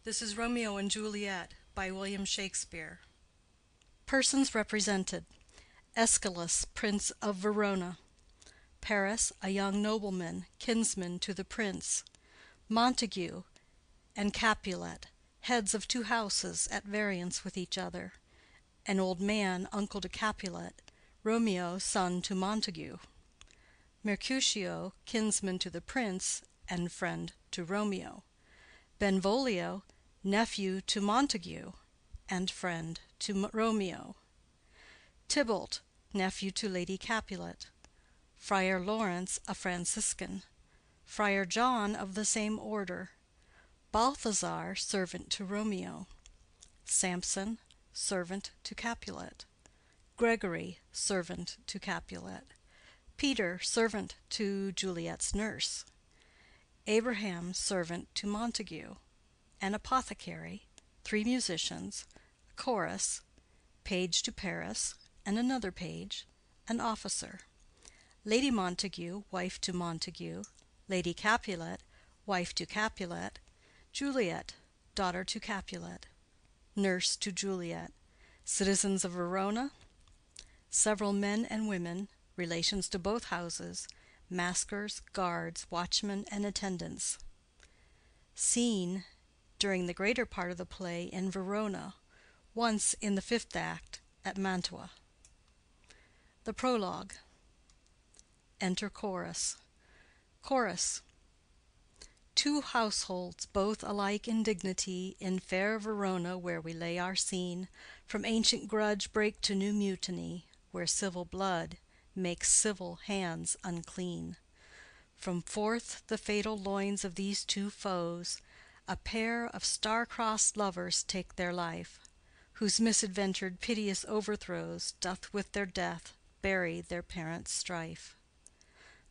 This is Romeo and Juliet by William Shakespeare. Persons represented: Aeschylus, Prince of Verona; Paris, a young nobleman, kinsman to the prince; Montague and Capulet, heads of two houses at variance with each other; an old man, uncle to Capulet; Romeo, son to Montague; Mercutio, kinsman to the prince, and friend to Romeo; Benvolio, nephew to Montague, and friend to Romeo; Tybalt, nephew to Lady Capulet; Friar Lawrence, a Franciscan; Friar John of the same order; Balthazar, servant to Romeo; Samson, servant to Capulet; Gregory, servant to Capulet; Peter, servant to Juliet's nurse; Abraham, servant to Montague; an apothecary; three musicians; a chorus; page to Paris, and another page; an officer; Lady Montague, wife to Montague; Lady Capulet, wife to Capulet; Juliet, daughter to Capulet; nurse to Juliet; citizens of Verona; several men and women, relations to both houses; maskers, guards, watchmen, and attendants. Scene, during the greater part of the play, in Verona, once in the fifth act at Mantua. The Prologue. Enter Chorus. Chorus. Two households, both alike in dignity, in fair Verona, where we lay our scene, from ancient grudge break to new mutiny, where civil blood makes civil hands unclean. From forth the fatal loins of these two foes, a pair of star-crossed lovers take their life, whose misadventured piteous overthrows doth with their death bury their parents' strife.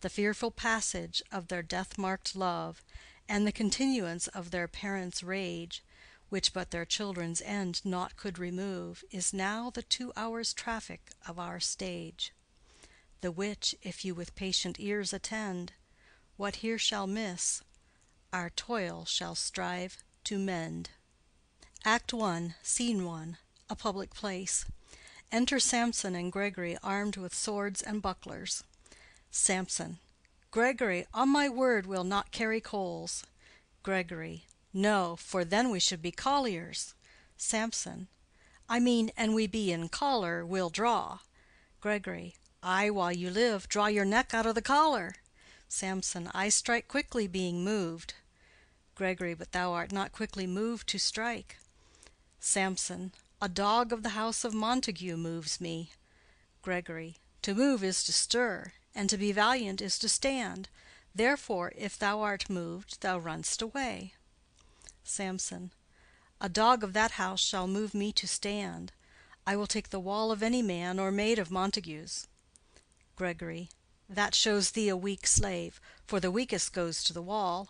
The fearful passage of their death-marked love, and the continuance of their parents' rage, which but their children's end naught could remove, is now the 2 hours' traffic of our stage; the which, if you with patient ears attend, what here shall miss, our toil shall strive to mend. Act I, Scene I. A public place. Enter Samson and Gregory, armed with swords and bucklers. Samson. Gregory, on my word, we'll not carry coals. Gregory. No, for then we should be colliers. Samson. I mean, an we be in collar, we'll draw. Gregory. Ay, while you live, draw your neck out of the collar. Samson. I strike quickly, being moved. Gregory. But thou art not quickly moved to strike. Samson. A dog of the house of Montague moves me. Gregory. To move is to stir, and to be valiant is to stand. Therefore, if thou art moved, thou run'st away. Samson. A dog of that house shall move me to stand. I will take the wall of any man or maid of Montague's. Gregory. That shows thee a weak slave, for the weakest goes to the wall.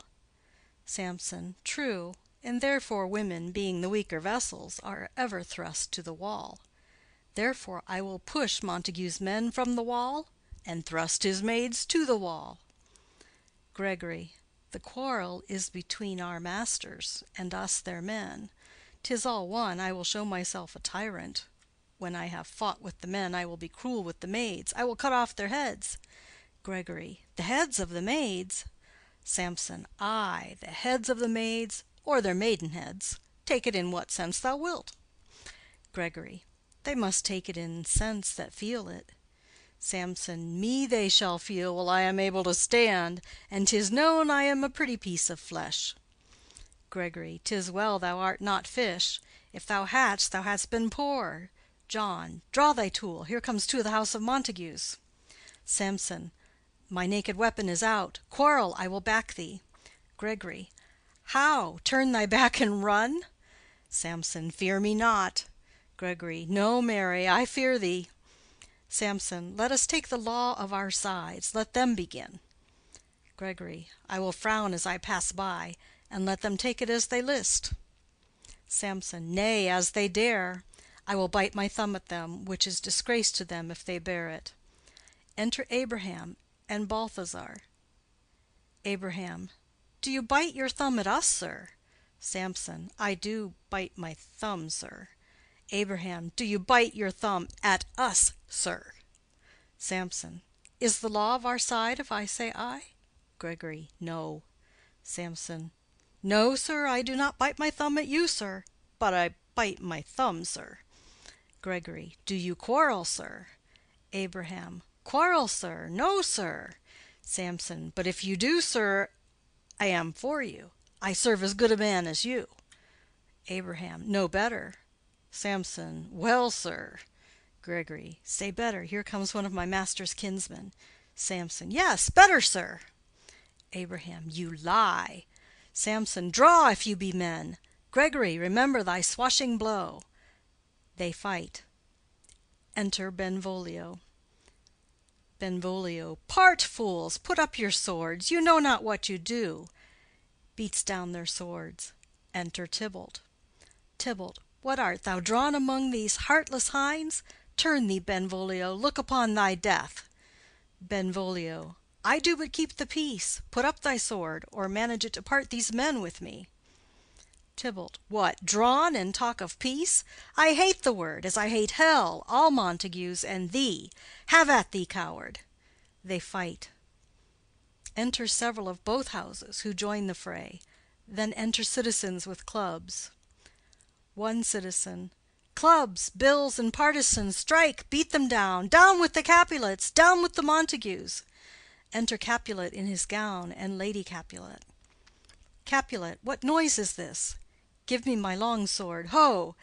Samson. True, and therefore women, being the weaker vessels, are ever thrust to the wall. Therefore I will push Montague's men from the wall, and thrust his maids to the wall. Gregory. The quarrel is between our masters, and us their men. 'Tis all one, I will show myself a tyrant. When I have fought with the men, I will be cruel with the maids, I will cut off their heads. Gregory. The heads of the maids? Samson. Ay, the heads of the maids, or their maidenheads. Take it in what sense thou wilt. Gregory. They must take it in sense that feel it. Samson. Me they shall feel while I am able to stand, and 'tis known I am a pretty piece of flesh. Gregory. 'Tis well thou art not fish. If thou hadst, thou hadst been poor. John. Draw thy tool, here comes two of the house of Montagues. Samson. My naked weapon is out. Quarrel, I will back thee. Gregory. How? Turn thy back and run? Samson. Fear me not. Gregory. No, marry, I fear thee. Samson. Let us take the law of our sides. Let them begin. Gregory. I will frown as I pass by, and let them take it as they list. Samson. Nay, as they dare. I will bite my thumb at them, which is disgrace to them if they bear it. Enter Abraham and Balthazar. Abraham. Do you bite your thumb at us, sir? Samson. I do bite my thumb, sir. Abraham. Do you bite your thumb at us, sir? Samson. Is the law of our side if I say aye? Gregory. No. Samson. No, sir, I do not bite my thumb at you, sir, but I bite my thumb, sir. Gregory. Do you quarrel, sir? Abraham. Quarrel, sir? No, sir. Samson. But if you do, sir, I am for you. I serve as good a man as you. Abraham. No better. Samson. Well, sir. Gregory. Say better. Here comes one of my master's kinsmen. Samson. Yes, better, sir. Abraham. You lie. Samson. Draw, if you be men. Gregory, remember thy swashing blow. They fight. Enter Benvolio. Benvolio. Part, fools! Put up your swords. You know not what you do. Beats down their swords. Enter Tybalt. Tybalt. What art thou drawn among these heartless hinds? Turn thee, Benvolio, look upon thy death. Benvolio. I do but keep the peace. Put up thy sword, or manage it to part these men with me. Tybalt. What, drawn, and talk of peace? I hate the word, as I hate hell, all Montagues, and thee. Have at thee, coward. They fight. Enter several of both houses, who join the fray. Then enter citizens with clubs. One citizen. Clubs, bills, and partisans, strike, beat them down. Down with the Capulets, down with the Montagues. Enter Capulet in his gown, and Lady Capulet. Capulet. What noise is this? Give me my long sword. Ho!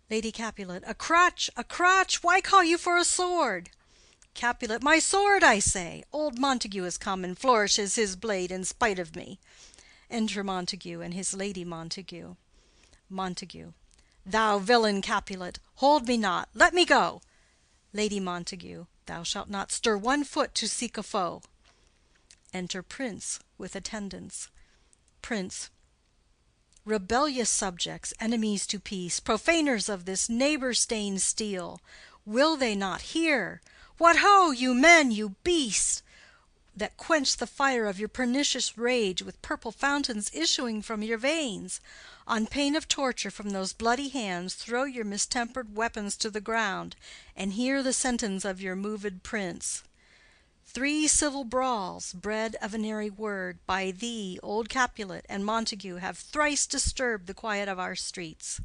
Lady Capulet. A crutch, a crutch! Why call you for a sword? Capulet. My sword, I say. Old Montague is come, and flourishes his blade in spite of me. Enter Montague and his Lady Montague. Montague. Thou villain Capulet, hold me not. Let me go. Lady Montague. Thou shalt not stir one foot to seek a foe. Enter Prince with attendants. Prince. Rebellious subjects, enemies to peace, profaners of this neighbor-stained steel, will they not hear? What ho, you men, you beasts, that quench the fire of your pernicious rage with purple fountains issuing from your veins! On pain of torture from those bloody hands, throw your mistempered weapons to the ground, and hear the sentence of your moved prince. 3 civil brawls, bred of an airy word, by thee, old Capulet, and Montague, have thrice disturbed the quiet of our streets,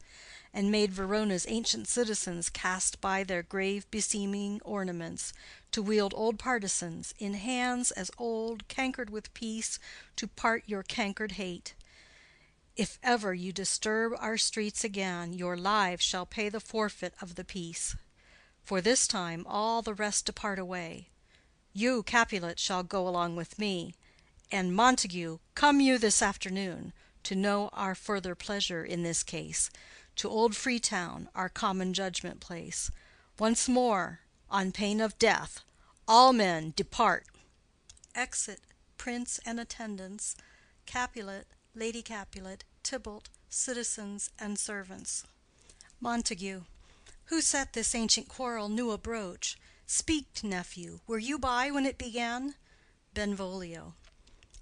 and made Verona's ancient citizens cast by their grave beseeming ornaments, to wield old partisans, in hands as old, cankered with peace, to part your cankered hate. If ever you disturb our streets again, your lives shall pay the forfeit of the peace. For this time all the rest depart away. You, Capulet, shall go along with me, and Montague, come you this afternoon, to know our further pleasure in this case, to old Freetown, our common judgment place. Once more, on pain of death, all men depart. Exit Prince and attendants, Capulet, Lady Capulet, Tybalt, citizens, and servants. Montague. Who set this ancient quarrel new abroach? Speak, nephew, were you by when it began? Benvolio.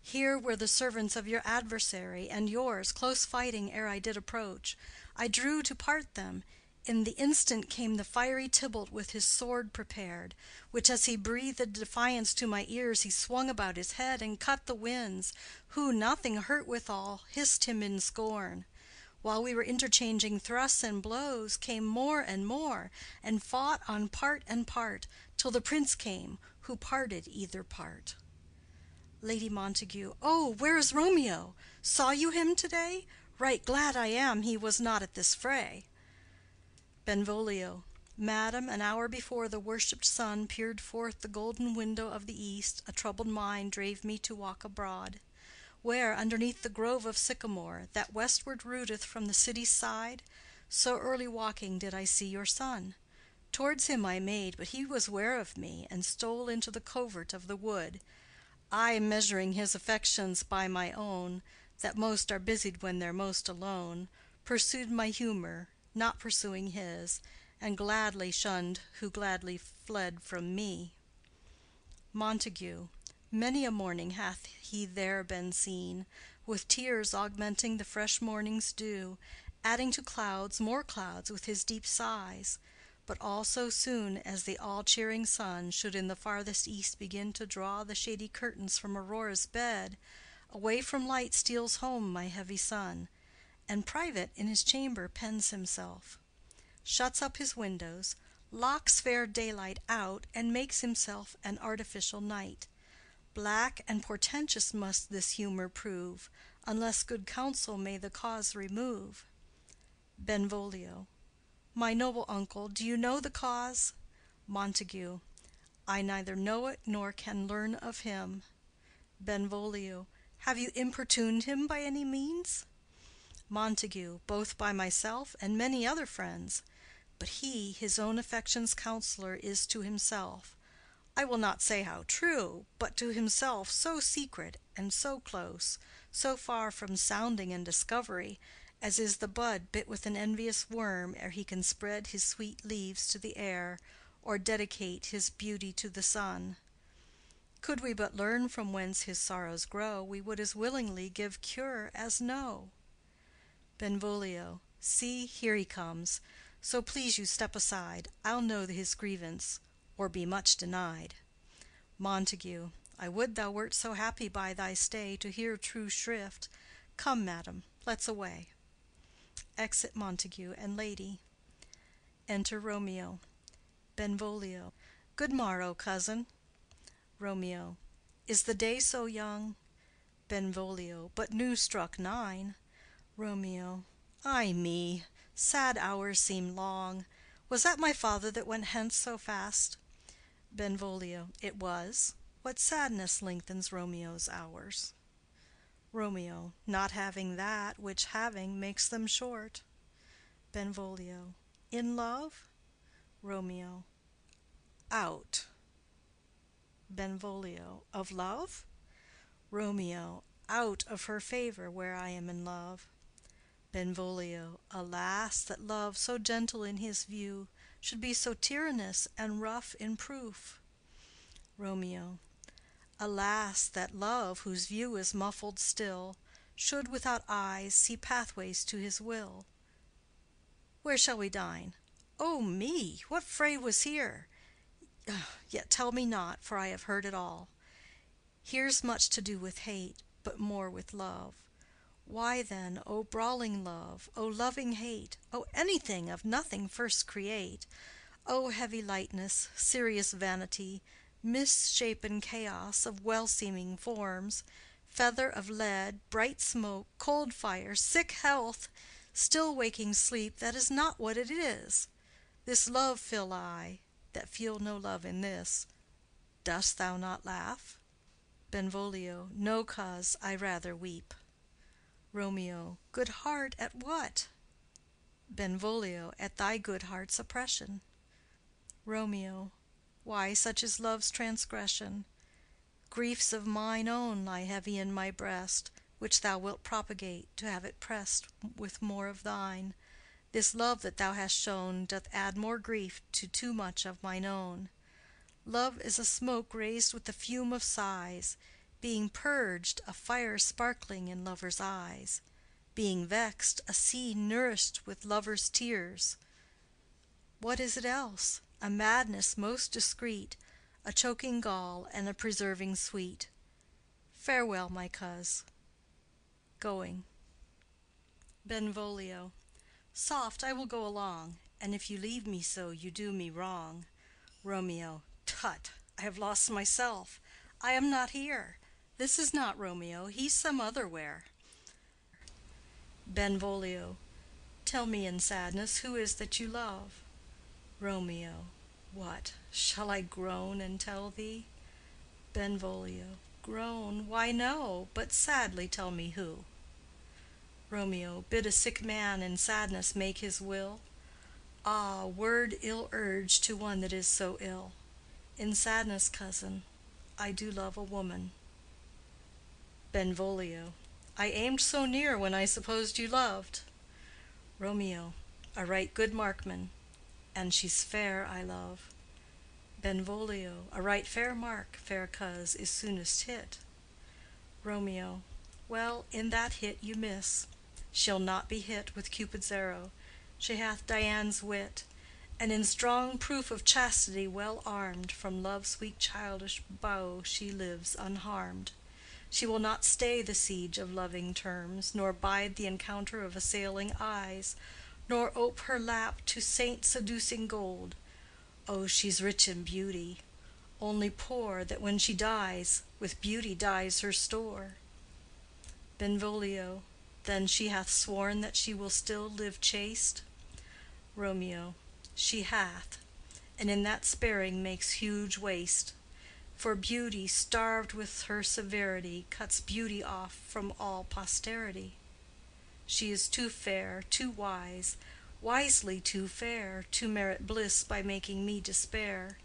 Here were the servants of your adversary and yours, close fighting ere I did approach. I drew to part them. In the instant came the fiery Tybalt with his sword prepared, which as he breathed defiance to my ears he swung about his head and cut the winds, who, nothing hurt withal, hissed him in scorn. While we were interchanging thrusts and blows, came more and more, and fought on part and part, till the prince came, who parted either part. Lady Montague. Oh, where is Romeo? Saw you him to-day? Right glad I am he was not at this fray. Benvolio. Madam, an hour before the worshipped sun peered forth the golden window of the east, a troubled mind drave me to walk abroad, where, underneath the grove of sycamore, that westward rooteth from the city's side, so early walking did I see your son. Towards him I made, but he was ware of me, and stole into the covert of the wood. I, measuring his affections by my own, that most are busied when they're most alone, pursued my humor, not pursuing his, and gladly shunned who gladly fled from me. Montague. Many a morning hath he there been seen, with tears augmenting the fresh morning's dew, adding to clouds more clouds with his deep sighs, but all so soon as the all-cheering sun should in the farthest east begin to draw the shady curtains from Aurora's bed, away from light steals home my heavy son, and private in his chamber pens himself, shuts up his windows, locks fair daylight out, and makes himself an artificial night. Black and portentous must this humor prove, unless good counsel may the cause remove. Benvolio. My noble uncle, do you know the cause? Montague. I neither know it nor can learn of him. Benvolio. Have you importuned him by any means? Montague. Both by myself and many other friends. But he, his own affection's counselor, is to himself, I will not say how true, but to himself so secret and so close, so far from sounding and discovery, as is the bud bit with an envious worm ere he can spread his sweet leaves to the air, or dedicate his beauty to the sun. Could we but learn from whence his sorrows grow, we would as willingly give cure as know. Benvolio. See, here he comes. So please you step aside. I'll know his grievance, or be much denied. Montague. I would thou wert so happy by thy stay to hear true shrift. Come, madam, let's away. Exit Montague and lady. Enter Romeo. Benvolio. Good morrow, cousin. Romeo. Is the day so young? Benvolio. But new struck 9. Romeo. Ay me, sad hours seem long. Was that my father that went hence so fast? Benvolio. It was. What sadness lengthens Romeo's hours? Romeo. Not having that which having makes them short. Benvolio. In love? Romeo. Out. Benvolio. Of love? Romeo. Out of her favor where I am in love. Benvolio. Alas, that love, so gentle in his view, should be so tyrannous and rough in proof. Romeo. Alas, that love, whose view is muffled still, should without eyes see pathways to his will. Where shall we dine? O me! What fray was here? Yet tell me not, for I have heard it all. Here's much to do with hate, but more with love. Why then, O brawling love, O loving hate, O anything of nothing first create, O heavy lightness, serious vanity, misshapen chaos of well-seeming forms, feather of lead, bright smoke, cold fire, sick health, still waking sleep that is not what it is. This love feel I, that feel no love in this. Dost thou not laugh? Benvolio. No, cause I rather weep. Romeo. Good heart at what? Benvolio. At thy good heart's oppression. Romeo. Why, such is love's transgression. Griefs of mine own lie heavy in my breast, which thou wilt propagate, to have it pressed with more of thine. This love that thou hast shown doth add more grief to too much of mine own. Love is a smoke raised with the fume of sighs, being purged, a fire sparkling in lovers' eyes, being vexed, a sea nourished with lovers' tears. What is it else? A madness most discreet, a choking gall and a preserving sweet. Farewell, my coz. Going. Benvolio. Soft, I will go along, and if you leave me so, you do me wrong. Romeo. Tut! I have lost myself. I am not here. This is not Romeo. He's some other where. Benvolio. Tell me in sadness who is that you love? Romeo. What, shall I groan and tell thee? Benvolio. Groan? Why, no, but sadly tell me who. Romeo. Bid a sick man in sadness make his will. Ah, word ill urged to one that is so ill. In sadness, cousin, I do love a woman. Benvolio. I aimed so near when I supposed you loved. Romeo. A right good markman, and she's fair I love. Benvolio. A right fair mark, fair coz, is soonest hit. Romeo. Well, in that hit you miss. She'll not be hit with Cupid's arrow. She hath Dian's wit, and in strong proof of chastity well armed, from love's weak childish bow she lives unharmed. She will not stay the siege of loving terms, nor bide the encounter of assailing eyes, nor ope her lap to saint seducing gold. Oh, she's rich in beauty, only poor that when she dies, with beauty dies her store. Benvolio, then she hath sworn that she will still live chaste? Romeo, she hath, and in that sparing makes huge waste. For beauty, starved with her severity, cuts beauty off from all posterity. She is too fair, too wise, wisely too fair, to merit bliss by making me despair.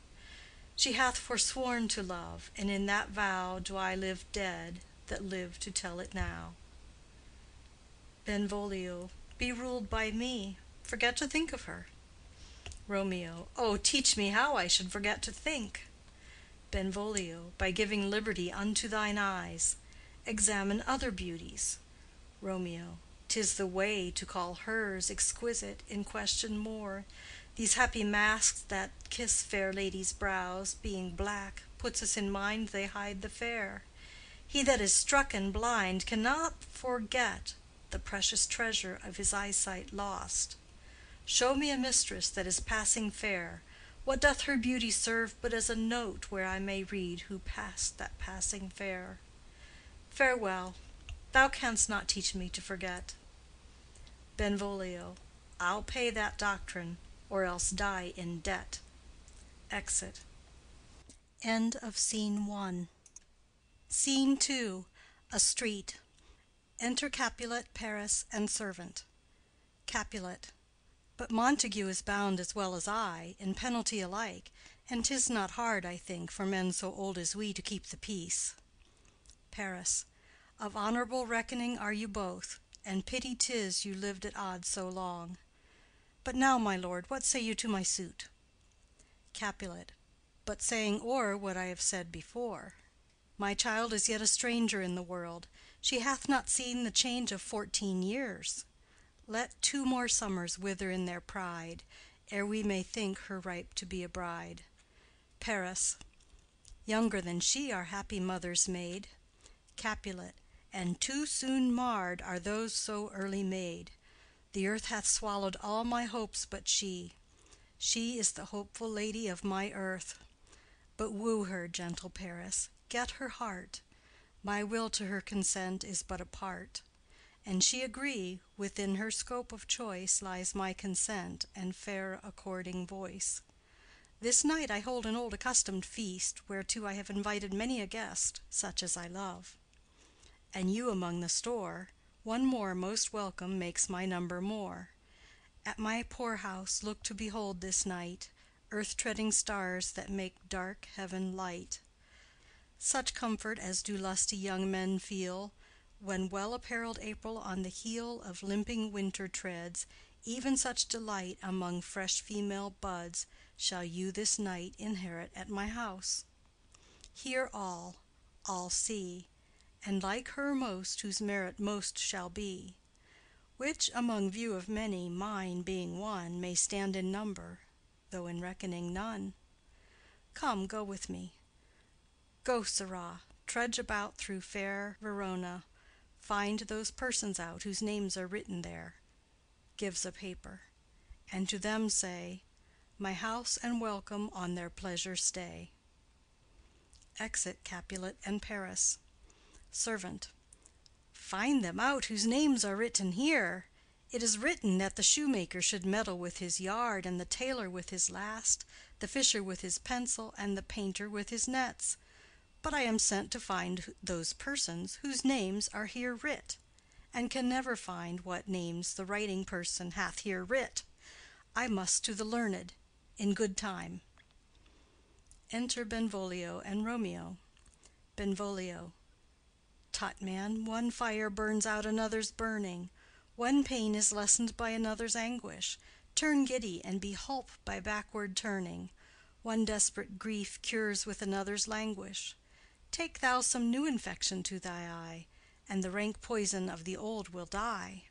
She hath forsworn to love, and in that vow do I live dead that live to tell it now. Benvolio, be ruled by me, forget to think of her. Romeo, oh, teach me how I should forget to think. Benvolio, by giving liberty unto thine eyes. Examine other beauties. Romeo, 'tis the way to call hers exquisite in question more. These happy masks that kiss fair ladies' brows, being black, puts us in mind they hide the fair. He that is strucken blind cannot forget the precious treasure of his eyesight lost. Show me a mistress that is passing fair. What doth her beauty serve but as a note where I may read who passed that passing fair? Farewell, thou canst not teach me to forget. Benvolio, I'll pay that doctrine, or else die in debt. Exit. End of Scene 1. Scene 2. A street. Enter Capulet, Paris, and servant. Capulet. But Montague is bound as well as I, in penalty alike, and 'tis not hard, I think, for men so old as we to keep the peace. Paris. Of honorable reckoning are you both, and pity 'tis you lived at odds so long. But now, my lord, what say you to my suit? Capulet. But saying o'er what I have said before. My child is yet a stranger in the world. She hath not seen the change of 14 years. Let 2 more summers wither in their pride, ere we may think her ripe to be a bride. Paris. Younger than she are happy mothers made. Capulet. And too soon marred are those so early made. The earth hath swallowed all my hopes but she. She is the hopeful lady of my earth. But woo her, gentle Paris, get her heart. My will to her consent is but a part. And she agree, within her scope of choice lies my consent and fair according voice. This night I hold an old accustomed feast, whereto I have invited many a guest, such as I love. And you among the store, one more most welcome makes my number more. At my poor house look to behold this night earth-treading stars that make dark heaven light. Such comfort as do lusty young men feel, when well-apparelled April on the heel of limping winter treads, even such delight among fresh female buds shall you this night inherit at my house. Hear all see, and like her most whose merit most shall be, which among view of many, mine being one, may stand in number, though in reckoning none. Come, go with me. Go, sirrah, trudge about through fair Verona, find those persons out whose names are written there, gives a paper, and to them say, my house and welcome on their pleasure stay. Exit Capulet and Paris. Servant. Find them out whose names are written here. It is written that the shoemaker should meddle with his yard, and the tailor with his last, the fisher with his pencil, and the painter with his nets. But I am sent to find those persons whose names are here writ, and can never find what names the writing person hath here writ. I must to the learned, in good time. Enter Benvolio and Romeo. Benvolio. Tut, man, one fire burns out another's burning. One pain is lessened by another's anguish. Turn giddy, and be holp by backward turning. One desperate grief cures with another's languish. Take thou some new infection to thy eye, and the rank poison of the old will die.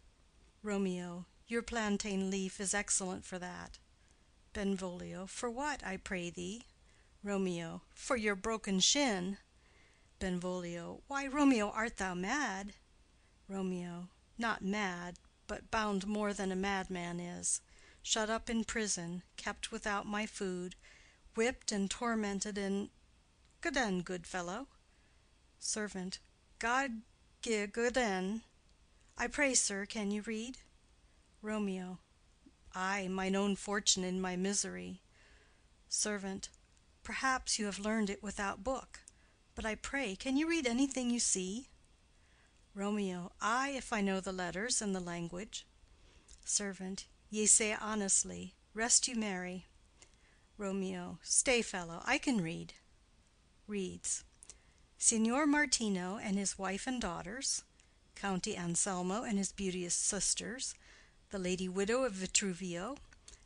Romeo. Your plantain leaf is excellent for that. Benvolio. For what, I pray thee? Romeo. For your broken shin. Benvolio. Why, Romeo, art thou mad? Romeo. Not mad, but bound more than a madman is, shut up in prison, kept without my food, whipped and tormented and— Good-den, good fellow. Servant. God gi' good-den. I pray, sir, can you read? Romeo. Ay, mine own fortune in my misery. Servant. Perhaps you have learned it without book, but I pray, can you read anything you see? Romeo. Ay, if I know the letters and the language. Servant. Ye say honestly. Rest you merry. Romeo. Stay, fellow, I can read. Reads. Signor Martino and his wife and daughters, County Anselmo and his beauteous sisters, the lady widow of Vitruvio,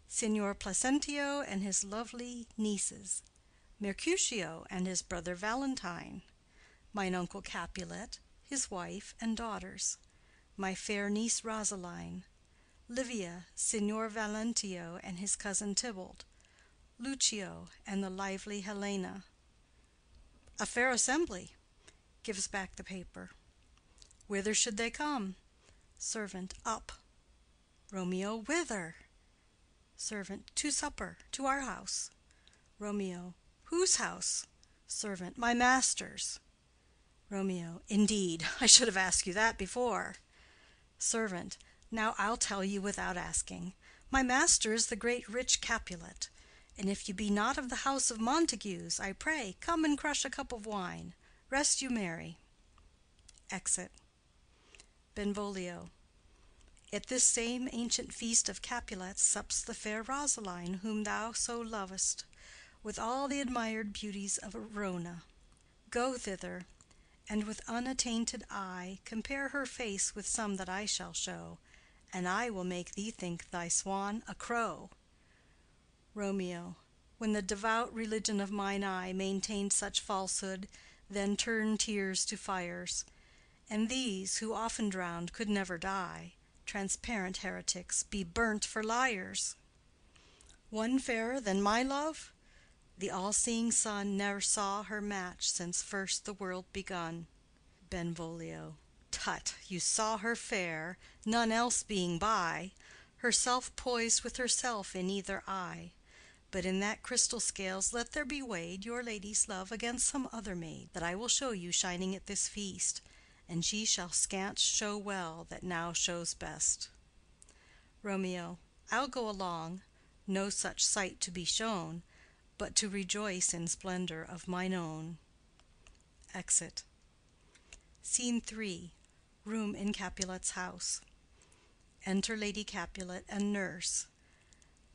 Signor Placentio and his lovely nieces, Mercutio and his brother Valentine, mine uncle Capulet, his wife and daughters, my fair niece Rosaline, Livia, Signor Valentio and his cousin Tybalt, Lucio and the lively Helena. A fair assembly. Gives back the paper. Whither should they come? Servant. Up. Romeo. Whither? Servant. To supper, to our house. Romeo. Whose house? Servant. My master's. Romeo. Indeed, I should have asked you that before. Servant. Now I'll tell you without asking. My master is the great rich Capulet, and if you be not of the house of Montagues, I pray, come and crush a cup of wine. Rest you merry. Exit. Benvolio. At this same ancient feast of Capulets sups the fair Rosaline, whom thou so lovest, with all the admired beauties of Verona. Go thither, and with unattainted eye compare her face with some that I shall show, and I will make thee think thy swan a crow. Romeo. When the devout religion of mine eye maintained such falsehood, then turn tears to fires, and these, who often drowned, could never die, transparent heretics, be burnt for liars. One fairer than my love? The all-seeing sun ne'er saw her match since first the world begun. Benvolio. Tut, you saw her fair, none else being by, herself poised with herself in either eye. But in that crystal scales let there be weighed your lady's love against some other maid, that I will show you shining at this feast, and she shall scant show well that now shows best. Romeo. I'll go along, no such sight to be shown, but to rejoice in splendor of mine own. Exit. Scene 3. Room in Capulet's house. Enter Lady Capulet and nurse.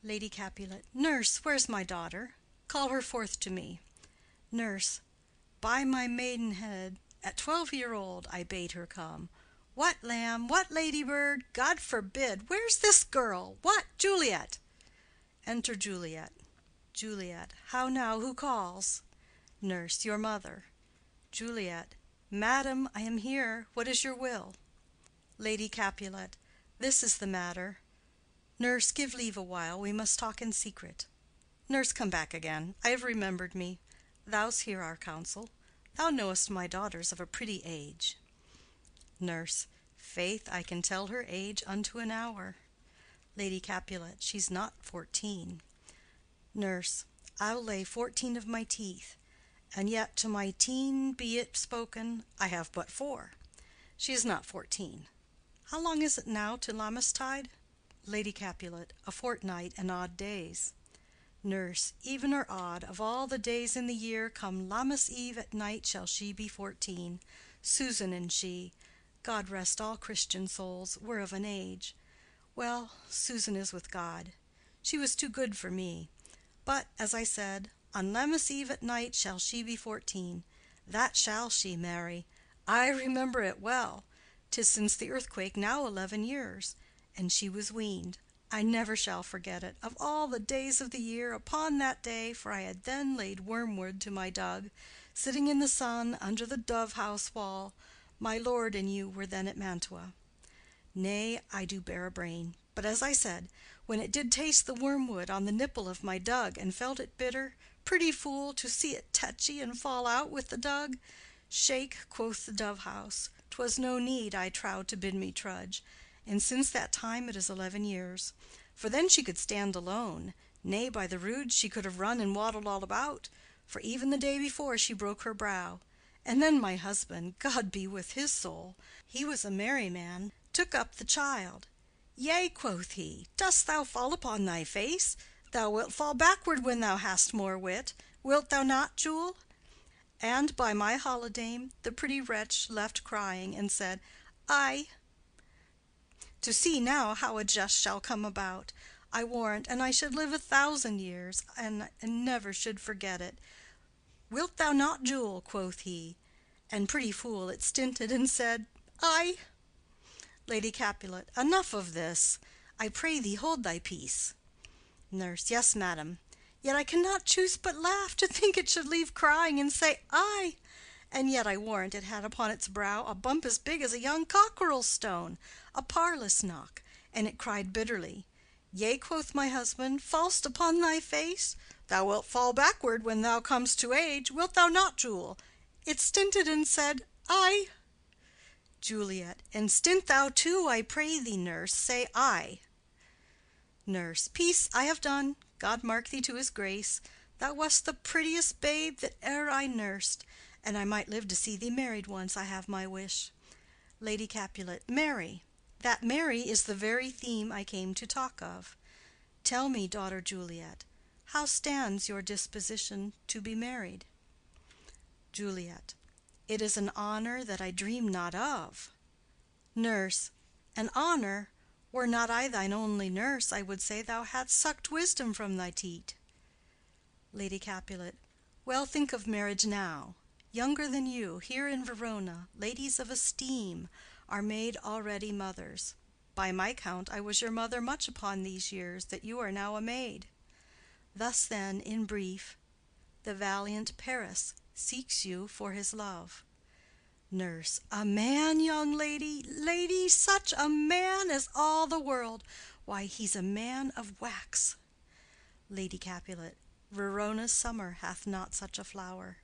Lady Capulet. Nurse, where's my daughter? Call her forth to me. Nurse. By my maidenhead, at 12-year-old I bade her come. What, lamb? What, ladybird? God forbid! Where's this girl? What, Juliet? Enter Juliet. Juliet. How now? Who calls? Nurse. Your mother. Juliet. Madam, I am here. What is your will? Lady Capulet. This is the matter. Nurse, give leave a while. We must talk in secret. Nurse, come back again. I have remembered me. Thou's hear our counsel. Thou knowest my daughter's of a pretty age. Nurse. Faith, I can tell her age unto an hour. Lady Capulet. She's not 14. Nurse. I'll lay 14 of my teeth, and yet to my teen be it spoken, I have but 4. She is not 14. How long is it now to Lammastide? Lady Capulet. A fortnight and odd days. Nurse. Even or odd, of all the days in the year, come Lammas Eve at night shall she be 14. Susan and she, God rest all Christian souls, were of an age. Well, Susan is with God. She was too good for me. But, as I said, on Lammas Eve at night shall she be 14. That shall she, Mary. I remember it well. 'Tis since the earthquake now 11 years, and she was weaned. I never shall forget it. Of all the days of the year, upon that day, for I had then laid wormwood to my dug, sitting in the sun under the dove house wall, My lord and you were then at Mantua. Nay, I do bear a brain. But as I said, when it did taste the wormwood on the nipple of my dug, and felt it bitter, pretty fool, to see it tetchy and fall out with the dug. Shake, quoth the dove–house, 'twas no need, I trow, to bid me trudge, and since that time it is 11 years. For then she could stand alone, nay, by the rood she could have run and waddled all about, for even the day before she broke her brow. And then my husband, God be with his soul, he was a merry man, took up the child. Yea, quoth he, dost thou fall upon thy face? Thou wilt fall backward when thou hast more wit. Wilt thou not, Jule? And by my holidame, the pretty wretch left crying, and said, Aye. To see now how a jest shall come about, I warrant, and I should live 1,000 years, and never should forget it. Wilt thou not, Jule? Quoth he. And pretty fool it stinted, and said, Aye. Lady Capulet. Enough of this. I pray thee hold thy peace. Nurse. Yes, madam. Yet I cannot choose but laugh to think it should leave crying and say aye. And yet I warrant it had upon its brow a bump as big as a young cockerel stone, a parlous knock, and it cried bitterly. Yea, quoth my husband, fall'st upon thy face? Thou wilt fall backward when thou comest to age. Wilt thou not, Jule? It stinted and said, Aye. Juliet. And stint thou too, I pray thee, nurse, say aye. Nurse. Peace, I have done. God mark thee to his grace. Thou wast the prettiest babe that e'er I nursed, and I might live to see thee married once, I have my wish. Lady Capulet. Marry. That marry is the very theme I came to talk of. Tell me, daughter Juliet, how stands your disposition to be married? Juliet. It is an honor that I dream not of. Nurse. An honor? Were not I thine only nurse, I would say thou hadst sucked wisdom from thy teat. Lady Capulet. Well, think of marriage now. Younger than you, here in Verona, ladies of esteem, are made already mothers. By my count, I was your mother much upon these years that you are now a maid. Thus then, in brief, the valiant Paris seeks you for his love. Nurse. A man, young lady, lady, such a man as all the world. Why, he's a man of wax. Lady Capulet. Verona's summer hath not such a flower.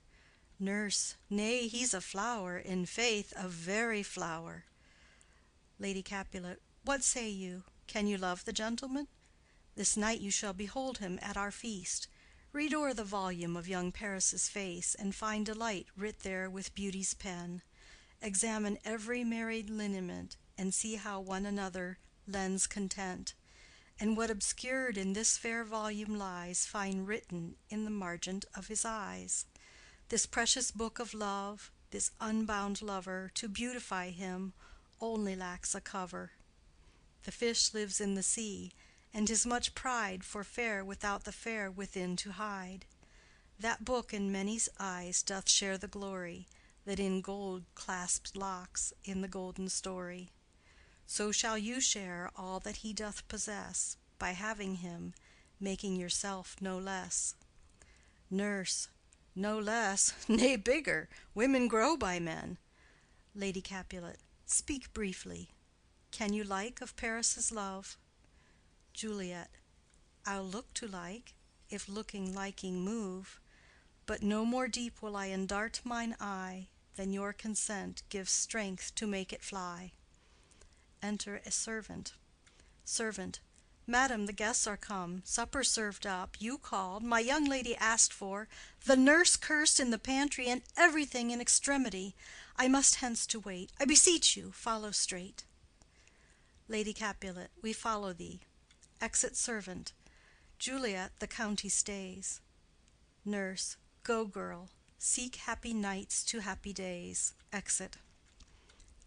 Nurse. Nay, he's a flower, in faith, a very flower. Lady Capulet. What say you? Can you love the gentleman? This night you shall behold him at our feast. Read o'er the volume of young Paris's face, and find delight writ there with beauty's pen. Examine every married lineament, and see how one another lends content. And what obscured in this fair volume lies, find written in the margent of his eyes. This precious book of love, this unbound lover, to beautify him, only lacks a cover. The fish lives in the sea, and 'tis much pride for fair without the fair within to hide. That book in many's eyes doth share the glory that in gold clasped locks in the golden story. So shall you share all that he doth possess, by having him, making yourself no less. Nurse. No less, nay, bigger. Women grow by men. Lady Capulet. Speak briefly. Can you like of Paris's love? Juliet. I'll look to like, if looking liking move, but no more deep will I endart mine eye than your consent gives strength to make it fly. Enter a servant. Servant. Madam, the guests are come, supper served up, you called, my young lady asked for, the nurse cursed in the pantry, and everything in extremity. I must hence to wait. I beseech you, follow straight. Lady Capulet. We follow thee. Exit servant. Juliet, the county stays. Nurse. Go, girl. Seek happy nights to happy days. Exit.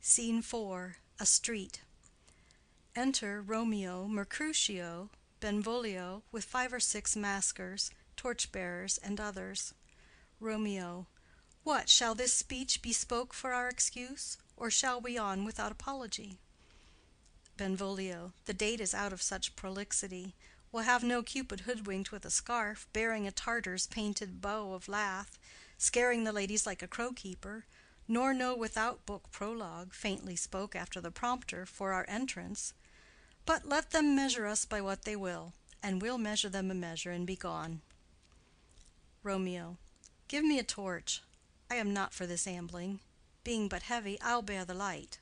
Scene 4. A street. Enter Romeo, Mercutio, Benvolio, with 5 or 6 maskers, torch-bearers, and others. Romeo. What, shall this speech be spoke for our excuse, or shall we on without apology? Benvolio. The date is out of such prolixity. We'll have no Cupid hoodwinked with a scarf, bearing a Tartar's painted bow of lath, scaring the ladies like a crow-keeper, nor no without book prologue faintly spoke after the prompter for our entrance. But let them measure us by what they will, and we'll measure them a measure and be gone. Romeo. Give me a torch. I am not for this ambling. Being but heavy, I'll bear the light.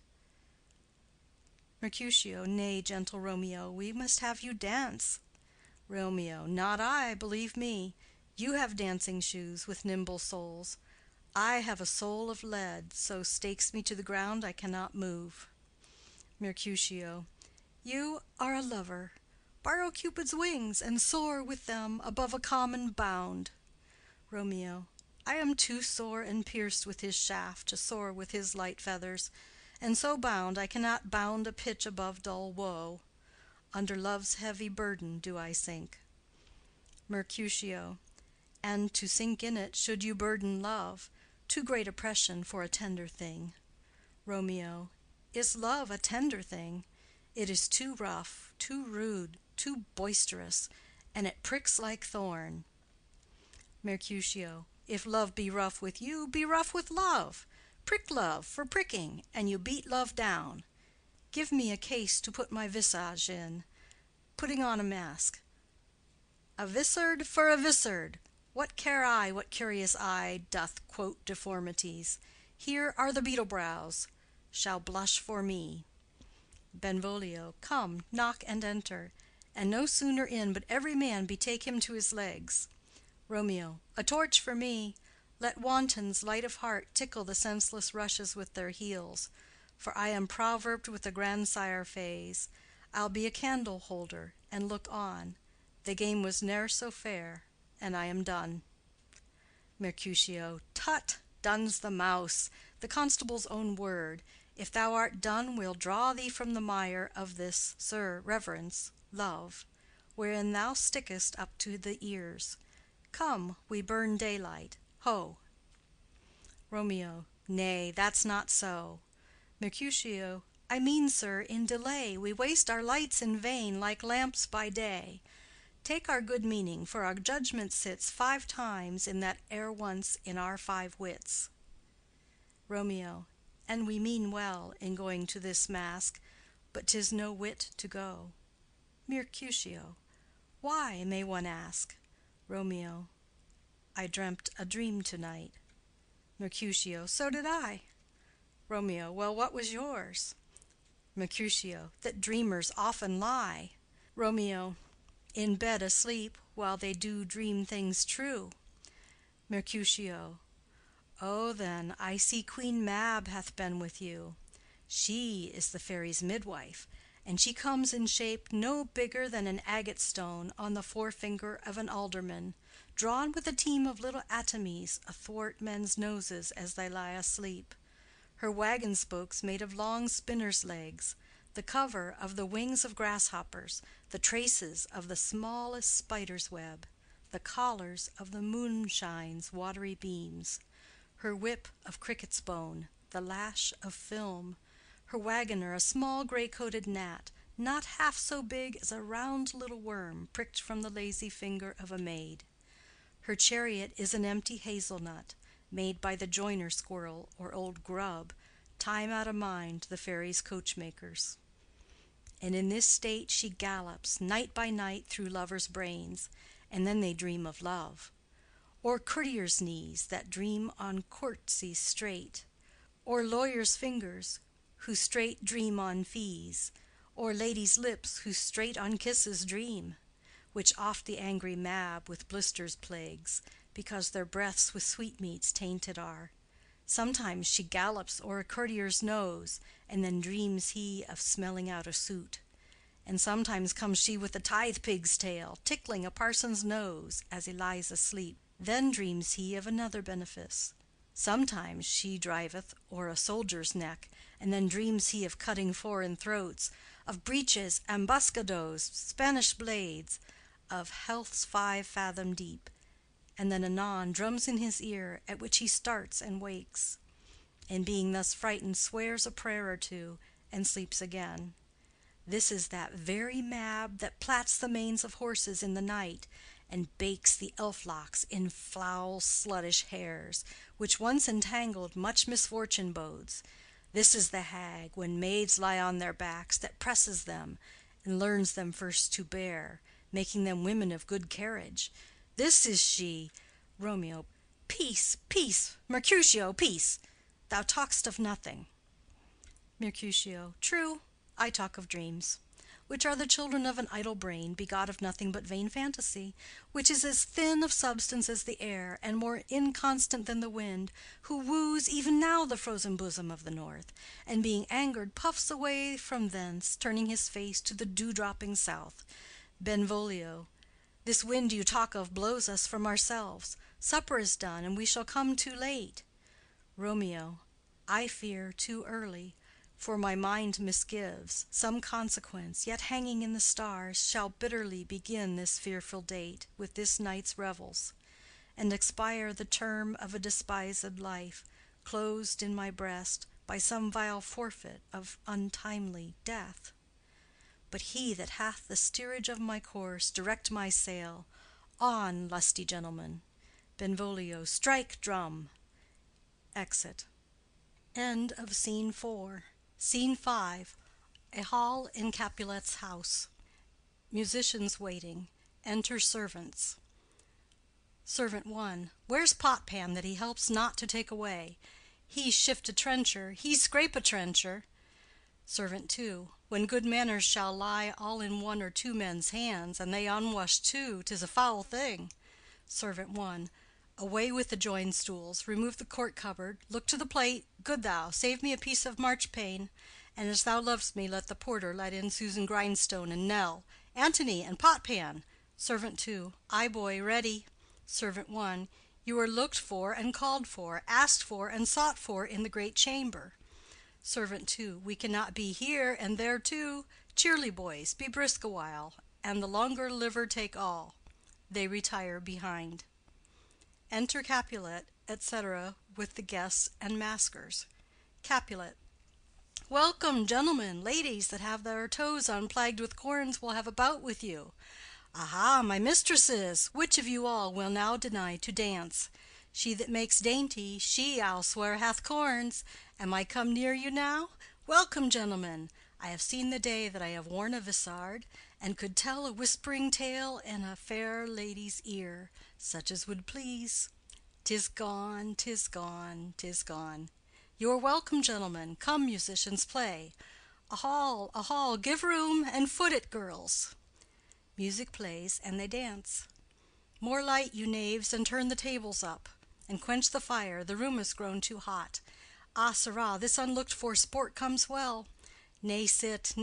Mercutio. Nay, gentle Romeo, we must have you dance. Romeo. Not I, believe me. You have dancing shoes with nimble soles. I have a soul of lead, so stakes me to the ground I cannot move. Mercutio. You are a lover. Borrow Cupid's wings, and soar with them above a common bound. Romeo. I am too sore and pierced with his shaft to soar with his light feathers, and so bound I cannot bound a pitch above dull woe. Under love's heavy burden do I sink. Mercutio. And to sink in it should you burden love, too great oppression for a tender thing. Romeo. Is love a tender thing? It is too rough, too rude, too boisterous, and it pricks like thorn. Mercutio. If love be rough with you, be rough with love. Prick love for pricking, and you beat love down. Give me a case to put my visage in, putting on a mask. A vizard for a vizard. What care I what curious eye doth quote deformities? Here are the beetle brows, shall blush for me. Benvolio. Come, knock and enter, and no sooner in but every man betake him to his legs. Romeo. A torch for me. Let wantons light of heart tickle the senseless rushes with their heels, for I am proverbed with the grandsire phase. I'll be a candle holder, and look on. The game was ne'er so fair, and I am done. Mercutio. Tut! Done's the mouse, the constable's own word. If thou art done, we'll draw thee from the mire of this, sir, reverence, love, wherein thou stickest up to the ears. Come, we burn daylight. Ho! Romeo. Nay, that's not so. Mercutio. I mean, sir, in delay we waste our lights in vain, like lamps by day. Take our good meaning, for our judgment sits 5 times in that ere once in our 5 wits. Romeo. And we mean well in going to this mask, but 'tis no wit to go. Mercutio. Why, may one ask? Romeo. I dreamt a dream to-night. Mercutio. So did I. Romeo. Well, what was yours? Mercutio. That dreamers often lie. Romeo. In bed asleep, while they do dream things true. Mercutio. Oh, then, I see Queen Mab hath been with you. She is the fairies' midwife, and she comes in shape no bigger than an agate stone on the forefinger of an alderman, drawn with a team of little atomies athwart men's noses as they lie asleep. Her wagon spokes made of long spinners' legs, the cover of the wings of grasshoppers, the traces of the smallest spider's web, the collars of the moonshine's watery beams, her whip of cricket's bone, the lash of film, her wagoner a small gray-coated gnat, not half so big as a round little worm pricked from the lazy finger of a maid. Her chariot is an empty hazelnut, made by the joiner squirrel or old grub, time out of mind the fairies' coachmakers. And in this state she gallops night by night through lovers' brains, and then they dream of love. Or courtiers' knees that dream on courtesies straight, or lawyers' fingers who straight dream on fees, or ladies' lips who straight on kisses dream, which oft the angry Mab with blisters plagues, because their breaths with sweetmeats tainted are. Sometimes she gallops o'er a courtier's nose, and then dreams he of smelling out a suit. And sometimes comes she with a tithe-pig's tail, tickling a parson's nose as he lies asleep. Then dreams he of another benefice. Sometimes she driveth o'er a soldier's neck, and then dreams he of cutting foreign throats, of breeches, ambuscados, Spanish blades, of health's 5 fathom deep, and then anon drums in his ear, at which he starts and wakes, and being thus frightened swears a prayer or two, and sleeps again. This is that very Mab that plats the manes of horses in the night, and bakes the elf-locks in foul sluttish hairs, which once entangled much misfortune bodes. This is the hag, when maids lie on their backs, that presses them, and learns them first to bear, making them women of good carriage. This is she. Romeo. Peace, peace, Mercutio, peace. Thou talk'st of nothing. Mercutio. True, I talk of dreams, which are the children of an idle brain, begot of nothing but vain fantasy, which is as thin of substance as the air, and more inconstant than the wind, who woos even now the frozen bosom of the north, and being angered puffs away from thence, turning his face to the dew-dropping south. Benvolio. This wind you talk of blows us from ourselves. Supper is done, and we shall come too late. Romeo. I fear too early, for my mind misgives some consequence, yet hanging in the stars, shall bitterly begin this fearful date with this night's revels, and expire the term of a despised life, closed in my breast by some vile forfeit of untimely death. But he that hath the steerage of my course, direct my sail. On, lusty gentlemen. Benvolio. Strike, drum. Exit. End of Scene 4. Scene 5. A hall in Capulet's house. Musicians waiting. Enter servants. Servant 1. Where's Potpan, that he helps not to take away? He shift a trencher, he scrape a trencher. Servant 2. When good manners shall lie all in one or two men's hands, and they unwashed too, 'tis a foul thing. Servant 1. Away with the joined stools, remove the court cupboard, look to the plate, good thou, save me a piece of marchpane, and as thou lovest me, let the porter let in Susan Grindstone and Nell, Antony and Potpan. Servant 2. Aye, boy, ready. Servant 1. You are looked for and called for, asked for and sought for in the great chamber. Servant 2. We cannot be here and there too. Cheerly, boys, be brisk a while, and the longer liver take all. They retire behind. Enter Capulet, etc., with the guests and maskers. Capulet. Welcome, gentlemen, ladies that have their toes unplagued with corns will have a bout with you. Aha, my mistresses, which of you all will now deny to dance? She that makes dainty, she, I'll swear, hath corns. Am I come near you now? Welcome, gentlemen. I have seen the day that I have worn a vissard, and could tell a whispering tale in a fair lady's ear, such as would please. 'Tis gone, 'tis gone, 'tis gone. You are welcome, gentlemen. Come, musicians, play. A hall, give room, and foot it, girls. Music plays, and they dance. More light, you knaves, and turn the tables up, and quench the fire, the room is grown too hot. Ah, sirrah, this unlooked-for sport comes well. Nay, sit,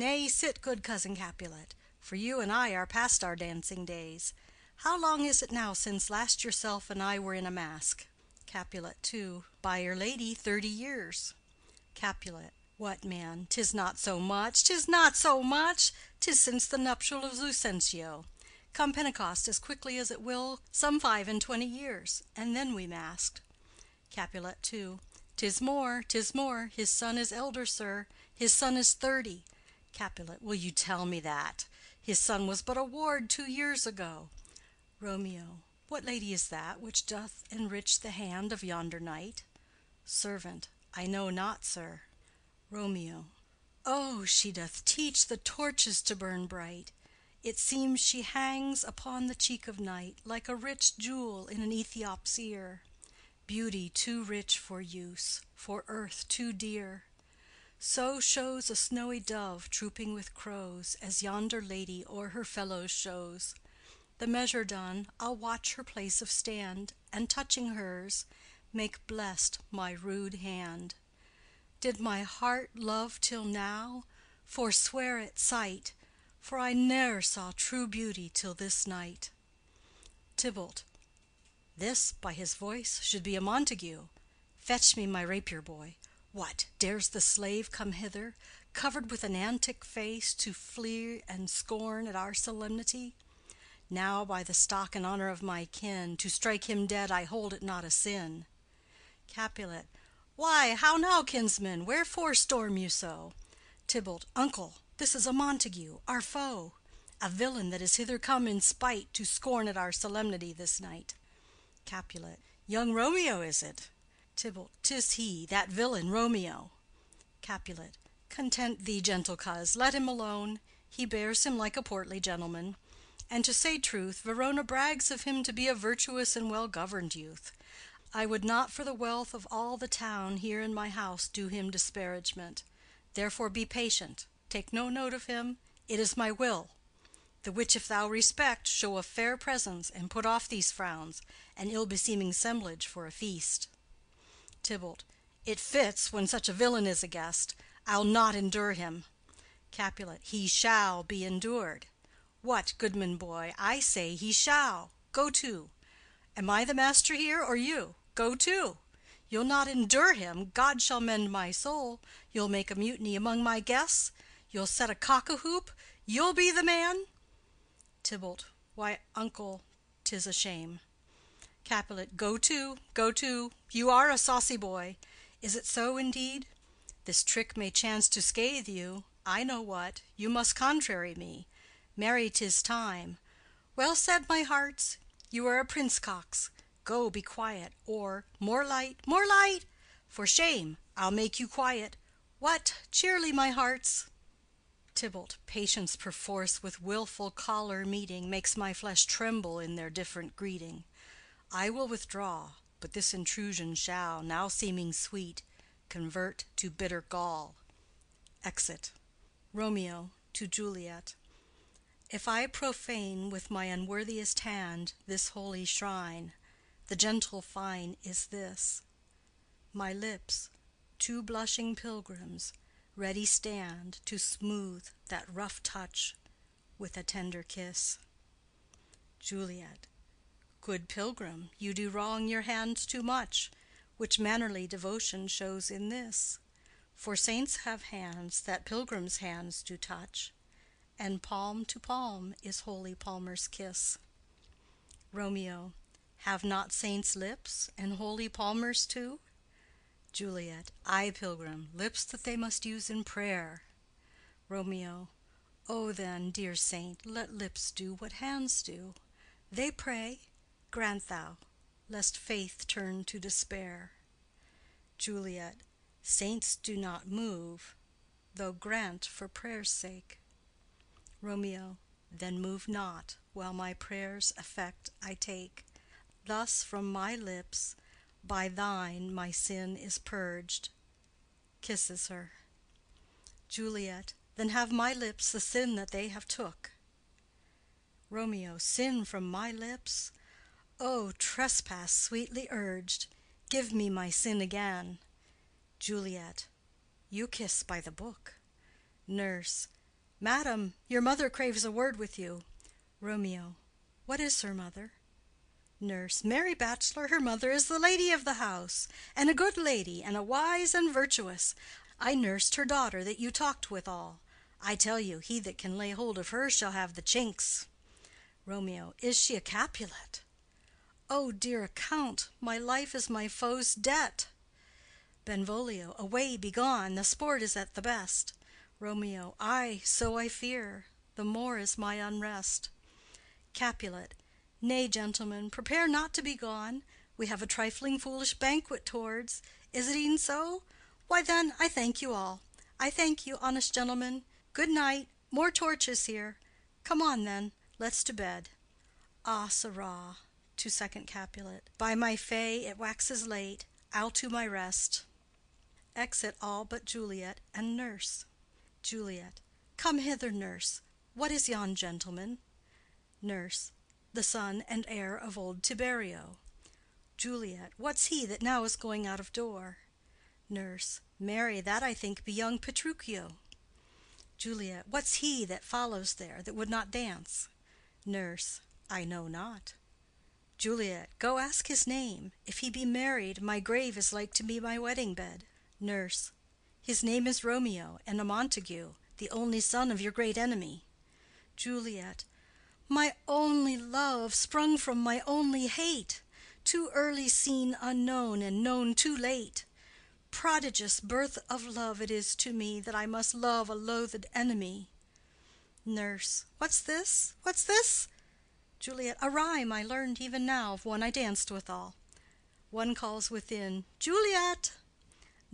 good cousin Capulet, for you and I are past our dancing days. How long is it now since last yourself and I were in a mask? Capulet. 2. By your lady, 30 years. Capulet. What, man, 'tis not so much, 'tis not so much, 'tis since the nuptial of Lucentio. Come Pentecost as quickly as it will, some 25 years, and then we masked. Capulet. 2. 'Tis more, 'tis more, his son is elder, sir, his son is 30. Capulet. Will you tell me that? His son was but a ward 2 years ago. Romeo. What lady is that which doth enrich the hand of yonder knight? Servant. I know not, sir. Romeo. Oh, she doth teach the torches to burn bright. It seems she hangs upon the cheek of night like a rich jewel in an Ethiop's ear. Beauty too rich for use, for earth too dear. So shows a snowy dove trooping with crows, as yonder lady o'er her fellows shows. The measure done, I'll watch her place of stand, and touching hers, make blessed my rude hand. Did my heart love till now? Forswear at sight, for I ne'er saw true beauty till this night. Tybalt. This, by his voice, should be a Montague. Fetch me my rapier, boy. What, dares the slave come hither, covered with an antic face, to flee and scorn at our solemnity? Now, by the stock and honor of my kin, to strike him dead I hold it not a sin. Capulet. Why, how now, kinsman, wherefore storm you so? Tybalt. Uncle, this is a Montague, our foe. a villain that is hither come in spite to scorn at our solemnity this night. Capulet. Young Romeo is it? Tybalt. 'Tis he, that villain Romeo. Capulet. Content thee, gentle coz, let him alone. He bears him like a portly gentleman. And to say truth, Verona brags of him to be a virtuous and well-governed youth. I would not for the wealth of all the town here in my house do him disparagement. Therefore be patient, take no note of him, it is my will. The which if thou respect, show a fair presence, and put off these frowns, and ill-beseeming semblage for a feast. Tybalt. It fits when such a villain is a guest. I'll not endure him. Capulet. He shall be endured. What, goodman boy, I say he shall. Go to. Am I the master here, or you? Go to. You'll not endure him, God shall mend my soul. You'll make a mutiny among my guests. You'll set a cock-a-hoop. You'll be the man. Tybalt. Why, uncle, 'tis a shame. Capulet. Go to, go to. You are a saucy boy. Is it so indeed? This trick may chance to scathe you. I know what. You must contrary me. Marry, 'tis time. Well said, my hearts. You are a prince-cox. Go, be quiet, or more light, more light. For shame, I'll make you quiet. What, cheerly, my hearts. Tybalt. Patience perforce with wilful choler meeting makes my flesh tremble in their different greeting. I will withdraw, but this intrusion shall, now seeming sweet, convert to bitter gall. Exit. Romeo to Juliet. If I profane with my unworthiest hand this holy shrine, the gentle fine is this: my lips, two blushing pilgrims, ready stand to smooth that rough touch with a tender kiss. Juliet. Good pilgrim, you do wrong your hands too much, which mannerly devotion shows in this. For saints have hands that pilgrims' hands do touch, and palm to palm is holy palmer's kiss. Romeo. Have not saints lips, and holy palmers too? Juliet. Ay, pilgrim, lips that they must use in prayer. Romeo. O then, dear saint, let lips do what hands do. They pray, grant thou, lest faith turn to despair. Juliet. Saints do not move, though grant for prayer's sake. Romeo. Then move not, while my prayer's effect I take. Thus from my lips, by thine my sin is purged. Kisses her. Juliet. Then have my lips the sin that they have took. Romeo. Sin from my lips? O trespass sweetly urged, give me my sin again. Juliet. You kiss by the book. Nurse. Madam, your mother craves a word with you. Romeo. What is her mother? Nurse. Merry bachelor, her mother is the lady of the house, and a good lady, and a wise and virtuous. I nursed her daughter that you talked withal. I tell you, he that can lay hold of her shall have the chinks. Romeo. Is she a Capulet? O dear account, my life is my foe's debt. Benvolio. Away, be gone, the sport is at the best. Romeo. Ay, so I fear, the more is my unrest. Capulet. Nay, gentlemen, prepare not to be gone. We have a trifling foolish banquet towards. Is it e'en so? Why then, I thank you all. I thank you, honest gentlemen. Good night. More torches here. Come on then, let's to bed. Ah, sirrah. To second Capulet. By my fay, it waxes late. I'll to my rest. Exit all but Juliet and nurse. Juliet. Come hither, nurse. What is yon gentleman? Nurse. The son and heir of old Tiberio. Juliet. What's he that now is going out of door? Nurse. Marry, that I think be young Petruchio. Juliet. What's he that follows there, that would not dance? Nurse. I know not. Juliet. Go ask his name. If he be married, my grave is like to be my wedding bed. Nurse. His name is Romeo, and a Montague, the only son of your great enemy. Juliet. My only love, sprung from my only hate, too early seen unknown, and known too late. Prodigious birth of love it is to me, that I must love a loathed enemy. Nurse. What's this? What's this? Juliet. A rhyme I learned even now of one I danced withal. One calls within, Juliet!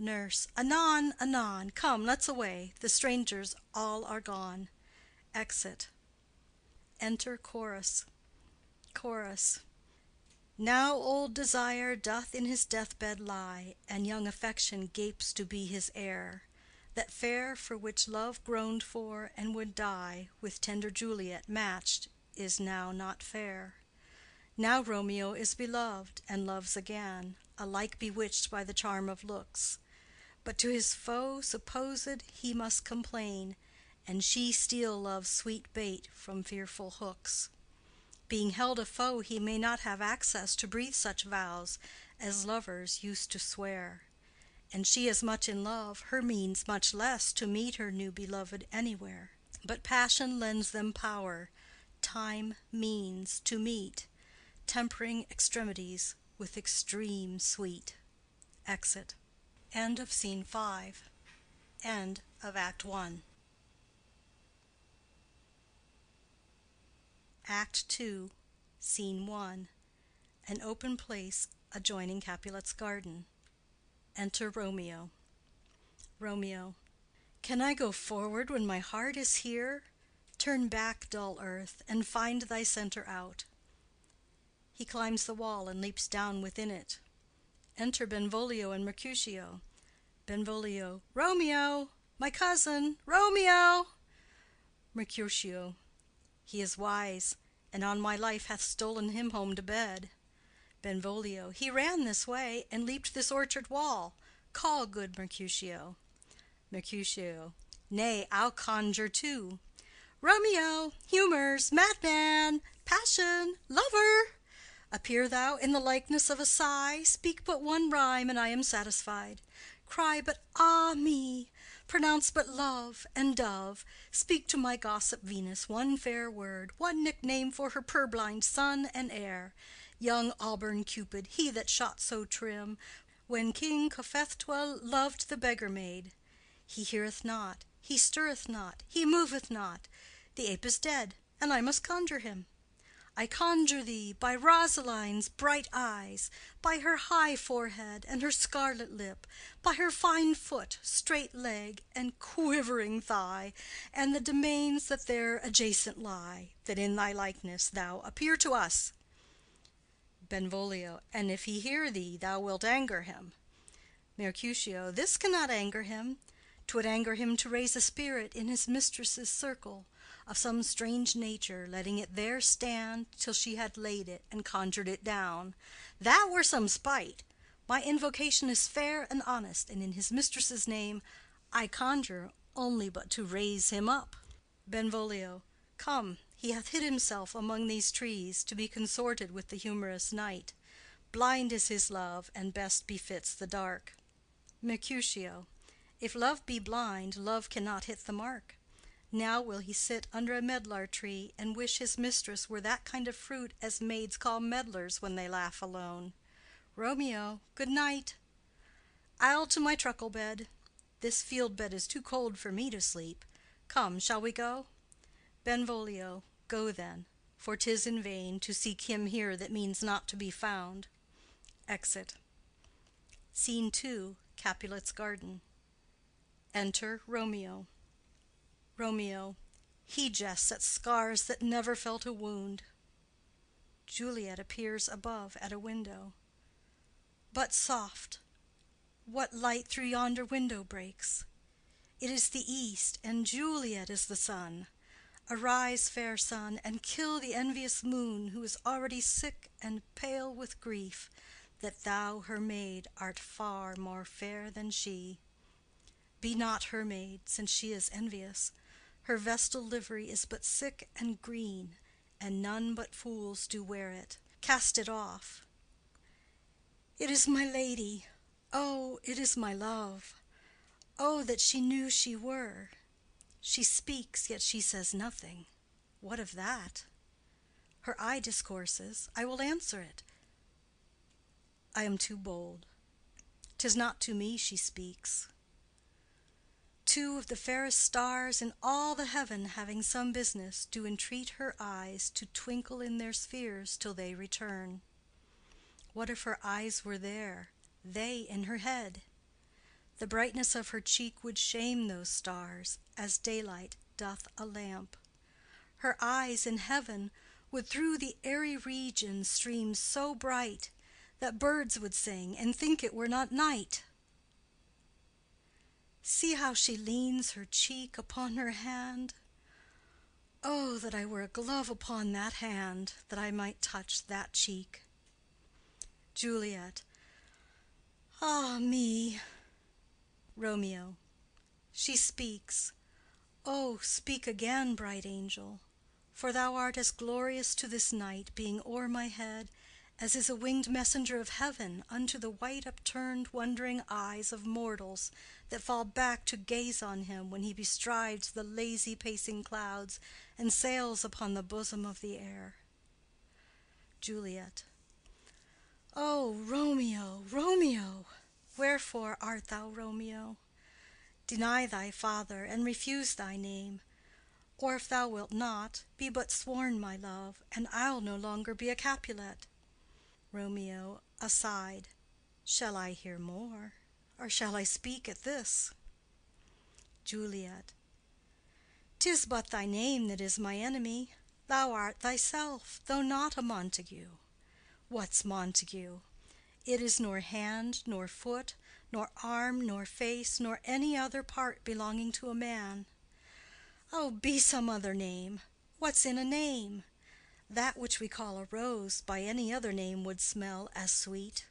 Nurse. Anon, anon. Come, let's away. The strangers all are gone. Exit. Enter chorus. Chorus. Now old desire doth in his deathbed lie, and young affection gapes to be his heir. That fair for which love groaned for and would die, with tender Juliet matched, is now not fair. Now Romeo is beloved, and loves again, alike bewitched by the charm of looks. But to his foe supposed he must complain, and she steal love's sweet bait from fearful hooks. Being held a foe, he may not have access to breathe such vows as lovers used to swear. And she as much in love, her means much less to meet her new beloved anywhere. But passion lends them power, time means to meet, tempering extremities with extreme sweet. Exit. End of Scene 5. End of Act 1. Act 2, Scene 1. An open place adjoining Capulet's garden. Enter Romeo. Romeo. Can I go forward when my heart is here? Turn back, dull earth, and find thy centre out. He climbs the wall and leaps down within it. Enter Benvolio and Mercutio. Benvolio. Romeo! My cousin! Romeo! Mercutio. He is wise, and on my life hath stolen him home to bed. Benvolio. He ran this way, and leaped this orchard wall. Call, good Mercutio. Mercutio. Nay, I'll conjure too. Romeo, humors, madman, passion, lover! Appear thou in the likeness of a sigh, speak but one rhyme, and I am satisfied. Cry but ah me, pronounce but love and dove, speak to my gossip Venus one fair word, one nickname for her purblind son and heir, young auburn Cupid, he that shot so trim, when King Cophetua loved the beggar maid. He heareth not, he stirreth not, he moveth not. The ape is dead, and I must conjure him. I conjure thee by Rosaline's bright eyes, by her high forehead and her scarlet lip, by her fine foot, straight leg, and quivering thigh, and the domains that there adjacent lie, that in thy likeness thou appear to us. Benvolio. And if he hear thee, thou wilt anger him. Mercutio. This cannot anger him. 'Twould anger him to raise a spirit in his mistress's circle, of some strange nature, letting it there stand till she had laid it and conjured it down. That were some spite. My invocation is fair and honest, and in his mistress's name I conjure only but to raise him up. Benvolio. Come, he hath hid himself among these trees, to be consorted with the humorous night. Blind is his love, and best befits the dark. Mercutio. If love be blind, love cannot hit the mark. Now will he sit under a medlar tree, and wish his mistress were that kind of fruit as maids call medlars when they laugh alone. Romeo, good night. I'll to my truckle bed. This field bed is too cold for me to sleep. Come, shall we go? Benvolio. Go then, for 'tis in vain to seek him here that means not to be found. Exit. Scene 2, Capulet's garden. Enter Romeo. Romeo. He jests at scars that never felt a wound. Juliet appears above at a window. But soft! What light through yonder window breaks? It is the east, and Juliet is the sun. Arise, fair sun, and kill the envious moon, who is already sick and pale with grief, that thou, her maid, art far more fair than she. Be not her maid, since she is envious. Her vestal livery is but sick and green, and none but fools do wear it. Cast it off. It is my lady. Oh, it is my love. Oh, that she knew she were. She speaks, yet she says nothing. What of that? Her eye discourses. I will answer it. I am too bold. 'Tis not to me she speaks. two of the fairest stars in all the heaven having some business, do entreat her eyes to twinkle in their spheres till they return. What if her eyes were there, they in her head? The brightness of her cheek would shame those stars, as daylight doth a lamp. Her eyes in heaven would through the airy region stream so bright, that birds would sing and think it were not night. See how she leans her cheek upon her hand. Oh, that I were a glove upon that hand, that I might touch that cheek. Juliet. Ah me! Romeo. She speaks. Oh, speak again, bright angel, for thou art as glorious to this night, being o'er my head, as is a winged messenger of heaven unto the white upturned wondering eyes of mortals that fall back to gaze on him when he bestrides the lazy pacing clouds and sails upon the bosom of the air. Juliet. O Romeo, Romeo! Wherefore art thou Romeo? Deny thy father, and refuse thy name. Or if thou wilt not, be but sworn my love, and I'll no longer be a Capulet. Romeo aside. Shall I hear more, or shall I speak at this? Juliet. 'Tis but thy name that is my enemy. Thou art thyself, though not a Montague. What's Montague? It is nor hand, nor foot, nor arm, nor face, nor any other part belonging to a man. Oh, be some other name. What's in a name? That which we call a rose by any other name would smell as sweet.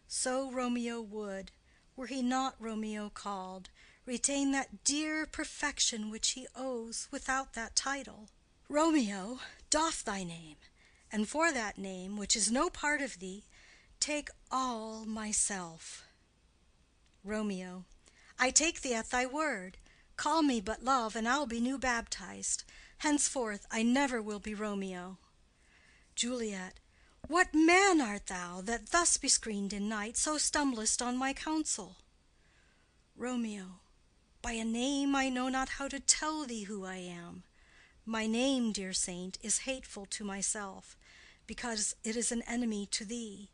So Romeo would, were he not Romeo called, retain that dear perfection which he owes without that title. Romeo, doff thy name, and for that name, which is no part of thee, take all myself. Romeo. I take thee at thy word. Call me but love, and I'll be new baptized. Henceforth I never will be Romeo. Juliet. What man art thou, that thus bescreened in night so stumblest on my counsel? Romeo. By a name I know not how to tell thee who I am. My name, dear saint, is hateful to myself, because it is an enemy to thee.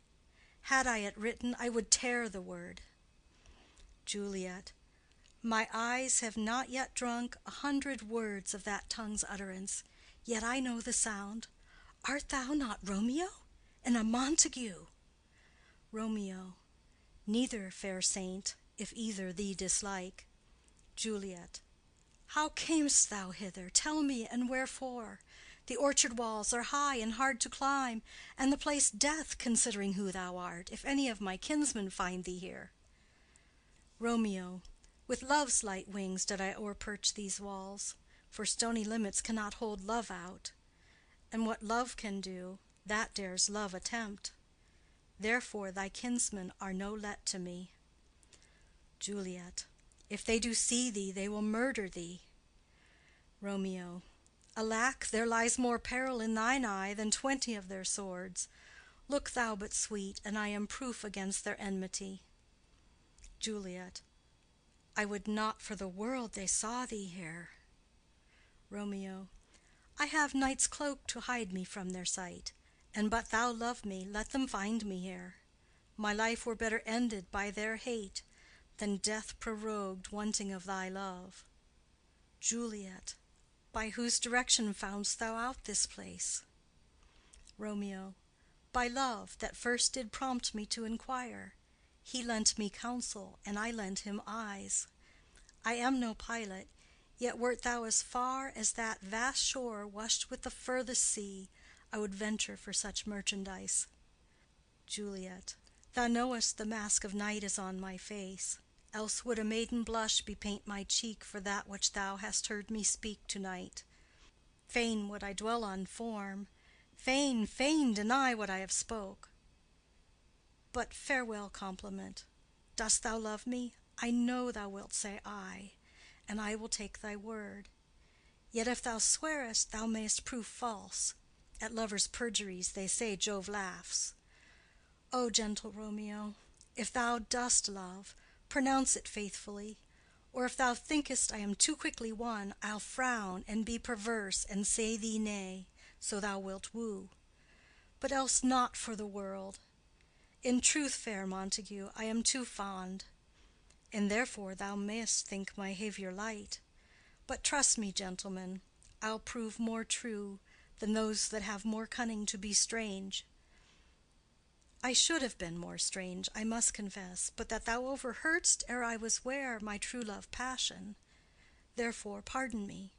Had I it written, I would tear the word. Juliet. My eyes have not yet drunk 100 words of that tongue's utterance, yet I know the sound. Art thou not Romeo, and a Montague? Romeo. Neither, fair saint, if either thee dislike. Juliet. How camest thou hither? Tell me, and wherefore? The orchard walls are high and hard to climb, and the place death, considering who thou art, if any of my kinsmen find thee here. Romeo. With love's light wings did I o'erperch these walls, for stony limits cannot hold love out. And what love can do, that dares love attempt. Therefore thy kinsmen are no let to me. Juliet. If they do see thee, they will murder thee. Romeo. Alack, there lies more peril in thine eye than 20 of their swords. Look thou but sweet, and I am proof against their enmity. Juliet. I would not for the world they saw thee here. Romeo. I have night's cloak to hide me from their sight, and but thou love me, let them find me here. My life were better ended by their hate than death prorogued wanting of thy love. Juliet. By whose direction found'st thou out this place? Romeo. By love, that first did prompt me to inquire. He lent me counsel, and I lent him eyes. I am no pilot, yet wert thou as far as that vast shore washed with the furthest sea, I would venture for such merchandise. Juliet. Thou knowest the mask of night is on my face, else would a maiden blush bepaint my cheek for that which thou hast heard me speak to-night. Fain would I dwell on form, fain deny what I have spoke. But farewell compliment. Dost thou love me? I know thou wilt say aye, and I will take thy word. Yet if thou swearest, thou mayst prove false. At lovers' perjuries they say Jove laughs. O gentle Romeo, if thou dost love, pronounce it faithfully. Or if thou thinkest I am too quickly won, I'll frown and be perverse and say thee nay, so thou wilt woo. But else not for the world. In truth, fair Montague, I am too fond, and therefore thou mayst think my haviour light. But trust me, gentlemen, I'll prove more true than those that have more cunning to be strange. I should have been more strange, I must confess, but that thou overheardst ere I was ware my true love passion. Therefore pardon me,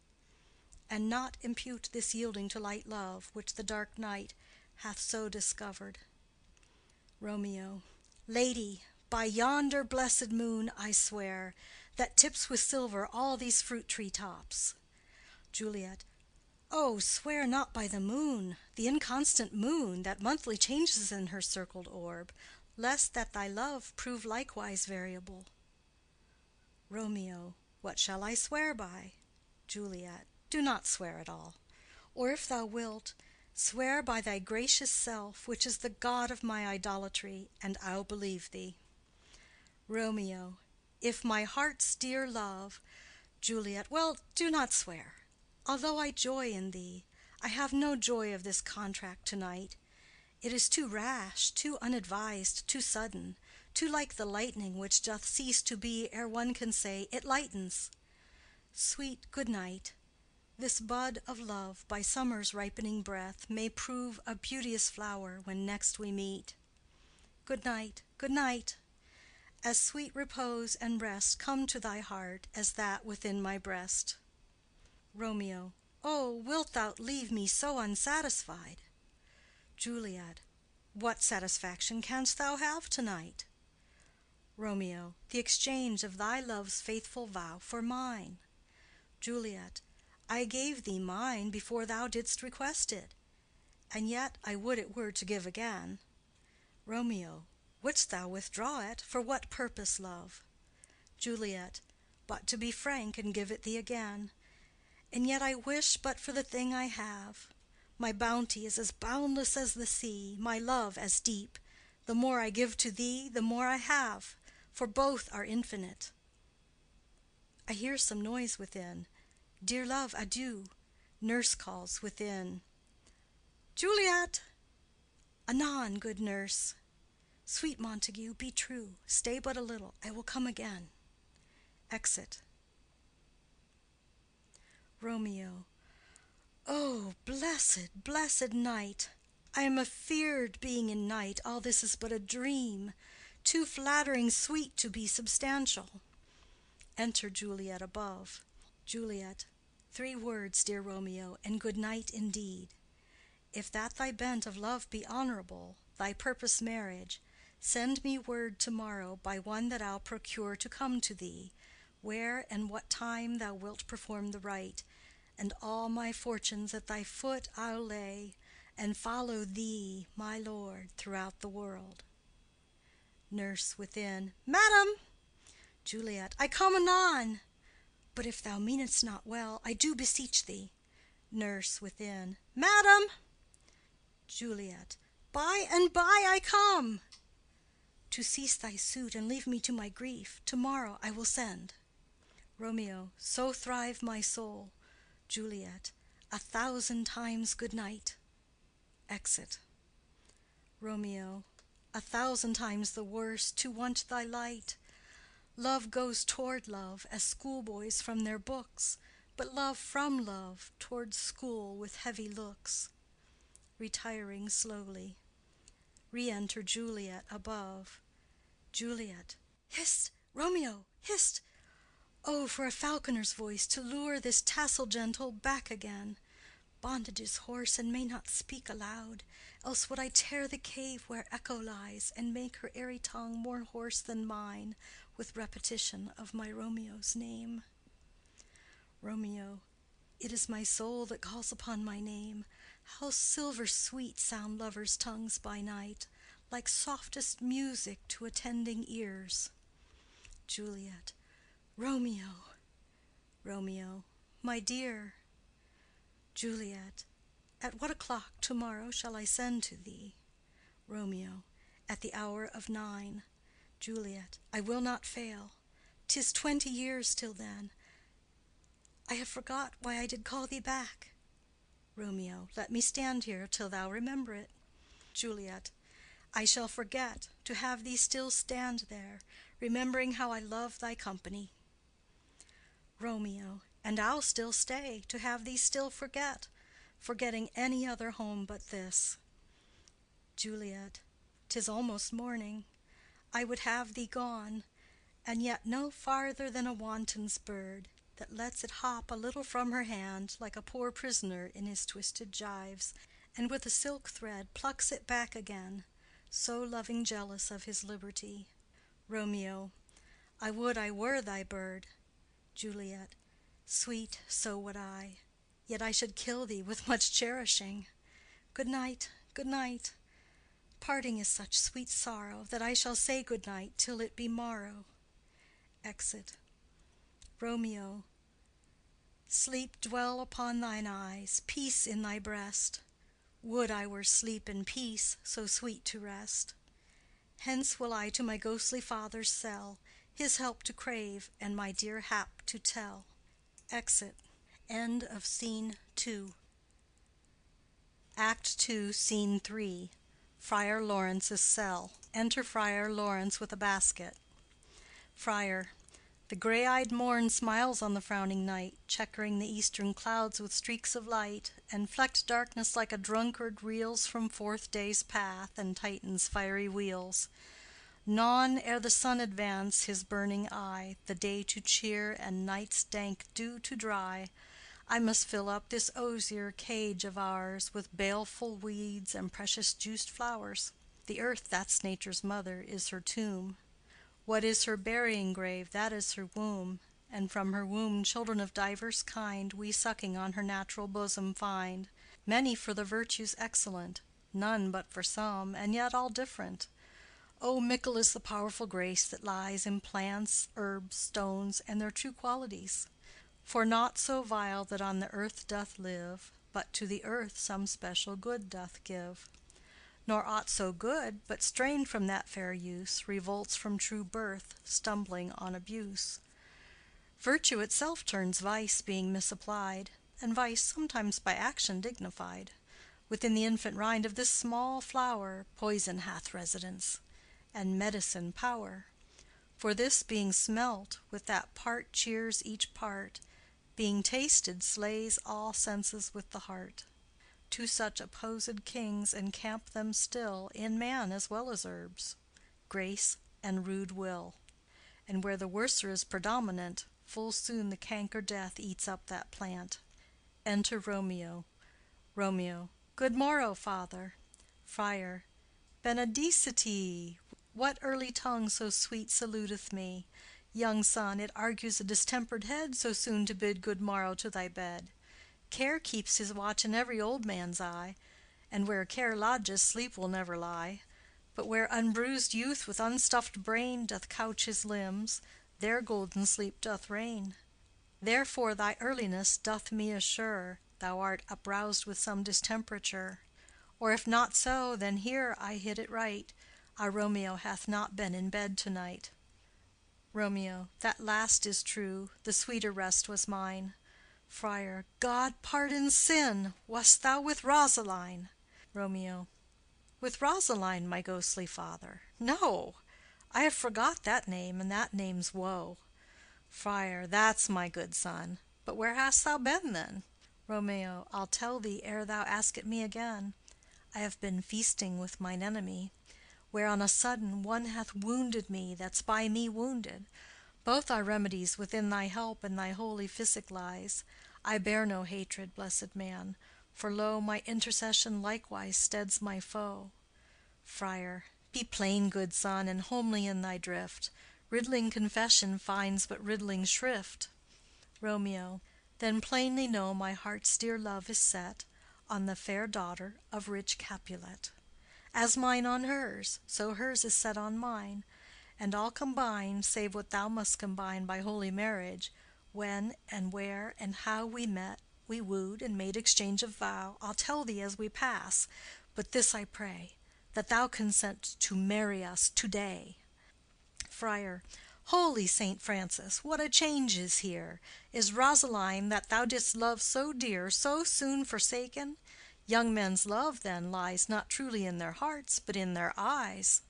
and not impute this yielding to light love, which the dark night hath so discovered. Romeo. Lady, by yonder blessed moon I swear, that tips with silver all these fruit tree tops. Juliet. Oh, swear not by the moon, the inconstant moon, that monthly changes in her circled orb, lest that thy love prove likewise variable. Romeo. What shall I swear by? Juliet. Do not swear at all. Or if thou wilt, swear by thy gracious self, which is the god of my idolatry, and I'll believe thee. Romeo. If my heart's dear love— Juliet. Well, do not swear. Although I joy in thee, I have no joy of this contract to-night. It is too rash, too unadvised, too sudden, too like the lightning which doth cease to be ere one can say it lightens. Sweet good night. This bud of love by summer's ripening breath may prove a beauteous flower when next we meet. Good night, good night. As sweet repose and rest come to thy heart as that within my breast. Romeo. Oh, wilt thou leave me so unsatisfied? Juliet. What satisfaction canst thou have to-night? Romeo. The exchange of thy love's faithful vow for mine. Juliet. I gave thee mine before thou didst request it, and yet I would it were to give again. Romeo. Wouldst thou withdraw it? For what purpose, love? Juliet. But to be frank and give it thee again. And yet I wish but for the thing I have. My bounty is as boundless as the sea, my love as deep. The more I give to thee, the more I have, for both are infinite. I hear some noise within. Dear love, adieu. Nurse calls within. Juliet! Anon, good nurse. Sweet Montague, be true. Stay but a little. I will come again. Exit. Romeo. Oh, blessed, blessed night! I am afeard being in night, all this is but a dream, too flattering sweet to be substantial. Enter Juliet above. Juliet. 3 words, dear Romeo, and good night indeed. If that thy bent of love be honorable, thy purpose marriage, send me word to-morrow by one that I'll procure to come to thee, where and what time thou wilt perform the rite, and all my fortunes at thy foot I'll lay, and follow thee, my lord, throughout the world. Nurse within. Madam! Juliet. I come anon. But if thou meanest not well, I do beseech thee. Nurse within. Madam! Juliet. By and by I come. To cease thy suit and leave me to my grief, to-morrow I will send. Romeo. So thrive my soul. Juliet. 1,000 times good night. Exit. Romeo. 1,000 times the worse to want thy light. Love goes toward love as schoolboys from their books, but love from love toward school with heavy looks. Retiring slowly. Re-enter Juliet above. Juliet. Hist! Romeo! Hist! Oh, for a falconer's voice to lure this tassel gentle back again! Bondage is hoarse and may not speak aloud, else would I tear the cave where Echo lies, and make her airy tongue more hoarse than mine with repetition of my Romeo's name. Romeo. It is my soul that calls upon my name. How silver sweet sound lovers' tongues by night, like softest music to attending ears. Juliet. Romeo! Romeo. My dear. Juliet. At what o'clock to-morrow shall I send to thee? Romeo. At the hour of 9. Juliet. I will not fail. 'Tis 20 years till then. I have forgot why I did call thee back. Romeo. Let me stand here till thou remember it. Juliet. I shall forget to have thee still stand there, remembering how I love thy company. Romeo. And I'll still stay to have thee still forget, forgetting any other home but this. Juliet. 'Tis almost morning. I would have thee gone, and yet no farther than a wanton's bird, that lets it hop a little from her hand, like a poor prisoner in his twisted gyves, and with a silk thread plucks it back again, so loving jealous of his liberty. Romeo. I would I were thy bird. Juliet. Sweet, so would I. Yet I should kill thee with much cherishing. Good night, good night. Parting is such sweet sorrow, that I shall say good night till it be morrow. Exit. Romeo. Sleep dwell upon thine eyes, peace in thy breast. Would I were sleep and peace, so sweet to rest. Hence will I to my ghostly father's cell, his help to crave, and my dear hap to tell. Exit. End of Scene 2. Act 2, Scene 3. Friar Lawrence's cell. Enter Friar Lawrence with a basket. Friar. The gray-eyed morn smiles on the frowning night, checkering the eastern clouds with streaks of light, and flecked darkness like a drunkard reels from forth day's path and tightens fiery wheels. Non ere the sun advance his burning eye, the day to cheer and night's dank dew to dry, I must fill up this osier cage of ours with baleful weeds and precious juiced flowers. The earth, that's nature's mother, is her tomb. What is her burying grave, that is her womb, and from her womb children of divers kind we sucking on her natural bosom find, many for the virtues excellent, none but for some, and yet all different. O mickle is the powerful grace that lies in plants, herbs, stones, and their true qualities. For naught so vile that on the earth doth live, but to the earth some special good doth give. Nor aught so good, but strained from that fair use, revolts from true birth, stumbling on abuse. Virtue itself turns vice, being misapplied, and vice sometimes by action dignified. Within the infant rind of this small flower poison hath residence, and medicine power. For this being smelt, with that part cheers each part, being tasted slays all senses with the heart. Two such opposed kings encamp them still, in man as well as herbs, grace and rude will. And where the worser is predominant, full soon the canker death eats up that plant. Enter Romeo. Romeo. Good morrow, father. Friar. Benedicite! What early tongue so sweet saluteth me? Young son, it argues a distempered head so soon to bid good morrow to thy bed. Care keeps his watch in every old man's eye, and where care lodges sleep will never lie. But where unbruised youth with unstuffed brain doth couch his limbs, there golden sleep doth reign. Therefore thy earliness doth me assure thou art uproused with some distemperature. Or if not so, then here I hit it right, our Romeo hath not been in bed to-night. Romeo. That last is true, the sweeter rest was mine. Friar. God pardon sin! Wast thou with Rosaline? Romeo. With Rosaline, my ghostly father? No! I have forgot that name, and that name's woe. Friar. That's my good son. But where hast thou been then? Romeo. I'll tell thee ere thou ask it me again. I have been feasting with mine enemy, where on a sudden one hath wounded me that's by me wounded. Both our remedies within thy help and thy holy physic lies. I bear no hatred, blessed man, for lo, my intercession likewise steads my foe. Friar. Be plain, good son, and homely in thy drift. Riddling confession finds but riddling shrift. Romeo. Then plainly know my heart's dear love is set on the fair daughter of rich Capulet. As mine on hers, so hers is set on mine, and all combine, save what thou must combine by holy marriage, when and where and how we met, we wooed and made exchange of vow, I'll tell thee as we pass, but this I pray, that thou consent to marry us to-day. Friar. Holy Saint Francis, what a change is here! Is Rosaline, that thou didst love so dear, so soon forsaken? Young men's love, then, lies not truly in their hearts, but in their eyes.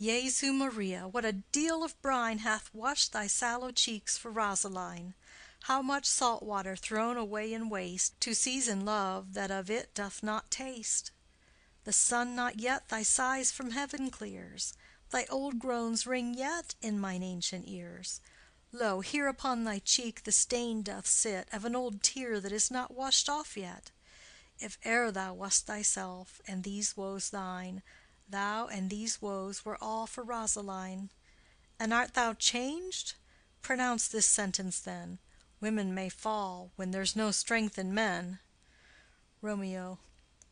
Jesu Maria, what a deal of brine hath washed thy sallow cheeks for Rosaline! How much salt water thrown away in waste, to season love that of it doth not taste! The sun not yet thy sighs from heaven clears, thy old groans ring yet in mine ancient ears. Lo, here upon thy cheek the stain doth sit of an old tear that is not washed off yet. If e'er thou wast thyself, and these woes thine, thou and these woes were all for Rosaline. And art thou changed? Pronounce this sentence then: women may fall when there's no strength in men. Romeo.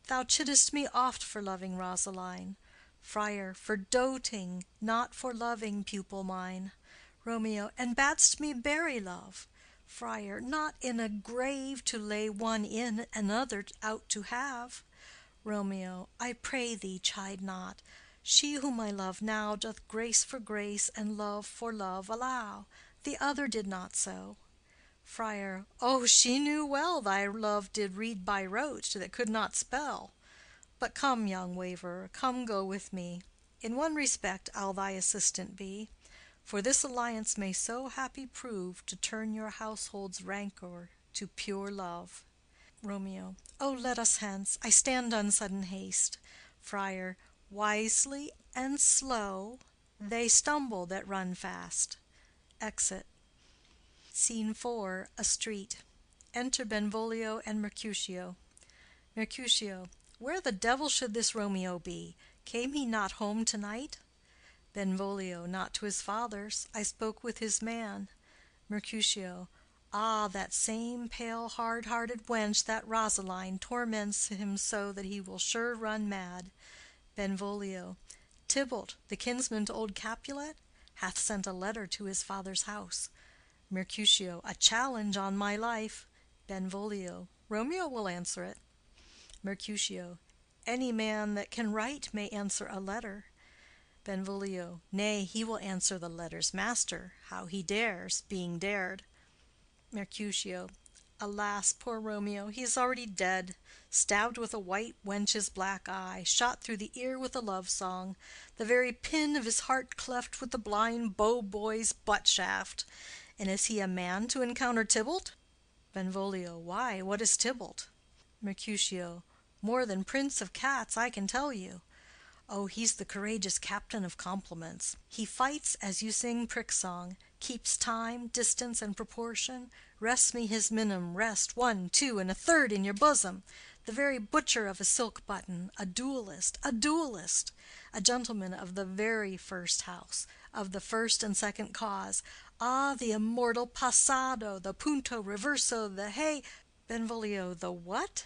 Thou chidest me oft for loving Rosaline. Friar. For doting, not for loving, pupil mine. Romeo. And bad'st me bury love. Friar. Not in a grave to lay one in, another out to have. Romeo. I pray thee chide not. She whom I love now doth grace for grace and love for love allow. The other did not so. Friar. Oh, she knew well thy love did read by rote that could not spell. But come, young waverer, come go with me. In one respect I'll thy assistant be, for this alliance may so happy prove to turn your household's rancour to pure love. Romeo. Oh, let us hence. I stand on sudden haste. Friar. Wisely and slow they stumble that run fast. Exit. Scene 4. A street. Enter Benvolio and Mercutio. Mercutio. Where the devil should this Romeo be? Came he not home to-night? Benvolio. Not to his father's. I spoke with his man. Mercutio. Ah, that same pale hard-hearted wench, that Rosaline, torments him so that he will sure run mad. Benvolio. Tybalt, the kinsman to old Capulet, hath sent a letter to his father's house. Mercutio. A challenge on my life. Benvolio. Romeo will answer it. Mercutio. Any man that can write may answer a letter. Benvolio. Nay, he will answer the letter's master, how he dares, being dared. Mercutio. Alas, poor Romeo, he is already dead, stabbed with a white wench's black eye, shot through the ear with a love song, the very pin of his heart cleft with the blind bow boy's butt shaft. And is he a man to encounter Tybalt? Benvolio. Why, what is Tybalt? Mercutio. More than prince of cats, I can tell you. Oh, he's the courageous captain of compliments. He fights as you sing prick song, keeps time, distance, and proportion, rests me his minim, rest, 1, 2, and a third in your bosom, the very butcher of a silk button, a duellist, a gentleman of the very first house, of the first and second cause. Ah, the immortal passado, the punto reverso, the hey— Benvolio. The what?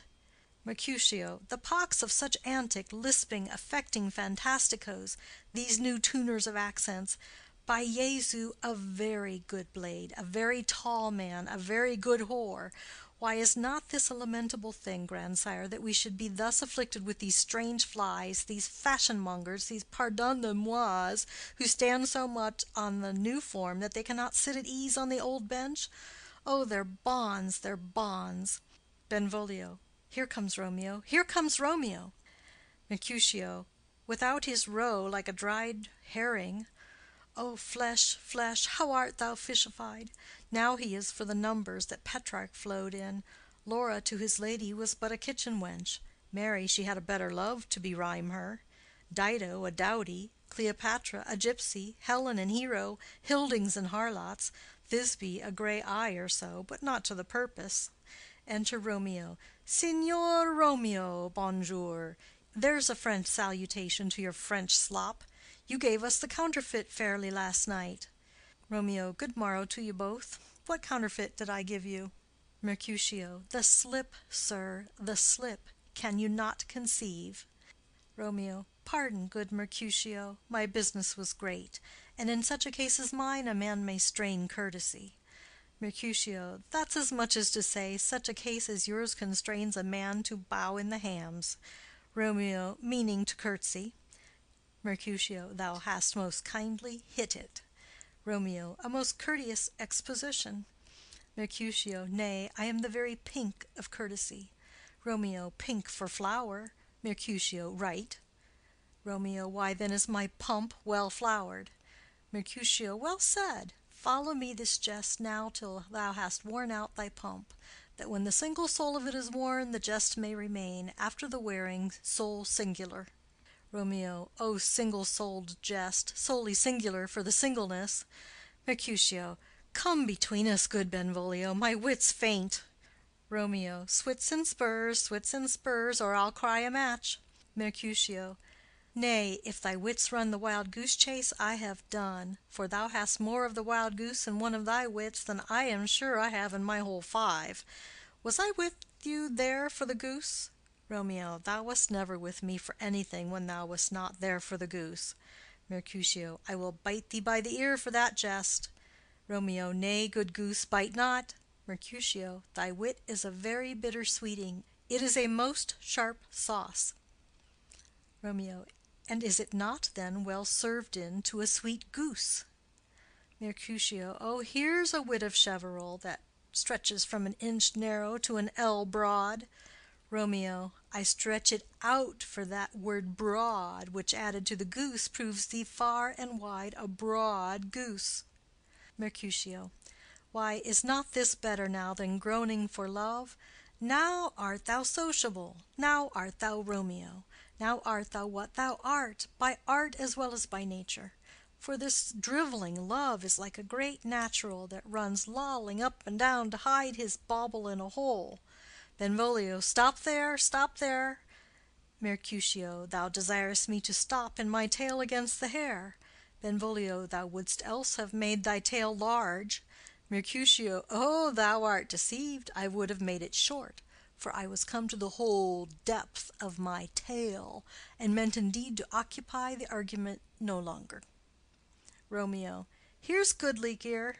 Mercutio. The pox of such antic, lisping, affecting fantasticos, these new tuners of accents. By Jesu, a very good blade, a very tall man, a very good whore. Why, is not this a lamentable thing, grandsire, that we should be thus afflicted with these strange flies, these fashion-mongers, these pardon-the-mois, who stand so much on the new form that they cannot sit at ease on the old bench? Oh, their bonds, their bonds! Benvolio. Here comes Romeo, here comes Romeo. Mercutio. Without his roe, like a dried herring. O flesh, flesh, how art thou fishified! Now he is for the numbers that Petrarch flowed in. Laura to his lady was but a kitchen wench. Mary, she had a better love to berhyme her. Dido, a dowdy. Cleopatra, a gypsy. Helen and Hero, Hildings and harlots. Thisbe, a grey eye or so, but not to the purpose. Enter Romeo. Signor Romeo, bonjour. There's a French salutation to your French slop. You gave us the counterfeit fairly last night. Romeo. Good morrow to you both. What counterfeit did I give you? Mercutio. The slip, sir, the slip. Can you not conceive? Romeo. Pardon, good Mercutio, my business was great, and in such a case as mine a man may strain courtesy. Mercutio. That's as much as to say, such a case as yours constrains a man to bow in the hams. Romeo, meaning to curtsy. Mercutio. Thou hast most kindly hit it. Romeo. A most courteous exposition. Mercutio. Nay, I am the very pink of courtesy. Romeo. Pink for flower. Mercutio. Right. Romeo. Why then is my pump well flowered. Mercutio. Well said. Follow me this jest now till thou hast worn out thy pump, that when the single soul of it is worn, the jest may remain, after the wearing, soul singular. Romeo. O single-souled jest, solely singular for the singleness. Mercutio. Come between us, good Benvolio, my wits faint. Romeo. Swits and spurs, or I'll cry a match. Mercutio. Nay, if thy wits run the wild goose chase, I have done, for thou hast more of the wild goose in one of thy wits than I am sure I have in my whole 5. Was I with you there for the goose? Romeo. Thou wast never with me for anything when thou wast not there for the goose. Mercutio. I will bite thee by the ear for that jest. Romeo. Nay, good goose, bite not. Mercutio. Thy wit is a very bitter sweeting. It is a most sharp sauce. Romeo. And is it not then well served in to a sweet goose? Mercutio. Oh, here's a wit of Cheverel that stretches from an inch narrow to an ell broad. Romeo. I stretch it out for that word broad, which added to the goose proves thee far and wide a broad goose. Mercutio. Why, is not this better now than groaning for love? Now art thou sociable, now art thou Romeo, now art thou what thou art, by art as well as by nature. For this drivelling love is like a great natural that runs lolling up and down to hide his bauble in a hole. Benvolio. Stop there, stop there. Mercutio. Thou desirest me to stop in my tail against the hair. Benvolio. Thou wouldst else have made thy tail large. Mercutio. Oh, thou art deceived. I would have made it short, for I was come to the whole depth of my tail, and meant indeed to occupy the argument no longer. Romeo. Here's goodly gear.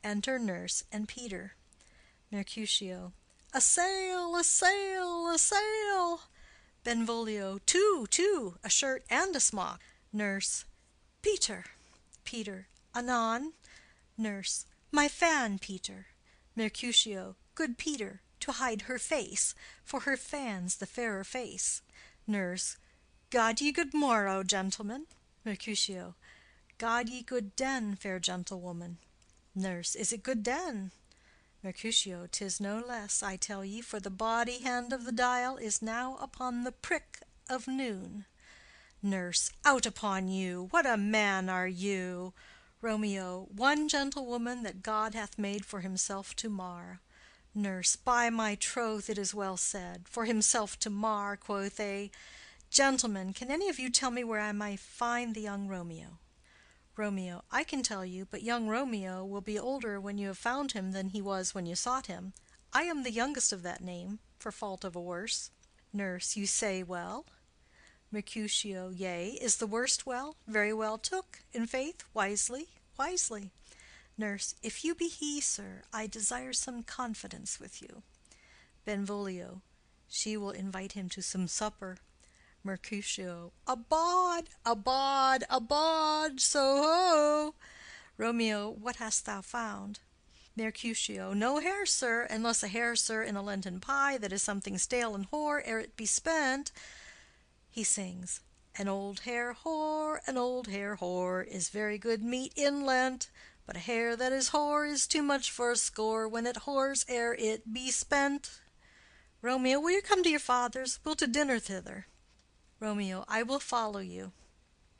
Enter Nurse and Peter. Mercutio. A sail, a sail, a sail. Benvolio. Two, a shirt and a smock. Nurse. Peter. Peter. Anon. Nurse. My fan, Peter. Mercutio. Good Peter, to hide her face, for her fan's the fairer face. Nurse. God ye good morrow, gentlemen. Mercutio. God ye good den, fair gentlewoman. Nurse. Is it good den? Mercutio. 'Tis no less, I tell ye, for the body hand of the dial is now upon the prick of noon. Nurse. Out upon you! What a man are you! Romeo. One gentlewoman that God hath made for himself to mar. Nurse. By my troth, it is well said. For himself to mar, quoth they. Gentlemen, can any of you tell me where I may find the young Romeo? Romeo. I can tell you, but young Romeo will be older when you have found him than he was when you sought him. I am the youngest of that name, for fault of a worse. Nurse. You say well. Mercutio. Yea, is the worst well? Very well took, in faith, wisely, wisely. Nurse. If you be he, sir, I desire some confidence with you. Benvolio. She will invite him to some supper. Mercutio. Abad, abad, abad, so ho. Romeo. What hast thou found? Mercutio. No hare, sir, unless a hare, sir, in a Lenten pie that is something stale and hoar ere it be spent. He sings. An old hare whore, is very good meat in Lent, but a hare that is hoar is too much for a score when it whores ere it be spent. Romeo. Will you come to your father's? We'll to dinner thither. Romeo. I will follow you.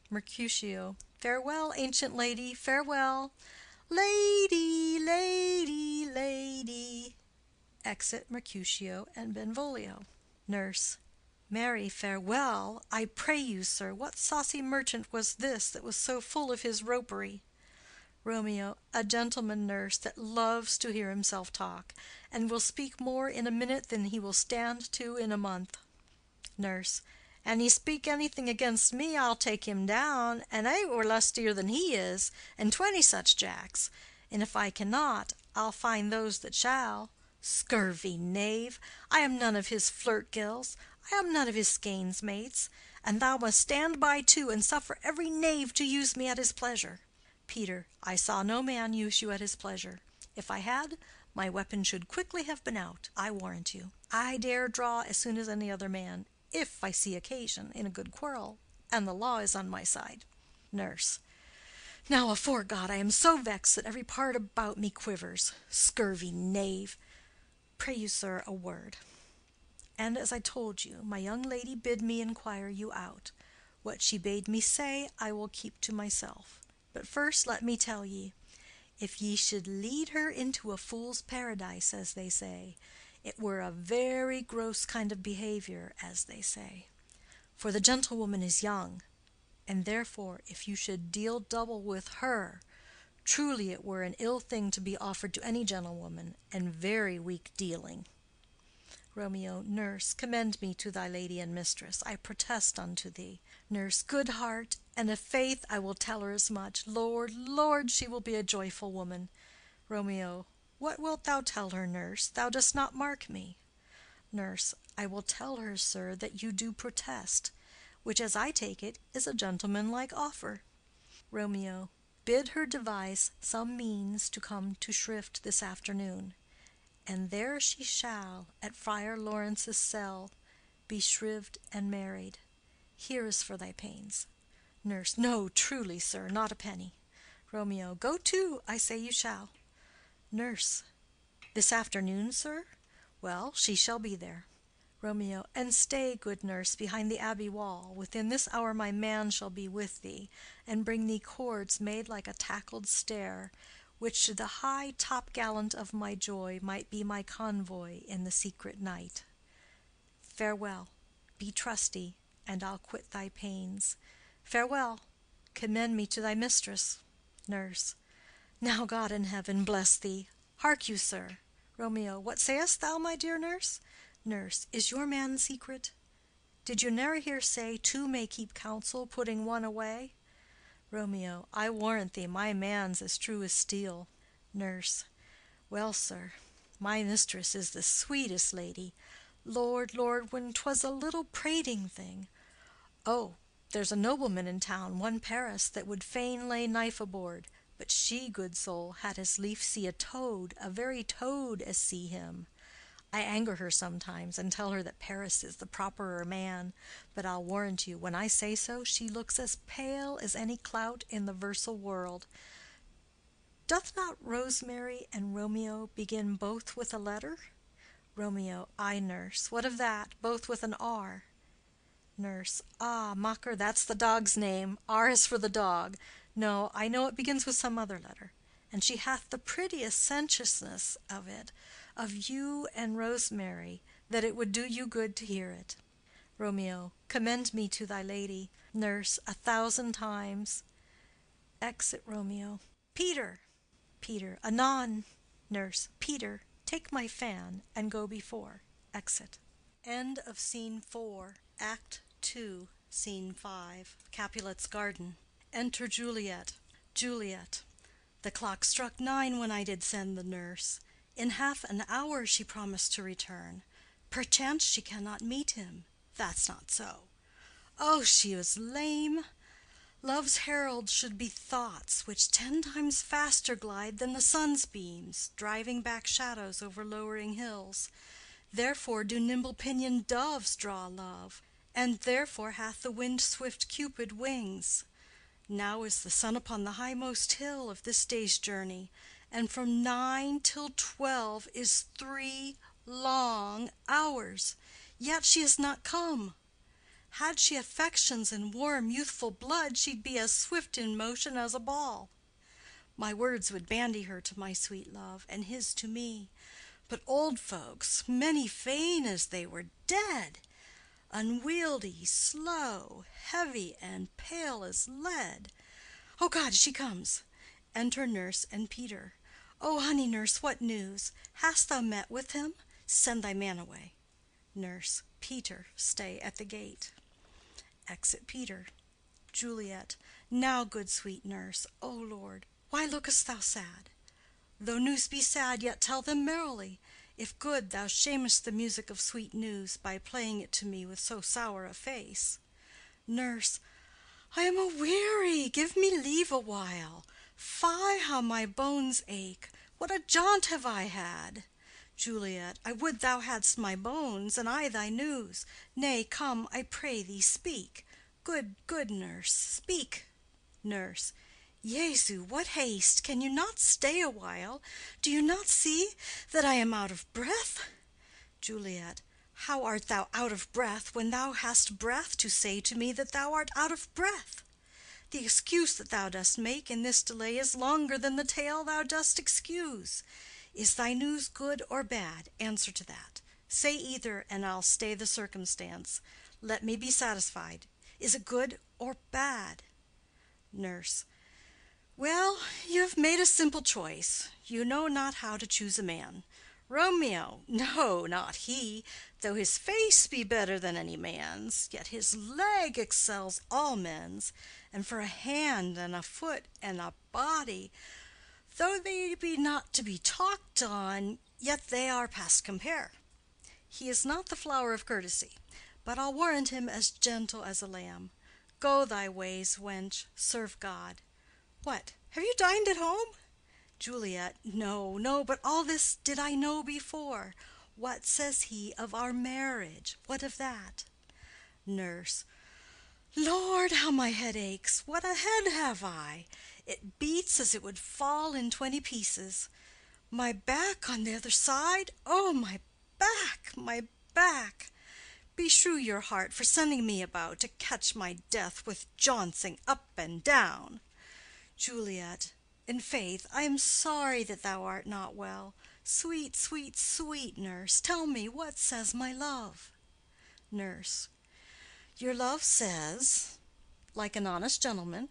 Mercutio. Farewell, ancient lady, farewell. Lady, lady, lady. Exit Mercutio and Benvolio. Nurse. Marry, farewell. I pray you, sir, what saucy merchant was this that was so full of his ropery? Romeo. A gentleman, nurse, that loves to hear himself talk, and will speak more in a minute than he will stand to in a month. Nurse. An he speak anything against me, I'll take him down, and I were lustier than he is, and 20 such jacks. And if I cannot, I'll find those that shall. Scurvy knave! I am none of his flirt-gills, I am none of his skeins mates, and thou must stand by too, and suffer every knave to use me at his pleasure. Peter, I saw no man use you at his pleasure. If I had, my weapon should quickly have been out, I warrant you. I dare draw as soon as any other man, if I see occasion, in a good quarrel, and the law is on my side. Nurse. Now, afore God, I am so vexed that every part about me quivers. Scurvy knave! Pray you, sir, a word. And as I told you, my young lady bid me inquire you out. What she bade me say, I will keep to myself. But first let me tell ye, if ye should lead her into a fool's paradise, as they say, it were a very gross kind of behavior, as they say. For the gentlewoman is young, and therefore if you should deal double with her, truly it were an ill thing to be offered to any gentlewoman, and very weak dealing. Romeo. Nurse, commend me to thy lady and mistress, I protest unto thee. Nurse. Good heart, and a faith I will tell her as much. Lord, Lord, she will be a joyful woman. Romeo. What wilt thou tell her, nurse? Thou dost not mark me. Nurse. I will tell her, sir, that you do protest, which, as I take it, is a gentlemanlike offer. Romeo. Bid her devise some means to come to Shrift this afternoon, and there she shall, at Friar Lawrence's cell, be shrived and married. Here is for thy pains. Nurse. No, truly, sir, not a penny. Romeo. Go to, I say you shall. Nurse. This afternoon, sir? Well, she shall be there. Romeo. And stay, good nurse, behind the abbey wall. Within this hour my man shall be with thee, and bring thee cords made like a tackled stair, which to the high top-gallant of my joy might be my convoy in the secret night. Farewell. Be trusty, and I'll quit thy pains. Farewell. Commend me to thy mistress. Nurse. Now God in heaven bless thee. Hark you, sir. Romeo. What sayest thou, my dear nurse? Nurse. Is your man secret? Did you ne'er hear say two may keep counsel, putting one away? Romeo. I warrant thee my man's as true as steel. Nurse. Well, sir, my mistress is the sweetest lady. Lord, Lord, when 'twas a little prating thing. Oh, there's a nobleman in town, one Paris, that would fain lay knife aboard, but she, good soul, had as lief see a toad, a very toad, as see him. I anger her sometimes, and tell her that Paris is the properer man, but I'll warrant you, when I say so, she looks as pale as any clout in the versal world. Doth not Rosemary and Romeo begin both with a letter? Romeo. Ay, nurse. What of that? Both with an R. Nurse. Ah, mocker, that's the dog's name. R is for the dog. No, I know it begins with some other letter. And she hath the prettiest sensuousness of it, of you and Rosemary, that it would do you good to hear it. Romeo. Commend me to thy lady. Nurse. 1,000 times. Exit Romeo. Peter. Peter. Anon. Nurse. Peter, take my fan and go before. Exit. End of Scene 4. Act 2, Scene 5. Capulet's garden. Enter Juliet. Juliet. The clock struck 9 when I did send the nurse. In half an hour she promised to return. Perchance she cannot meet him. That's not so. Oh, she is lame. Love's heralds should be thoughts, which 10 times faster glide than the sun's beams, driving back shadows over lowering hills. Therefore do nimble-pinioned doves draw love, and therefore hath the wind-swift Cupid wings. Now is the sun upon the highmost hill of this day's journey, and from 9 till 12 is 3 long hours, yet she is not come. Had she affections and warm youthful blood, she'd be as swift in motion as a ball. My words would bandy her to my sweet love, and his to me. But old folks, many fain as they were dead, unwieldy, slow, heavy, and pale as lead. Oh God, she comes! Enter nurse and Peter. Oh, honey nurse, what news? Hast thou met with him? Send thy man away. Nurse. Peter, stay at the gate. Exit Peter. Juliet. Now, good sweet nurse, O Lord, why lookest thou sad? Though news be sad, yet tell them merrily. If good, thou shamest the music of sweet news by playing it to me with so sour a face. Nurse. I am a-weary, give me leave a while. Fie, how my bones ache! What a jaunt have I had! Juliet. I would thou hadst my bones, and I thy news. Nay, come, I pray thee, speak. Good, good nurse, speak. Nurse. Jesu, what haste! Can you not stay a while? Do you not see that I am out of breath? Juliet. How art thou out of breath when thou hast breath to say to me that thou art out of breath? The excuse that thou dost make in this delay is longer than the tale thou dost excuse. Is thy news good or bad? Answer to that. Say either, and I'll stay the circumstance. Let me be satisfied. Is it good or bad? Nurse. Well, you have made a simple choice. You know not how to choose a man. Romeo, no, not he. Though his face be better than any man's, yet his leg excels all men's. And for a hand and a foot and a body, though they be not to be talked on, yet they are past compare. He is not the flower of courtesy, but I'll warrant him as gentle as a lamb. Go thy ways, wench, serve God. What, have you dined at home? Juliet. No, no, but all this did I know before. What says he of our marriage? What of that? Nurse. Lord, how my head aches! What a head have I! It beats as it would fall in 20 pieces. My back on the other side! Oh, my back, my back! Beshrew your heart for sending me about to catch my death with jouncing up and down. Juliet. In faith, I am sorry that thou art not well. Sweet, sweet, sweet nurse, tell me what says my love. Nurse. Your love says, like an honest gentleman,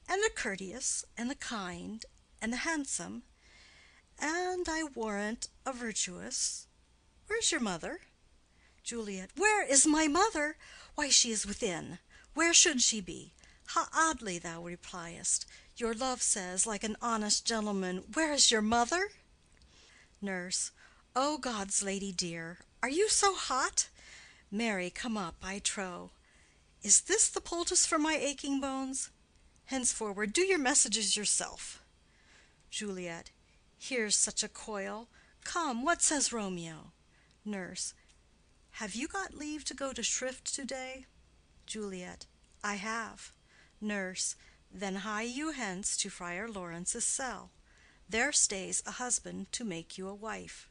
and a courteous, and a kind, and a handsome, and I warrant a virtuous. Where's your mother? Juliet. Where is my mother? Why, she is within. Where should she be? How oddly thou repliest. Your love says, like an honest gentleman, where is your mother? Nurse. O God's lady dear, are you so hot? Mary, come up, I trow. Is this the poultice for my aching bones? Henceforward do your messages yourself. Juliet. Here's such a coil. Come, what says Romeo? Nurse. Have you got leave to go to shrift to-day? Juliet. I have. Nurse. Then hie you hence to Friar Lawrence's cell. There stays a husband to make you a wife.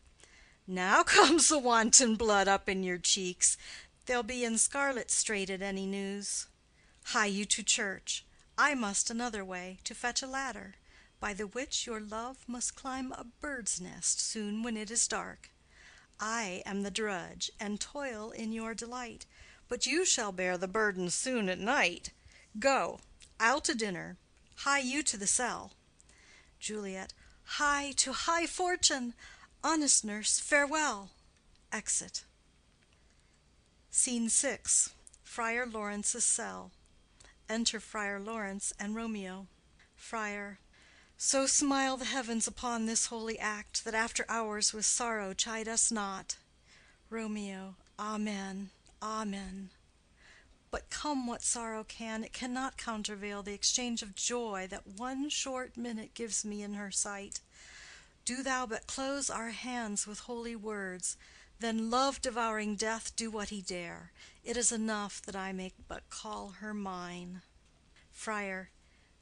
Now comes the wanton blood up in your cheeks. They'll be in scarlet straight at any news. Hie you to church. I must another way, to fetch a ladder, by the which your love must climb a bird's nest soon when it is dark. I am the drudge, and toil in your delight, but you shall bear the burden soon at night. Go, I'll to dinner. Hie you to the cell. Juliet. Hie to high fortune! Honest nurse, farewell. Exit. Scene 6. Friar Lawrence's cell. Enter Friar Lawrence and Romeo. Friar. So smile the heavens upon this holy act, that after hours with sorrow chide us not. Romeo. Amen, amen. But come what sorrow can, it cannot countervail the exchange of joy that one short minute gives me in her sight. Do thou but close our hands with holy words, then love-devouring death do what he dare. It is enough that I may but call her mine. Friar.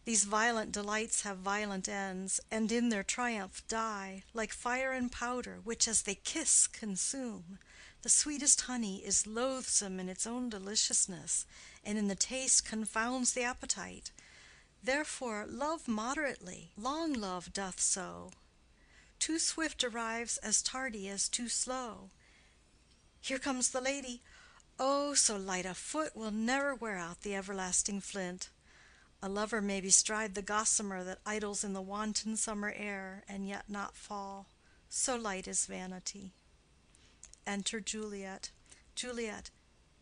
These violent delights have violent ends, and in their triumph die, like fire and powder, which as they kiss consume. The sweetest honey is loathsome in its own deliciousness, and in the taste confounds the appetite. Therefore love moderately, long love doth so. Too swift arrives as tardy as too slow. Here comes the lady. Oh, so light a foot will never wear out the everlasting flint. A lover may bestride the gossamer that idles in the wanton summer air, and yet not fall. So light is vanity. Enter Juliet. Juliet.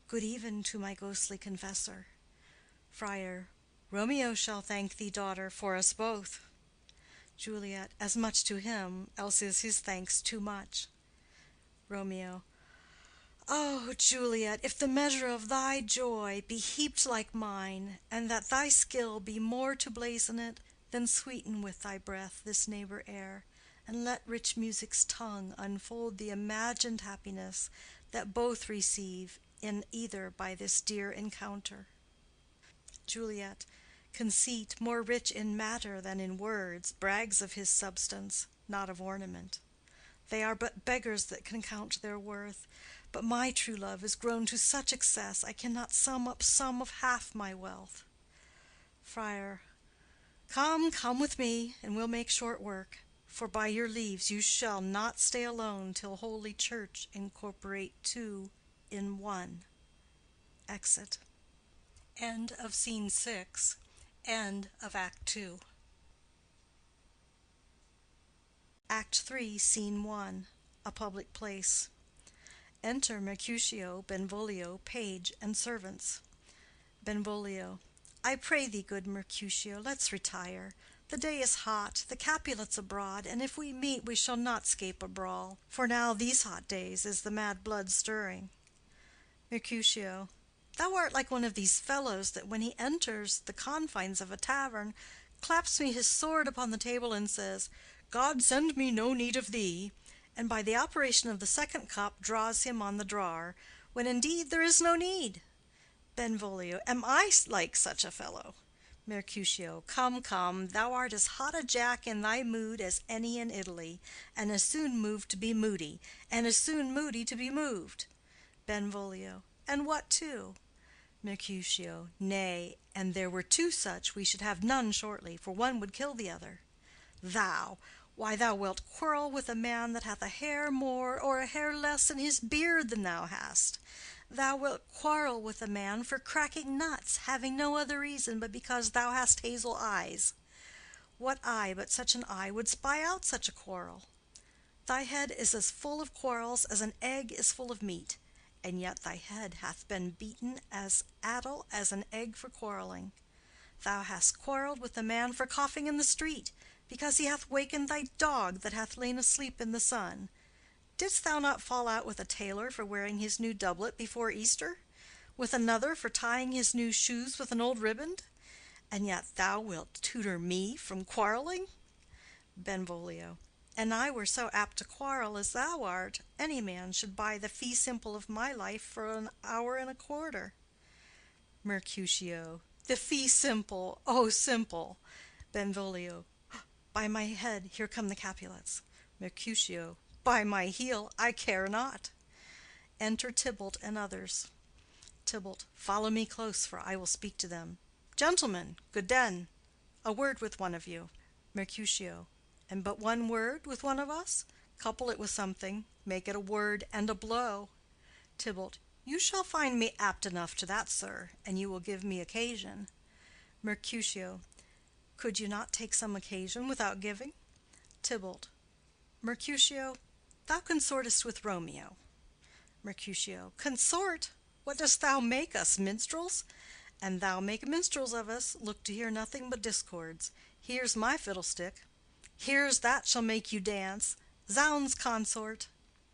Good even to my ghostly confessor. Friar. Romeo shall thank thee, daughter, for us both. Juliet. As much to him, else is his thanks too much. Romeo. Oh, Juliet, if the measure of thy joy be heaped like mine, and that thy skill be more to blazon it, Then sweeten with thy breath this neighbor air, and let rich music's tongue unfold the imagined happiness that both receive in either by this dear encounter. Juliet, conceit, more rich in matter than in words, brags of his substance, not of ornament. They are but beggars that can count their worth. But my true love is grown to such excess, I cannot sum up sum of half my wealth. Friar. Come, come with me, and we'll make short work. For by your leaves you shall not stay alone till Holy Church incorporate two in one. Exit. End of Scene 6. End of Act 2. Act 3, Scene 1. A public place. Enter Mercutio, Benvolio, page, and servants. Benvolio. I pray thee, good Mercutio, let's retire. The day is hot, the Capulets abroad, and if we meet we shall not scape a brawl, for now these hot days is the mad blood stirring. Mercutio. Thou art like one of these fellows that when he enters the confines of a tavern, claps me his sword upon the table and says, God send me no need of thee, and by the operation of the second cup draws him on the drawer, when indeed there is no need. Benvolio. Am I like such a fellow? Mercutio. Come, come, thou art as hot a jack in thy mood as any in Italy, and as soon moved to be moody, and as soon moody to be moved. Benvolio. And what too? Mercutio. Nay, and there were two such, we should have none shortly, for one would kill the other. Thou! Why, thou wilt quarrel with a man that hath a hair more or a hair less in his beard than thou hast. Thou wilt quarrel with a man for cracking nuts, having no other reason but because thou hast hazel eyes. What eye but such an eye would spy out such a quarrel? Thy head is as full of quarrels as an egg is full of meat, and yet thy head hath been beaten as addle as an egg for quarreling. Thou hast quarreled with a man for coughing in the street, because he hath wakened thy dog that hath lain asleep in the sun. Didst thou not fall out with a tailor for wearing his new doublet before Easter? With another for tying his new shoes with an old riband? And yet thou wilt tutor me from quarreling? Benvolio. And I were so apt to quarrel as thou art, any man should buy the fee simple of my life for an hour and a quarter. Mercutio. The fee simple, oh simple! Benvolio. By my head, here come the Capulets. Mercutio. By my heel, I care not. Enter Tybalt and others. Tybalt. Follow me close, for I will speak to them. Gentlemen, good den. A word with one of you. Mercutio. And but one word with one of us? Couple it with something. Make it a word and a blow. Tybalt. You shall find me apt enough to that, sir, and you will give me occasion. Mercutio. Could you not take some occasion without giving? Tybalt. Mercutio, thou consortest with Romeo. Mercutio. Consort? What dost thou make us, minstrels? And thou make minstrels of us, look to hear nothing but discords. Here's my fiddlestick. Here's that shall make you dance. Zounds, consort!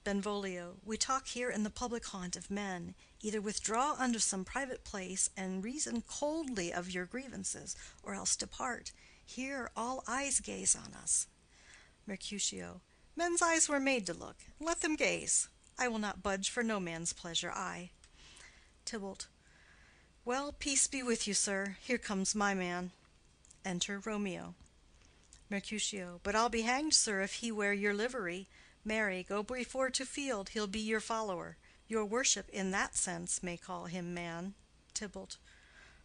Benvolio. We talk here in the public haunt of men. Either withdraw unto some private place and reason coldly of your grievances, or else depart. Here all eyes gaze on us. Mercutio. Men's eyes were made to look, and let them gaze. I will not budge for no man's pleasure, I. Tybalt. Well, peace be with you, sir. Here comes my man. Enter Romeo. Mercutio. But I'll be hanged, sir, if he wear your livery. Marry, go before to field, he'll be your follower. Your worship in that sense may call him man. Tybalt.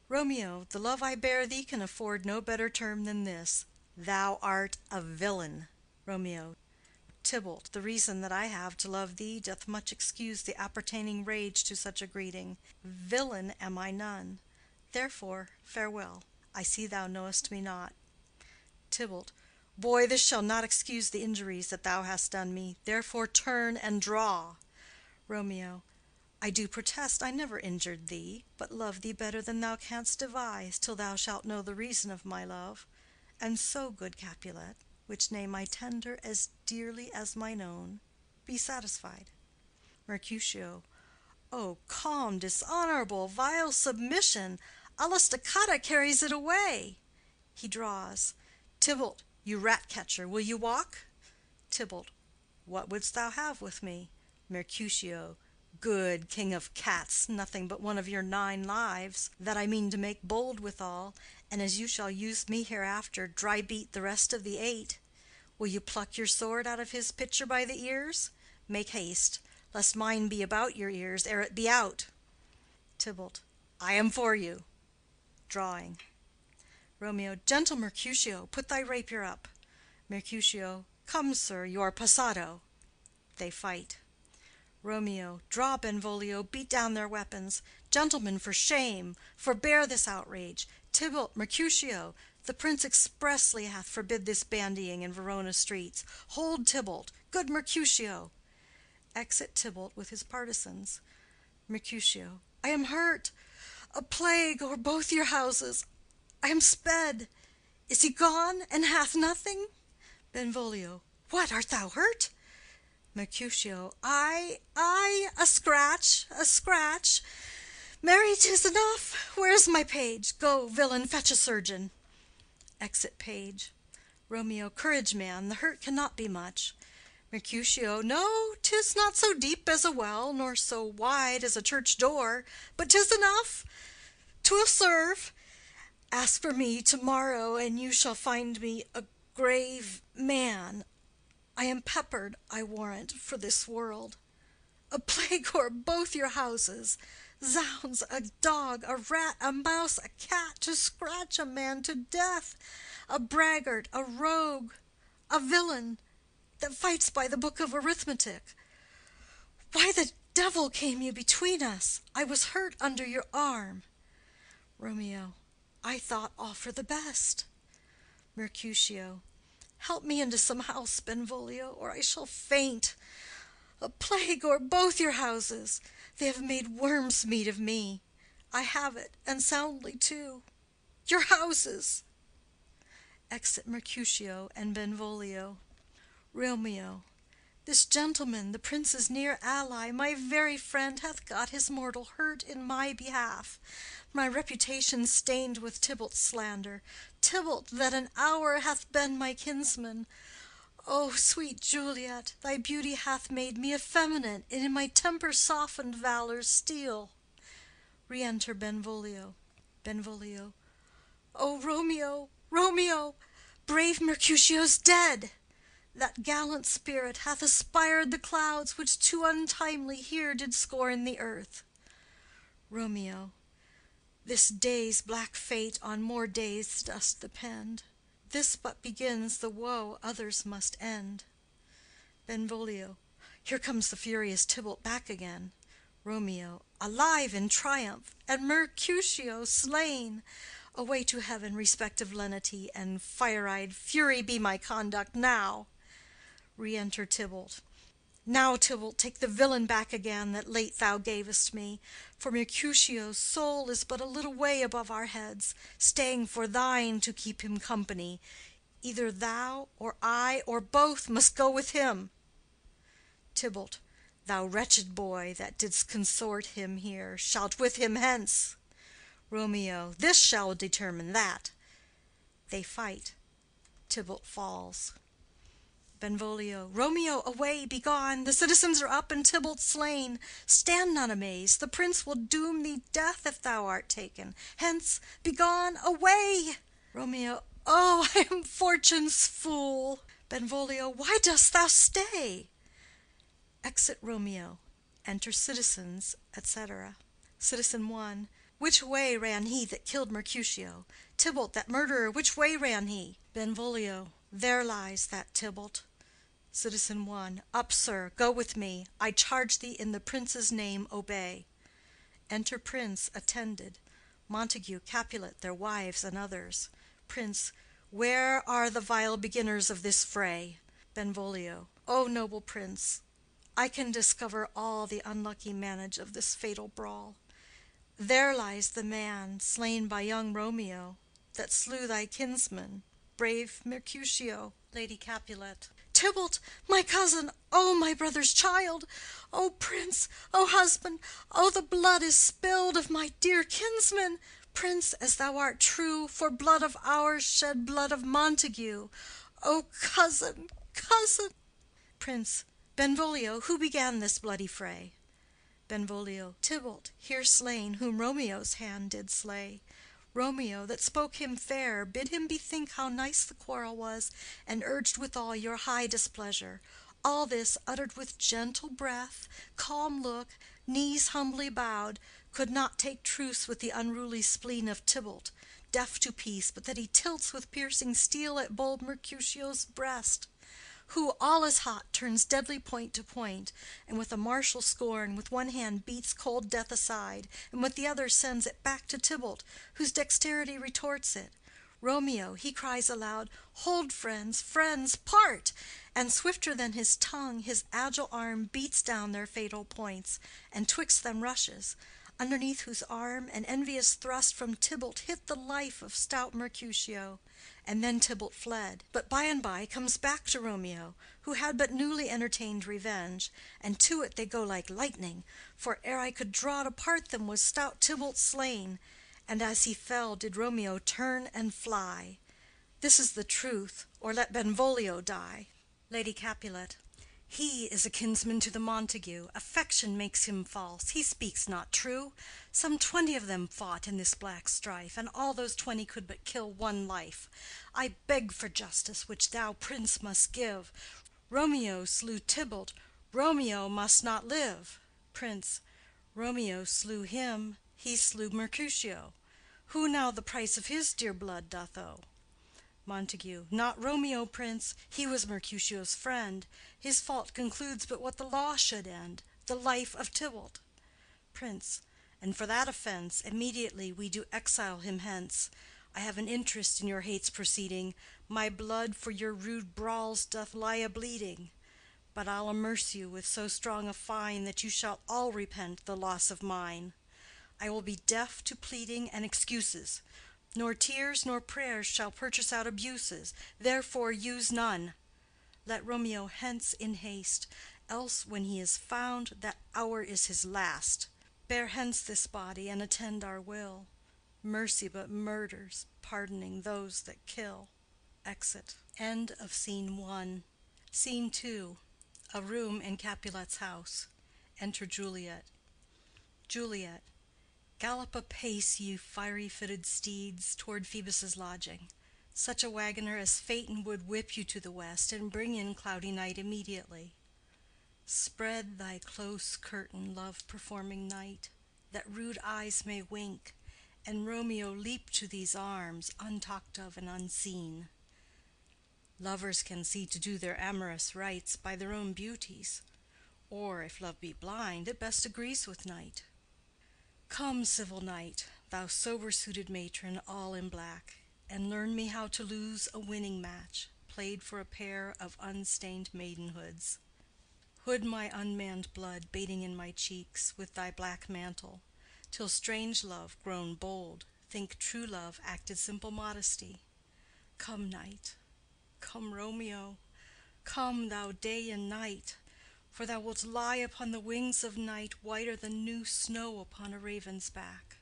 Romeo, the love I bear thee can afford no better term than this. Thou art a villain. Romeo. Tybalt, the reason that I have to love thee doth much excuse the appertaining rage to such a greeting. Villain am I none. Therefore, farewell. I see thou knowest me not. Tybalt. Boy, this shall not excuse the injuries that thou hast done me. Therefore turn and draw. Romeo. I do protest I never injured thee, but love thee better than thou canst devise, till thou shalt know the reason of my love. And so, good Capulet, which name I tender as dearly as mine own, be satisfied. Mercutio. O calm, dishonorable, vile submission! Alla stoccata carries it away. He draws. Tybalt, you rat-catcher, will you walk? Tybalt, what wouldst thou have with me? Mercutio, good king of cats, nothing but one of your 9 lives, that I mean to make bold withal, and as you shall use me hereafter, dry beat the rest of the 8. Will you pluck your sword out of his pitcher by the ears? Make haste, lest mine be about your ears ere it be out. Tybalt, I am for you. Drawing. Romeo, gentle Mercutio, put thy rapier up. Mercutio, come, sir, you are passado. They fight. Romeo, draw Benvolio, beat down their weapons. Gentlemen, for shame, forbear this outrage. Tybalt, Mercutio, the prince expressly hath forbid this bandying in Verona streets. Hold Tybalt, good Mercutio. Exit Tybalt with his partisans. Mercutio, I am hurt. A plague o'er both your houses. I am sped. Is he gone, and hath nothing? Benvolio, what, art thou hurt? Mercutio, I, a scratch, a scratch. Marry, 'tis enough. Where's my page? Go, villain, fetch a surgeon. Exit page. Romeo, courage, man, the hurt cannot be much. Mercutio, no, 'tis not so deep as a well, nor so wide as a church door, but 'tis enough. 'Twill serve. Ask for me to-morrow, and you shall find me a grave man. I am peppered, I warrant, for this world. A plague o'er both your houses. Zounds, a dog, a rat, a mouse, a cat, to scratch a man to death. A braggart, a rogue, a villain, that fights by the book of arithmetic. Why the devil came you between us? I was hurt under your arm. Romeo, I thought all for the best. Mercutio, help me into some house, Benvolio, or I shall faint. A plague o'er both your houses. They have made worm's meat of me. I have it, and soundly too. Your houses. Exit Mercutio and Benvolio. Romeo, this gentleman, the prince's near ally, my very friend, hath got his mortal hurt in my behalf. My reputation stained with Tybalt's slander. Tybalt, that an hour hath been my kinsman. O sweet Juliet, thy beauty hath made me effeminate, and in my temper softened valor's steel. Re-enter Benvolio. Benvolio. O Romeo, Romeo, brave Mercutio's dead. That gallant spirit hath aspired the clouds, which too untimely here did scorn the earth. Romeo. This day's black fate on more days doth depend. This but begins the woe others must end. Benvolio. Here comes the furious Tybalt back again. Romeo. Alive in triumph, and Mercutio slain. Away to heaven, respective lenity, and fire-eyed fury be my conduct now. Re-enter Tybalt. Now, Tybalt, take the villain back again that late thou gavest me, for Mercutio's soul is but a little way above our heads, staying for thine to keep him company. Either thou, or I, or both must go with him. Tybalt, thou wretched boy that didst consort him here, shalt with him hence. Romeo, this shall determine that. They fight. Tybalt falls. Benvolio. Romeo, away, begone. The citizens are up, and Tybalt slain. Stand not amazed. The prince will doom thee death if thou art taken. Hence, begone, away. Romeo. Oh, I am fortune's fool. Benvolio. Why dost thou stay? Exit Romeo. Enter citizens, etc. Citizen 1. Which way ran he that killed Mercutio? Tybalt, that murderer, which way ran he? Benvolio. There lies that Tybalt. Citizen 1. Up, sir, go with me. I charge thee in the prince's name obey. Enter Prince attended. Montague, Capulet, their wives, and others. Prince. Where are the vile beginners of this fray? Benvolio. O noble prince, I can discover all the unlucky manage of this fatal brawl. There lies the man slain by young Romeo, that slew thy kinsman, brave Mercutio. Lady Capulet. Tybalt, my cousin, O my brother's child! O prince, O husband, O the blood is spilled of my dear kinsman! Prince, as thou art true, for blood of ours shed blood of Montague. O cousin, cousin! Prince. Benvolio, who began this bloody fray? Benvolio. Tybalt, here slain, whom Romeo's hand did slay. Romeo, that spoke him fair, bid him bethink how nice the quarrel was, and urged withal your high displeasure. All this uttered with gentle breath, calm look, knees humbly bowed, could not take truce with the unruly spleen of Tybalt, deaf to peace, but that he tilts with piercing steel at bold Mercutio's breast, who, all as hot, turns deadly point to point, and with a martial scorn with one hand beats cold death aside, and with the other sends it back to Tybalt, whose dexterity retorts it. Romeo, he cries aloud, "Hold, friends, friends, part!" And swifter than his tongue, his agile arm beats down their fatal points, and twixt them rushes, underneath whose arm an envious thrust from Tybalt hit the life of stout Mercutio. And then Tybalt fled, but by and by comes back to Romeo, who had but newly entertained revenge, and to it they go like lightning, for ere I could draw to part them was stout Tybalt slain, and as he fell did Romeo turn and fly. This is the truth, or let Benvolio die. Lady Capulet. He is a kinsman to the Montague. Affection makes him false. He speaks not true. Some 20 of them fought in this black strife, and all those 20 could but kill one life. I beg for justice, which thou, prince, must give. Romeo slew Tybalt. Romeo must not live. Prince. Romeo slew him. He slew Mercutio. Who now the price of his dear blood doth owe? Montague. Not Romeo, prince. He was Mercutio's friend. His fault concludes but what the law should end, the life of Tybalt. Prince. And for that offense immediately we do exile him hence. I have an interest in your hate's proceeding. My blood for your rude brawls doth lie a-bleeding. But I'll amerce you with so strong a fine that you shall all repent the loss of mine. I will be deaf to pleading and excuses. Nor tears nor prayers shall purchase out abuses, therefore use none. Let Romeo hence in haste, else when he is found, that hour is his last. Bear hence this body, and attend our will. Mercy but murders, pardoning those that kill. Exit. End of Scene 1. Scene 2. A room in Capulet's house. Enter Juliet. Juliet. Gallop apace, ye fiery-footed steeds, toward Phoebus's lodging. Such a wagoner as Phaeton would whip you to the west, and bring in cloudy night immediately. Spread thy close curtain, love-performing night, that rude eyes may wink, and Romeo leap to these arms, untalked of and unseen. Lovers can see to do their amorous rites by their own beauties, or, if love be blind, it best agrees with night. Come, civil knight, thou sober-suited matron, all in black, and learn me how to lose a winning match, played for a pair of unstained maidenhoods. Hood my unmanned blood, bating in my cheeks, with thy black mantle, till strange love, grown bold, think true love acted simple modesty. Come, night, come, Romeo, come, thou day and night, for thou wilt lie upon the wings of night whiter than new snow upon a raven's back.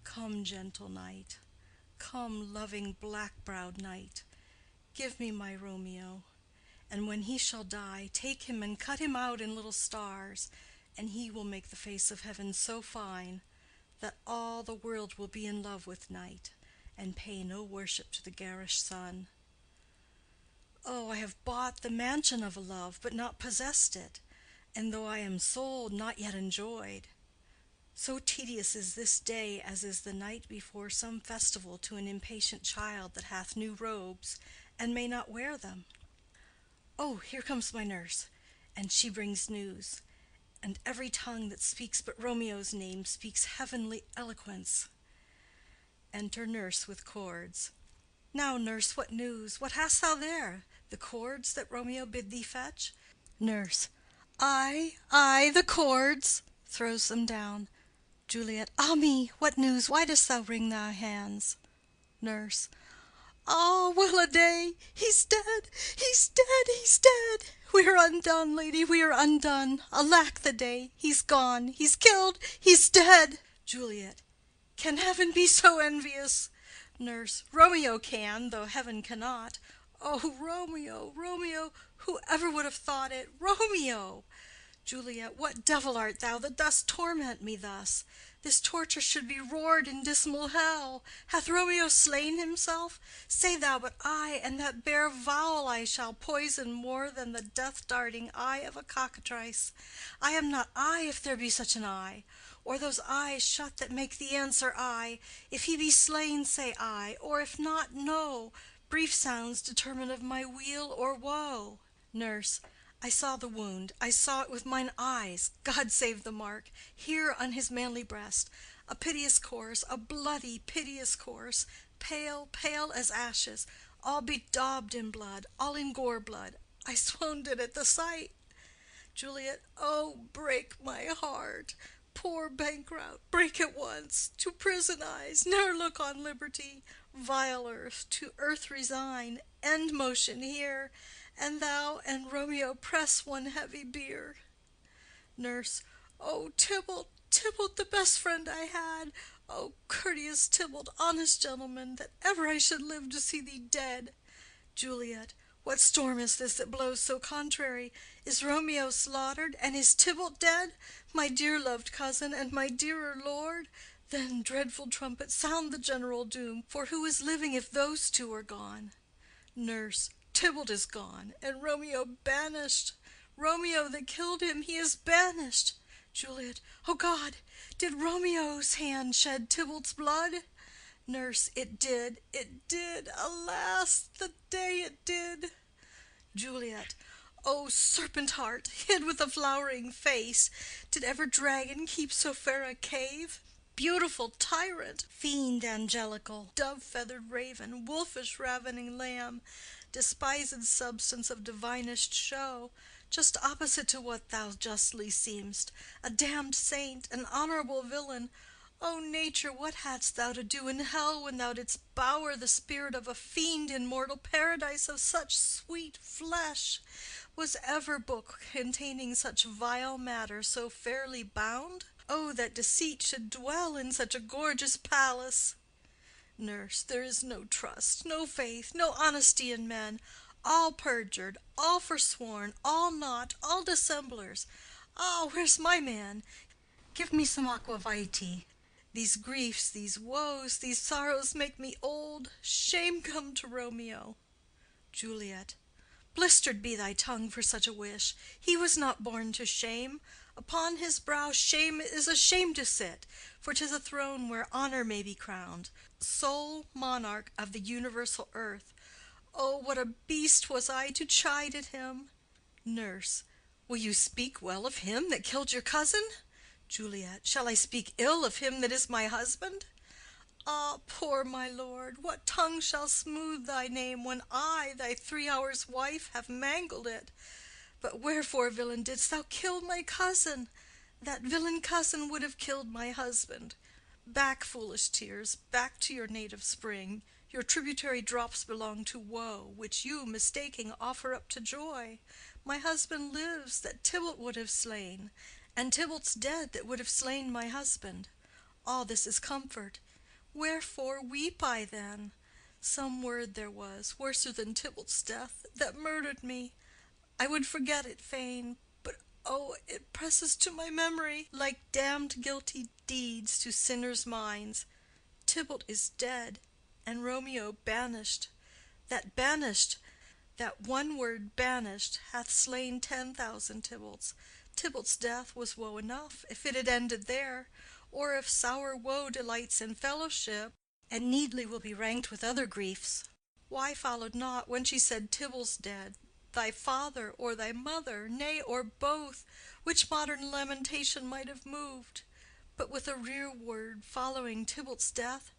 Come, gentle night, come, loving black-browed night, give me my Romeo, and when he shall die, take him and cut him out in little stars, and he will make the face of heaven so fine that all the world will be in love with night, and pay no worship to the garish sun. Oh, I have bought the mansion of a love, but not possessed it, and though I am sold, not yet enjoyed. So tedious is this day as is the night before some festival to an impatient child that hath new robes, and may not wear them. Oh, here comes my nurse, and she brings news, and every tongue that speaks but Romeo's name speaks heavenly eloquence. Enter nurse with cords. Now, nurse, what news? What hast thou there? The cords that Romeo bid thee fetch? Nurse. Ay, the cords. Throws them down. Juliet. Ah me, what news? Why dost thou wring thy hands? Nurse. Ah, well a day! He's dead! He's dead! He's dead! We are undone, lady, we are undone. Alack the day! He's gone! He's killed! He's dead! Juliet. Can heaven be so envious? Nurse. Romeo can, though heaven cannot. Oh, Romeo, Romeo, who ever would have thought it? Romeo! Juliet. What devil art thou that dost torment me thus? This torture should be roared in dismal hell. Hath Romeo slain himself? Say thou but I, and that bare vowel I shall poison more than the death-darting eye of a cockatrice. I am not I, if there be such an eye, or those eyes shut that make the answer I. If he be slain, say I, or if not, no. Brief sounds determine of my weal or woe. Nurse. I saw the wound, I saw it with mine eyes. God save the mark! Here on his manly breast, a piteous course, a bloody piteous course, pale, pale as ashes, all bedaubed in blood, all in gore blood. I swounded at the sight. Juliet. Oh, break my heart! Poor bankrout, break at once! To prison eyes, ne'er look on liberty. Vile earth, to earth resign, end motion here, and thou and Romeo press one heavy bier. Nurse. Oh, Tybalt, Tybalt, the best friend I had! Oh, courteous Tybalt, honest gentleman, that ever I should live to see thee dead! Juliet. What storm is this that blows so contrary? Is Romeo slaughtered, and is Tybalt dead? My dear loved cousin, and my dearer lord? Then, dreadful trumpet, sound the general doom, for who is living if those two are gone? Nurse. Tybalt is gone, and Romeo banished. Romeo that killed him, he is banished. Juliet. O God! Did Romeo's hand shed Tybalt's blood? Nurse. It did, it did. Alas, the day it did. Juliet. O serpent heart, hid with a flowering face, did ever dragon keep so fair a cave? Beautiful tyrant, fiend angelical, dove-feathered raven, wolfish ravening lamb, despised substance of divinest show, just opposite to what thou justly seem'st, a damned saint, an honorable villain. O nature, what hadst thou to do in hell when thou didst bower the spirit of a fiend in mortal paradise of such sweet flesh? Was ever book containing such vile matter so fairly bound? Oh, that deceit should dwell in such a gorgeous palace! Nurse. There is no trust, no faith, no honesty in men, all perjured, all forsworn, all naught, all dissemblers. Ah, where's my man? Give me some aqua vitae. These griefs, these woes, these sorrows make me old. Shame come to Romeo. Juliet. Blistered be thy tongue for such a wish. He was not born to shame. Upon his brow shame is ashamed to sit, for 'tis a throne where honor may be crowned, sole monarch of the universal earth. Oh, what a beast was I to chide at him! Nurse. Will you speak well of him that killed your cousin? Juliet. Shall I speak ill of him that is my husband? Ah, poor my lord, what tongue shall smooth thy name when I, thy 3 hours' wife, have mangled it? But wherefore, villain, didst thou kill my cousin? That villain cousin would have killed my husband. Back, foolish tears, back to your native spring. Your tributary drops belong to woe, which you, mistaking, offer up to joy. My husband lives that Tybalt would have slain, and Tybalt's dead that would have slain my husband. All this is comfort. Wherefore weep I then? Some word there was, worser than Tybalt's death, that murdered me. I would forget it fain, but oh, it presses to my memory like damned guilty deeds to sinners' minds. Tybalt is dead, and Romeo banished. That banished, that one word banished, hath slain 10,000 Tybalts. Tybalt's death was woe enough, if it had ended there, or if sour woe delights in fellowship, and needly will be ranked with other griefs. Why followed not, when she said Tybalt's dead, thy father or thy mother, nay, or both, which modern lamentation might have moved? But with a rear word following Tybalt's death,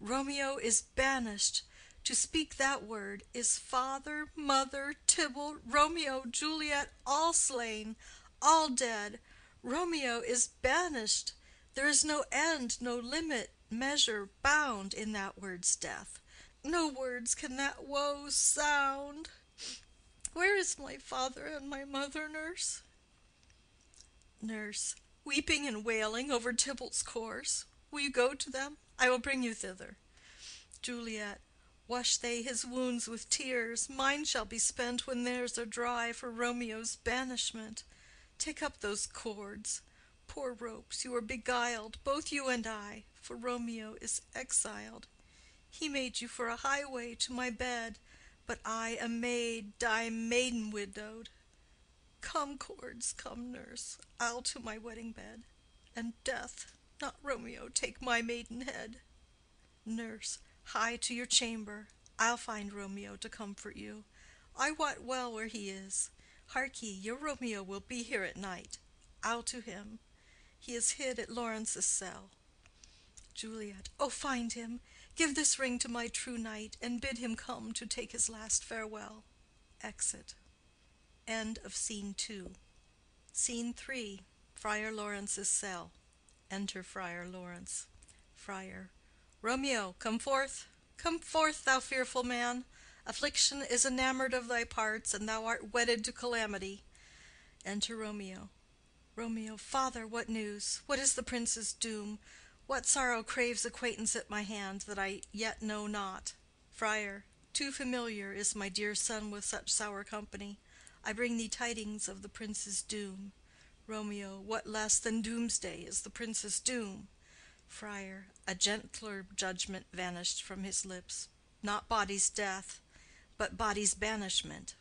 Romeo is banished. To speak that word is father, mother, Tybalt, Romeo, Juliet, all slain, all dead. Romeo is banished. There is no end, no limit, measure, bound in that word's death. No words can that woe sound. Where is my father and my mother, nurse? Nurse. Weeping and wailing over Tybalt's corse. Will you go to them? I will bring you thither. Juliet. Wash they his wounds with tears. Mine shall be spent when theirs are dry for Romeo's banishment. Take up those cords. Poor ropes, you are beguiled, both you and I, for Romeo is exiled. He made you for a highway to my bed, but I, a maid, die maiden widowed. Come, cords, come, nurse, I'll to my wedding bed, and death, not Romeo, take my maidenhead. Nurse, hie to your chamber, I'll find Romeo to comfort you. I wot well where he is. Hark ye, your Romeo will be here at night. I'll to him. He is hid at Lawrence's cell. Juliet. Oh, find him. Give this ring to my true knight, and bid him come to take his last farewell. Exit. End of Scene 2. Scene 3. Friar Lawrence's cell. Enter Friar Lawrence. Friar. Romeo, come forth. Come forth, thou fearful man. Affliction is enamored of thy parts, and thou art wedded to calamity. Enter Romeo. Romeo. Father, what news? What is the prince's doom? What sorrow craves acquaintance at my hand that I yet know not? Friar. Too familiar is my dear son with such sour company. I bring thee tidings of the prince's doom. Romeo. What less than doomsday is the prince's doom? Friar. A gentler judgment vanished from his lips, not body's death, but body's banishment.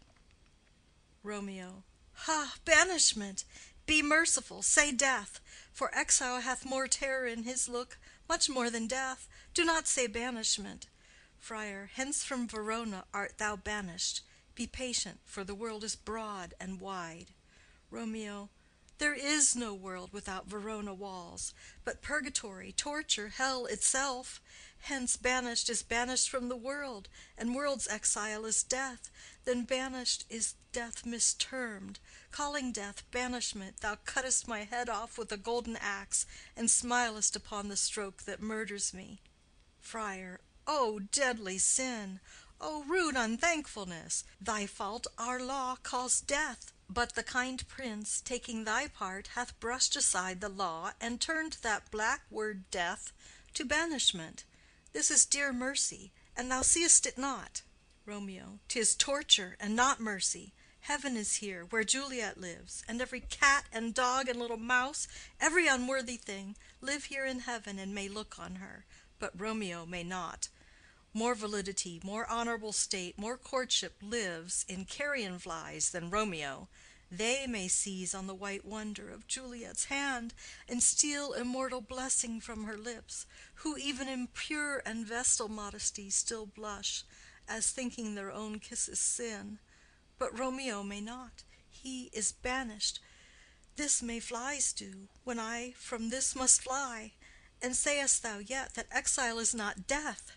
Romeo. Ha! Banishment! Be merciful, say death, for exile hath more terror in his look, much more than death. Do not say banishment. Friar. Hence from Verona art thou banished. Be patient, for the world is broad and wide. Romeo. There is no world without Verona walls, but purgatory, torture, hell itself. Hence banished is banished from the world, and world's exile is death. Then banished is death mistermed. Calling death banishment, thou cuttest my head off with a golden axe, and smilest upon the stroke that murders me. Friar. O deadly sin! O rude unthankfulness! Thy fault our law calls death. But the kind prince, taking thy part, hath brushed aside the law, and turned that black word death to banishment. This is dear mercy, and thou seest it not. Romeo. 'Tis torture, and not mercy. Heaven is here, where Juliet lives, and every cat and dog and little mouse, every unworthy thing, live here in heaven and may look on her, but Romeo may not. More validity, more honorable state, more courtship lives in carrion flies than Romeo. They may seize on the white wonder of Juliet's hand, and steal immortal blessing from her lips, who even in pure and vestal modesty still blush, as thinking their own kisses sin. But Romeo may not. He is banished. This may flies do, when I from this must fly. And sayest thou yet that exile is not death?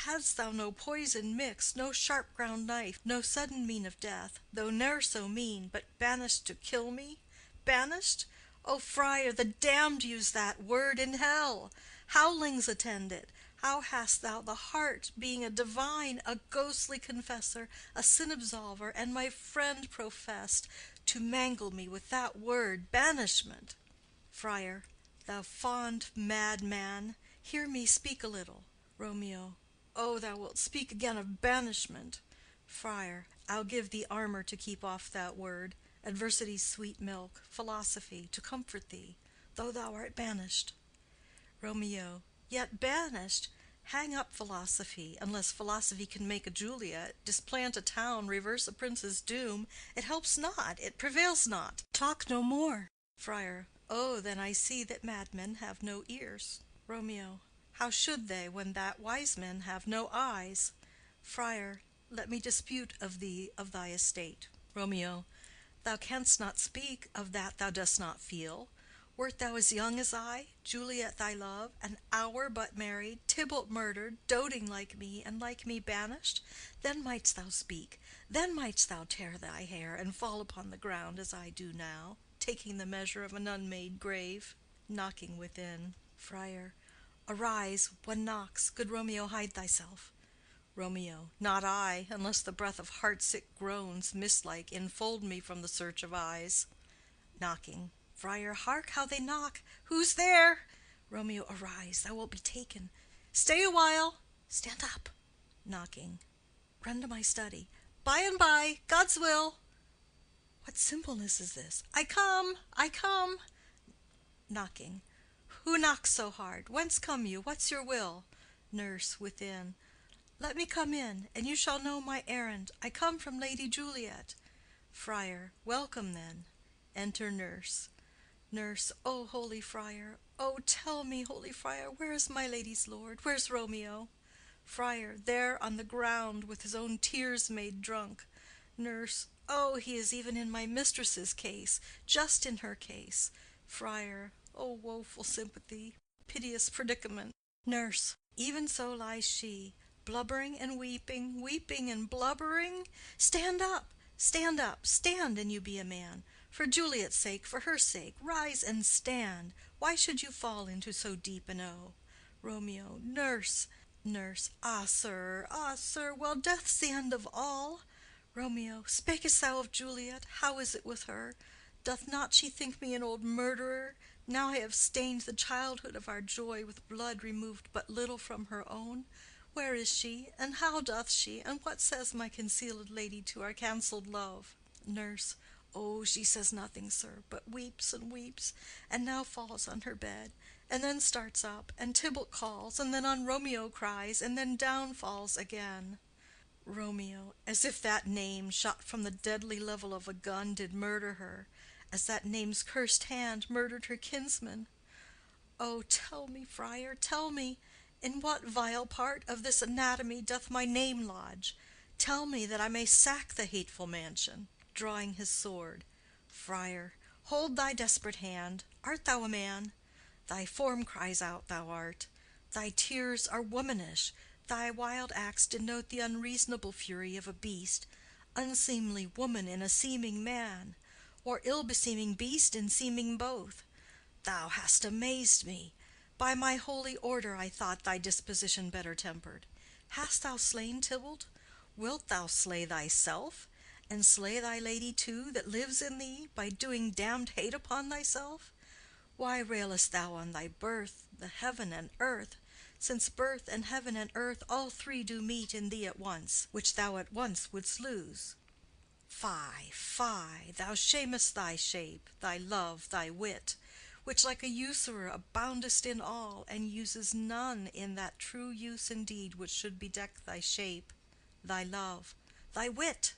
Hadst thou no poison mixed, no sharp ground knife, no sudden mean of death, though ne'er so mean, but banished to kill me? Banished? O friar, the damned use that word in hell. Howlings attend it. How hast thou the heart, being a divine, a ghostly confessor, a sin absolver, and my friend professed, to mangle me with that word banishment? Friar. Thou fond mad man, hear me speak a little. Romeo. Oh, thou wilt speak again of banishment. Friar. I'll give thee armor to keep off that word, adversity's sweet milk, philosophy, to comfort thee, though thou art banished. Romeo. Yet banished? Hang up philosophy, unless philosophy can make a Juliet, displant a town, reverse a prince's doom. It helps not, it prevails not. Talk no more. Friar. Oh, then I see that madmen have no ears. Romeo. How should they, when that wise men have no eyes? Friar. Let me dispute of thee of thy estate. Romeo. Thou canst not speak of that thou dost not feel. Wert thou as young as I, Juliet thy love, an hour but married, Tybalt murdered, doting like me, and like me banished, then mightst thou speak, then mightst thou tear thy hair, and fall upon the ground as I do now, taking the measure of an unmade grave, knocking within. Friar. Arise, one knocks. Good Romeo, hide thyself. Romeo. Not I, unless the breath of heart-sick groans, mist-like, enfold me from the search of eyes. Knocking. Friar. Hark how they knock! Who's there? Romeo, arise, thou wilt be taken. Stay a while. Stand up. Knocking. Run to my study. By and by, God's will. What simpleness is this? I come, I come. Knocking. Who knocks so hard? Whence come you? What's your will? Nurse within. Let me come in, and you shall know my errand. I come from Lady Juliet. Friar. Welcome then. Enter Nurse. Nurse. O holy friar, oh tell me, holy friar, where is my lady's lord? Where's Romeo? Friar. There on the ground, with his own tears made drunk. Nurse. Oh, he is even in my mistress's case, just in her case. Friar. Oh, woeful sympathy, piteous predicament. Nurse. Even so lies she, blubbering and weeping, weeping and blubbering. Stand up, stand up, stand, and you be a man. For Juliet's sake, for her sake, rise and stand. Why should you fall into so deep an O? Romeo. Nurse. Nurse. Ah, sir, well, death's the end of all. Romeo. Spakest thou of Juliet? How is it with her? Doth not she think me an old murderer? Now I have stained the childhood of our joy with blood removed but little from her own. Where is she, and how doth she, and what says my concealed lady to our cancelled love? Nurse. Oh, she says nothing, sir, but weeps and weeps, and now falls on her bed, and then starts up, and Tybalt calls, and then on Romeo cries, and then down falls again. Romeo. As if that name, shot from the deadly level of a gun, did murder her, as that name's cursed hand murdered her kinsman. Oh, tell me, friar, tell me, in what vile part of this anatomy doth my name lodge? Tell me, that I may sack the hateful mansion. Drawing his sword. Friar. Hold thy desperate hand. Art thou a man? Thy form cries out thou art. Thy tears are womanish. Thy wild acts denote the unreasonable fury of a beast, unseemly woman in a seeming man, or ill-beseeming beast in seeming both. Thou hast amazed me. By my holy order I thought thy disposition better tempered. Hast thou slain Tybalt? Wilt thou slay thyself, and slay thy lady too that lives in thee, by doing damned hate upon thyself? Why railest thou on thy birth, the heaven and earth, since birth and heaven and earth all three do meet in thee at once, which thou at once wouldst lose? Fie, fie, thou shamest thy shape, thy love, thy wit, which like a usurer aboundest in all, and uses none in that true use indeed which should bedeck thy shape, thy love, thy wit.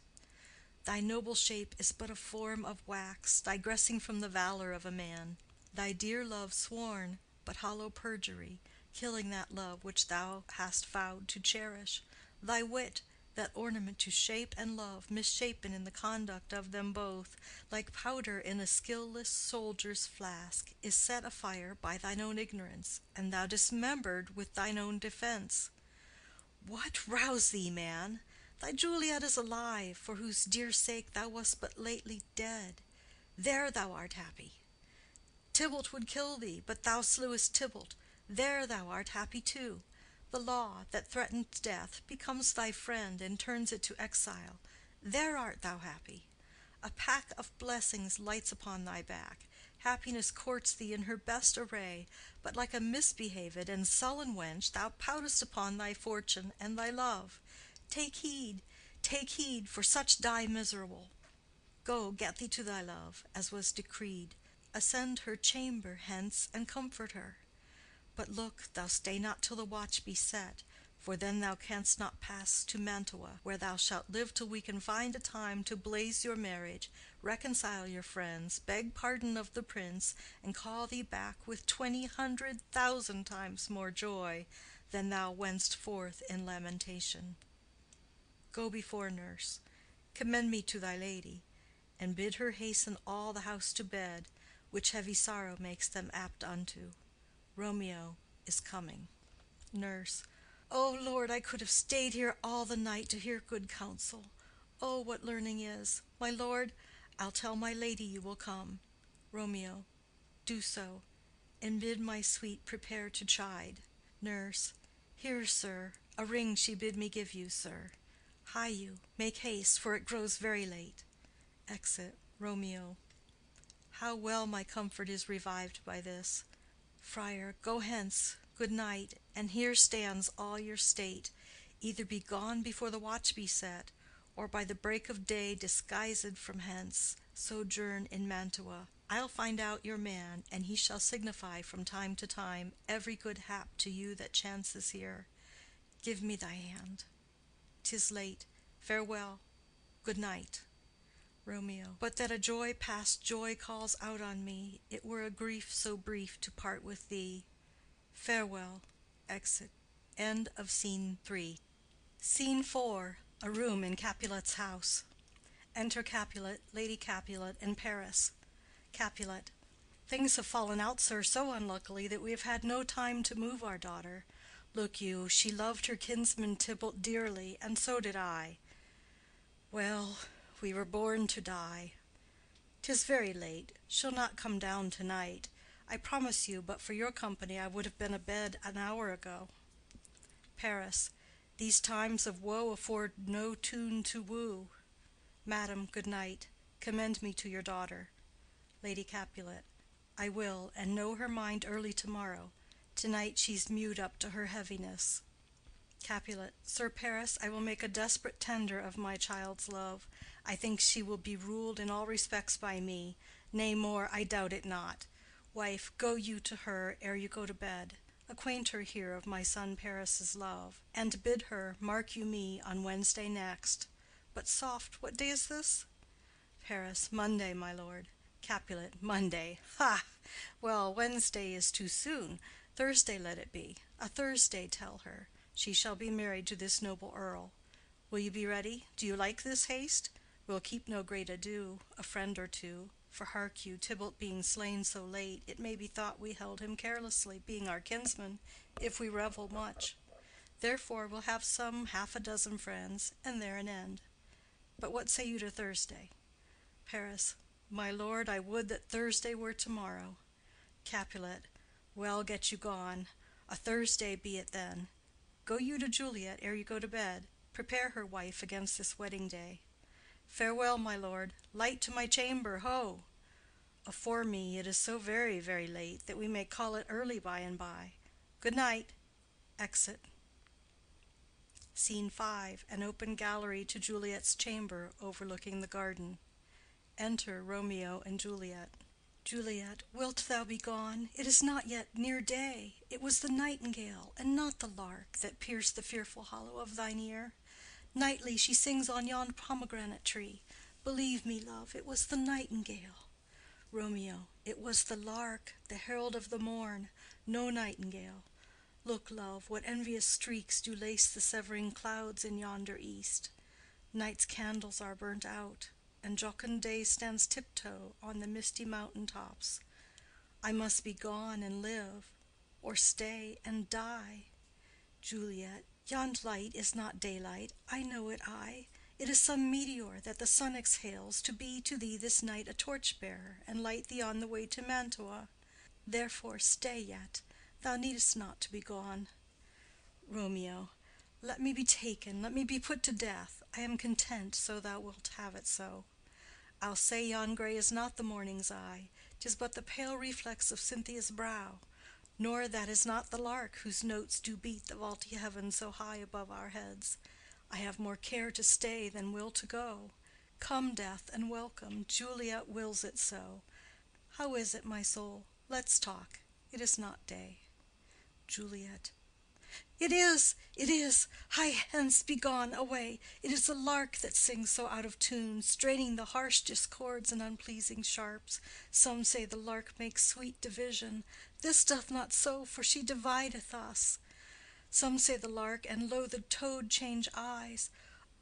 Thy noble shape is but a form of wax, digressing from the valor of a man. Thy dear love sworn, but hollow perjury, killing that love which thou hast vowed to cherish. Thy wit, that ornament to shape and love, misshapen in the conduct of them both, like powder in a skilless soldier's flask, is set afire by thine own ignorance, and thou dismembered with thine own defense. What rouse thee, man? Thy Juliet is alive, for whose dear sake thou wast but lately dead. There thou art happy. Tybalt would kill thee, but thou slewest Tybalt. There thou art happy too. The law, that threatened death, becomes thy friend and turns it to exile. There art thou happy. A pack of blessings lights upon thy back. Happiness courts thee in her best array, but like a misbehaved and sullen wench thou poutest upon thy fortune and thy love. Take heed, for such die miserable. Go, get thee to thy love, as was decreed. Ascend her chamber hence, and comfort her. But look, thou stay not till the watch be set, for then thou canst not pass to Mantua, where thou shalt live till we can find a time to blaze your marriage, reconcile your friends, beg pardon of the prince, and call thee back with 20,000 times more joy than thou went'st forth in lamentation. Go before, nurse, commend me to thy lady, and bid her hasten all the house to bed, which heavy sorrow makes them apt unto. Romeo is coming. Nurse. O Lord, I could have stayed here all the night to hear good counsel. Oh, what learning is! My lord, I'll tell my lady you will come. Romeo. Do so, and bid my sweet prepare to chide. Nurse. Here, sir, a ring she bid me give you, sir. Hie you, make haste, for it grows very late. Exit. Romeo. How well my comfort is revived by this! Friar. Go hence. Good night. And here stands all your state. Either be gone before the watch be set, or by the break of day disguised from hence, sojourn in Mantua. I'll find out your man, and he shall signify from time to time every good hap to you that chances here. Give me thy hand. 'Tis late. Farewell. Good night. Romeo. But that a joy past joy calls out on me, it were a grief so brief to part with thee. Farewell. Exit. End of Scene 3. Scene 4. A room in Capulet's house. Enter Capulet, Lady Capulet, and Paris. Capulet. Things have fallen out, sir, so unluckily that we have had no time to move our daughter. Look you, she loved her kinsman Tybalt dearly, and so did I. Well, we were born to die. 'Tis very late. She'll not come down to-night. I promise you, but for your company I would have been abed an hour ago. Paris. These times of woe afford no tune to woo. Madam, good night. Commend me to your daughter. Lady Capulet. I will, and know her mind early to-morrow. To-night she's mewed up to her heaviness. Capulet. Sir Paris, I will make a desperate tender of my child's love. I think she will be ruled in all respects by me. Nay, more, I doubt it not. Wife, go you to her ere you go to bed. Acquaint her here of my son Paris's love, and bid her mark you me on Wednesday next. But soft, what day is this? Paris. Monday, my lord. Capulet. Monday. Ha! Well, Wednesday is too soon. Thursday let it be. A Thursday, tell her. She shall be married to this noble earl. Will you be ready? Do you like this haste? We'll keep no great ado, a friend or two. For hark you, Tybalt being slain so late, it may be thought we held him carelessly, being our kinsman, if we revel much. Therefore we'll have some half-a-dozen friends, and there an end. But what say you to Thursday? Paris. My lord, I would that Thursday were to-morrow. Capulet. Well, get you gone. A Thursday be it then. Go you to Juliet ere you go to bed. Prepare her, wife, against this wedding day. Farewell, my lord. Light to my chamber, ho! Afore me, it is so very, very late that we may call it early by and by. Good night. Exit. Scene 5. An open gallery to Juliet's chamber overlooking the garden. Enter Romeo and Juliet. Juliet. Wilt thou be gone? It is not yet near day. It was the nightingale, and not the lark, that pierced the fearful hollow of thine ear. Nightly she sings on yon pomegranate tree. Believe me, love, it was the nightingale. Romeo. It was the lark, the herald of the morn, no nightingale. Look, love, what envious streaks do lace the severing clouds in yonder east. Night's candles are burnt out, and jocund day stands tiptoe on the misty mountain tops. I must be gone and live, or stay and die. Juliet. Yond light is not daylight, I know it I. It is some meteor that the sun exhales to be to thee this night a torch-bearer, and light thee on the way to Mantua. Therefore stay yet. Thou needest not to be gone. Romeo. Let me be taken, let me be put to death. I am content, so thou wilt have it so. I'll say yon gray is not the morning's eye, 'tis but the pale reflex of Cynthia's brow. Nor that is not the lark whose notes do beat the vaulty heaven so high above our heads. I have more care to stay than will to go. Come, death, and welcome. Juliet wills it so. How is it, my soul? Let's talk. It is not day. Juliet. It is, it is. Hie hence, be gone, away. It is the lark that sings so out of tune, straining the harsh discords and unpleasing sharps. Some say the lark makes sweet division. This doth not so, for she divideth us. Some say the lark and lo the toad change eyes.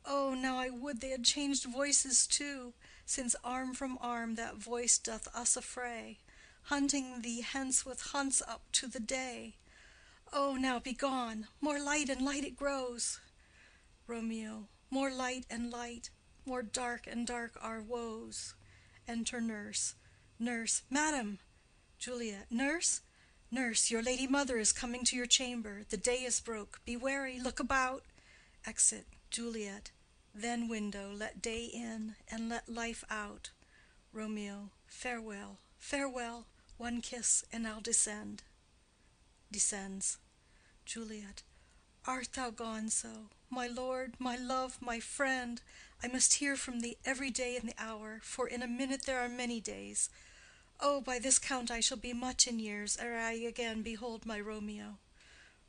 Oh, now I would they had changed voices too, since arm from arm that voice doth us affray, hunting thee hence with hunts up to the day. Oh, now be gone. More light and light it grows. Romeo. More light and light, more dark and dark our woes. Enter nurse. Nurse. Madam. Juliet. Nurse? Nurse, your lady mother is coming to your chamber. The day is broke. Be wary. Look about. Exit. Juliet. Then, window, let day in, and let life out. Romeo. Farewell, farewell. One kiss, and I'll descend. Descends. Juliet. Art thou gone so? My lord, my love, my friend, I must hear from thee every day in the hour, for in a minute there are many days. Oh, by this count I shall be much in years ere I again behold my Romeo.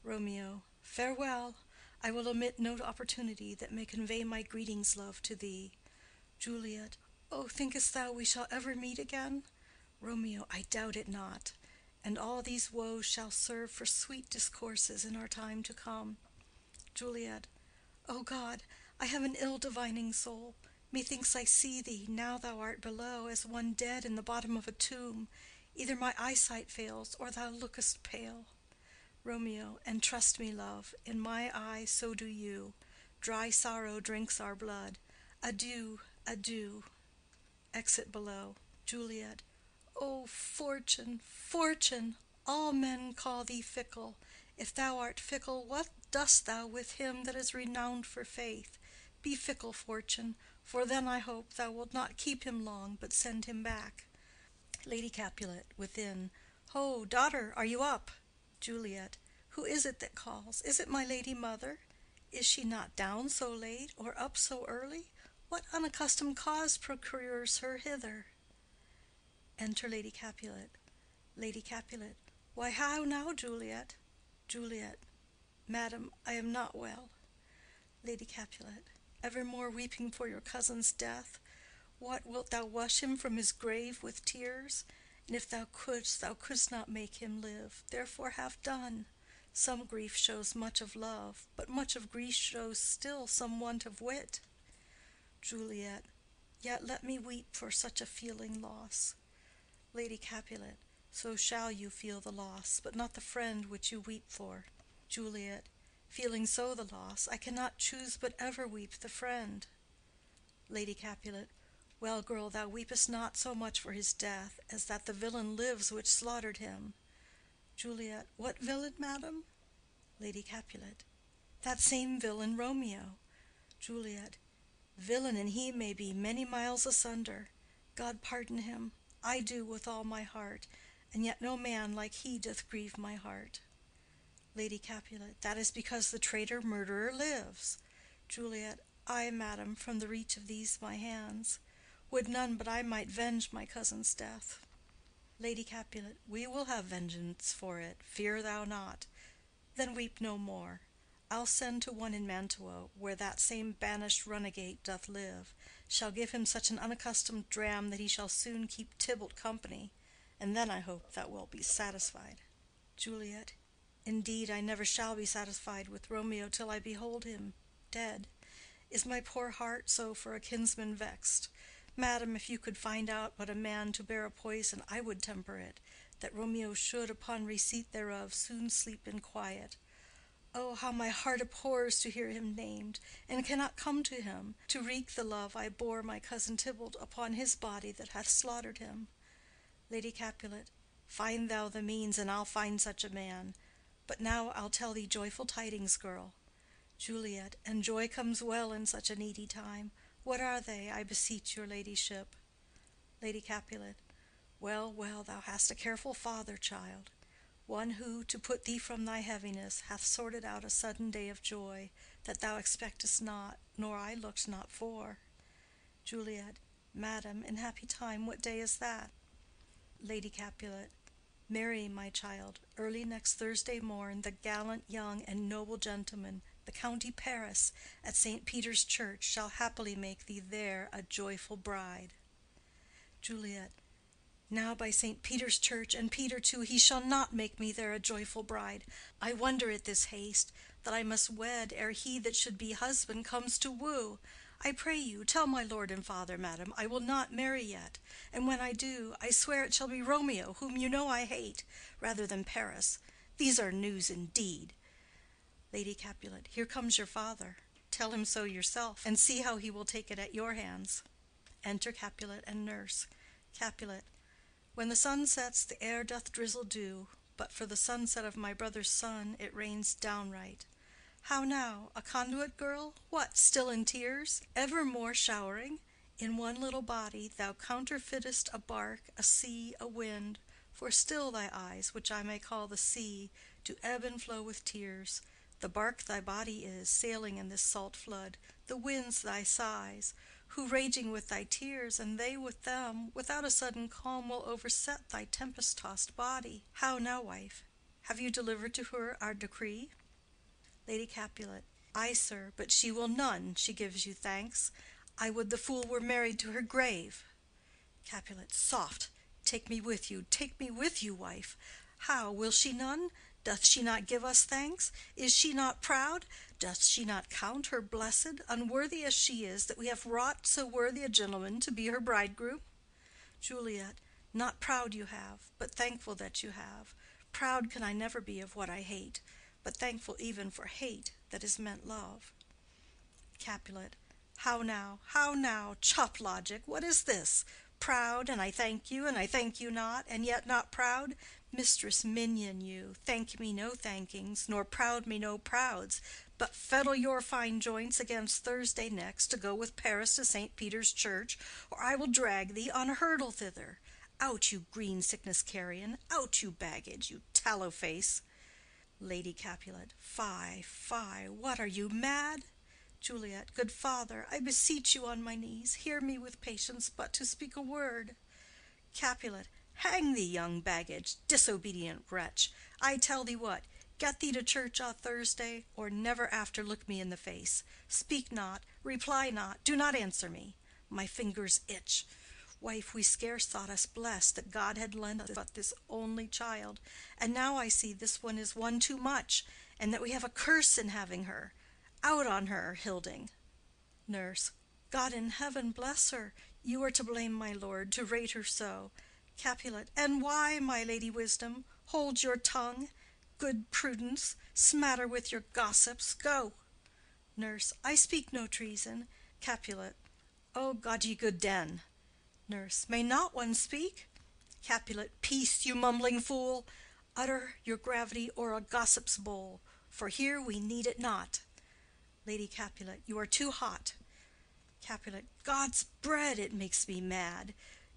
Romeo. Farewell. I will omit no opportunity that may convey my greetings, love, to thee. Juliet. Oh, thinkest thou we shall ever meet again? Romeo. I doubt it not. And all these woes shall serve for sweet discourses in our time to come. Juliet. O God, I have an ill divining soul. Methinks I see thee, now thou art below, as one dead in the bottom of a tomb. Either my eyesight fails, or thou lookest pale. Romeo. And trust me, love, in my eye so do you. Dry sorrow drinks our blood. Adieu, adieu. Exit below. Juliet. O fortune, fortune! All men call thee fickle. If thou art fickle, what dost thou with him that is renowned for faith? Be fickle, fortune, for then I hope thou wilt not keep him long, but send him back. Lady Capulet within. Ho, daughter, are you up? Juliet. Who is it that calls? Is it my lady mother? Is she not down so late, or up so early? What unaccustomed cause procures her hither? Enter Lady Capulet. Lady Capulet. Why, how now, Juliet? Juliet. Madam, I am not well. Lady Capulet. Evermore weeping for your cousin's death? What, wilt thou wash him from his grave with tears? And if thou couldst not make him live. Therefore have done. Some grief shows much of love, but much of grief shows still some want of wit. Juliet. Yet let me weep for such a feeling loss. Lady Capulet. So shall you feel the loss, but not the friend which you weep for. Juliet. Feeling so the loss, I cannot choose but ever weep the friend. Lady Capulet. Well, girl, thou weepest not so much for his death as that the villain lives which slaughtered him. Juliet. What villain, madam? Lady Capulet. That same villain Romeo. Juliet. Villain and he may be many miles asunder. God pardon him. I do with all my heart, and yet no man like he doth grieve my heart. Lady Capulet. That is because the traitor murderer lives. Juliet. Ay, madam, from the reach of these my hands. Would none but I might venge my cousin's death. Lady Capulet. We will have vengeance for it, fear thou not. Then weep no more. I'll send to one in Mantua, where that same banished runagate doth live, shall give him such an unaccustomed dram that he shall soon keep Tybalt company, and then I hope thou wilt be satisfied. Juliet. Indeed, I never shall be satisfied with Romeo till I behold him dead. Is my poor heart so for a kinsman vexed? Madam, if you could find out but a man to bear a poison, I would temper it, that Romeo should, upon receipt thereof, soon sleep in quiet. Oh, how my heart abhors to hear him named, and cannot come to him, to wreak the love I bore my cousin Tybalt upon his body that hath slaughtered him. Lady Capulet. Find thou the means, and I'll find such a man. But now I'll tell thee joyful tidings, girl. Juliet. And joy comes well in such a needy time. What are they, I beseech your ladyship? Lady Capulet. Well, well, thou hast a careful father, child. One who, to put thee from thy heaviness, hath sorted out a sudden day of joy, that thou expectest not, nor I looked not for. Juliet. Madam, in happy time, what day is that? Lady Capulet. Marry, my child, early next Thursday morn, the gallant young and noble gentleman, the County Paris, at St. Peter's Church, shall happily make thee there a joyful bride. Juliet. Now by St. Peter's Church, and Peter too, he shall not make me there a joyful bride. I wonder at this haste, that I must wed ere he that should be husband comes to woo. I pray you, tell my lord and father, madam, I will not marry yet, and when I do, I swear it shall be Romeo, whom you know I hate, rather than Paris. These are news indeed. Lady Capulet. Here comes your father. Tell him so yourself, and see how he will take it at your hands. Enter Capulet and nurse. Capulet. When the sun sets, the air doth drizzle dew, but for the sunset of my brother's son it rains downright. How now, a conduit girl? What, still in tears? Evermore showering? In one little body thou counterfeitest a bark, a sea, a wind, for still thy eyes, which I may call the sea, to ebb and flow with tears. The bark thy body is, sailing in this salt flood, the winds thy sighs, who raging with thy tears, and they with them, without a sudden calm will overset thy tempest-tossed body. How now, wife? Have you delivered to her our decree? Lady Capulet. Ay, sir, but she will none. She gives you thanks. I would the fool were married to her grave. Capulet. Soft! Take me with you, wife. How, will she none? Doth she not give us thanks? Is she not proud? Doth she not count her blessed, unworthy as she is, that we have wrought so worthy a gentleman to be her bridegroom? Juliet. Not proud you have, but thankful that you have. Proud can I never be of what I hate, but thankful even for hate that is meant love. Capulet. How now, how now? Chop logic, what is this? Proud, and I thank you not, and yet not proud? Mistress minion you, thank me no thankings, nor proud me no prouds, but fettle your fine joints against Thursday next to go with Paris to St. Peter's Church, or I will drag thee on a hurdle thither. Out, you green sickness carrion, out, you baggage, you tallow face. Lady Capulet. Fie, fie, what, are you mad? Juliet. Good father, I beseech you on my knees, hear me with patience but to speak a word. Capulet. Hang thee, young baggage, disobedient wretch. I tell thee what, get thee to church on Thursday, or never after look me in the face. Speak not, reply not, do not answer me. My fingers itch. Wife, we scarce thought us blessed that God had lent us but this only child, and now I see this one is one too much, and that we have a curse in having her. Out on her, Hilding. Nurse. God in heaven bless her. You are to blame, my lord, to rate her so. Capulet. And why, my lady Wisdom? Hold your tongue. Good Prudence, smatter with your gossips. Go. Nurse. I speak no treason. Capulet. O God ye good den. Nurse. May not one speak? Capulet. Peace, you mumbling fool. Utter your gravity or a gossip's bowl, for here we need it not. Lady Capulet. You are too hot. Capulet. God's bread, it makes me mad.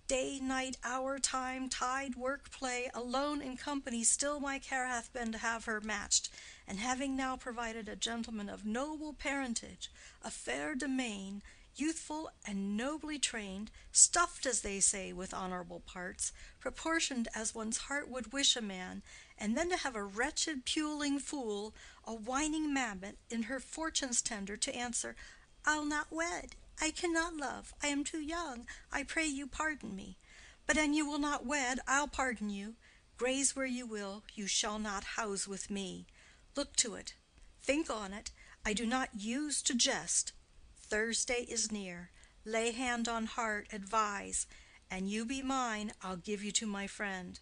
Day, night, hour, time, tide, work, play, alone in company, still my care hath been to have her matched, and having now provided a gentleman of noble parentage, a fair domain, youthful and nobly trained, stuffed, as they say, with honorable parts, proportioned as one's heart would wish a man, and then to have a wretched puling fool, a whining mammet, in her fortune's tender, to answer, I'll not wed, I cannot love, I am too young, I pray you pardon me. But an you will not wed, I'll pardon you. Graze where you will, you shall not house with me. Look to it, think on it, I do not use to jest. Thursday is near. Lay hand on heart, advise. An you be mine, I'll give you to my friend.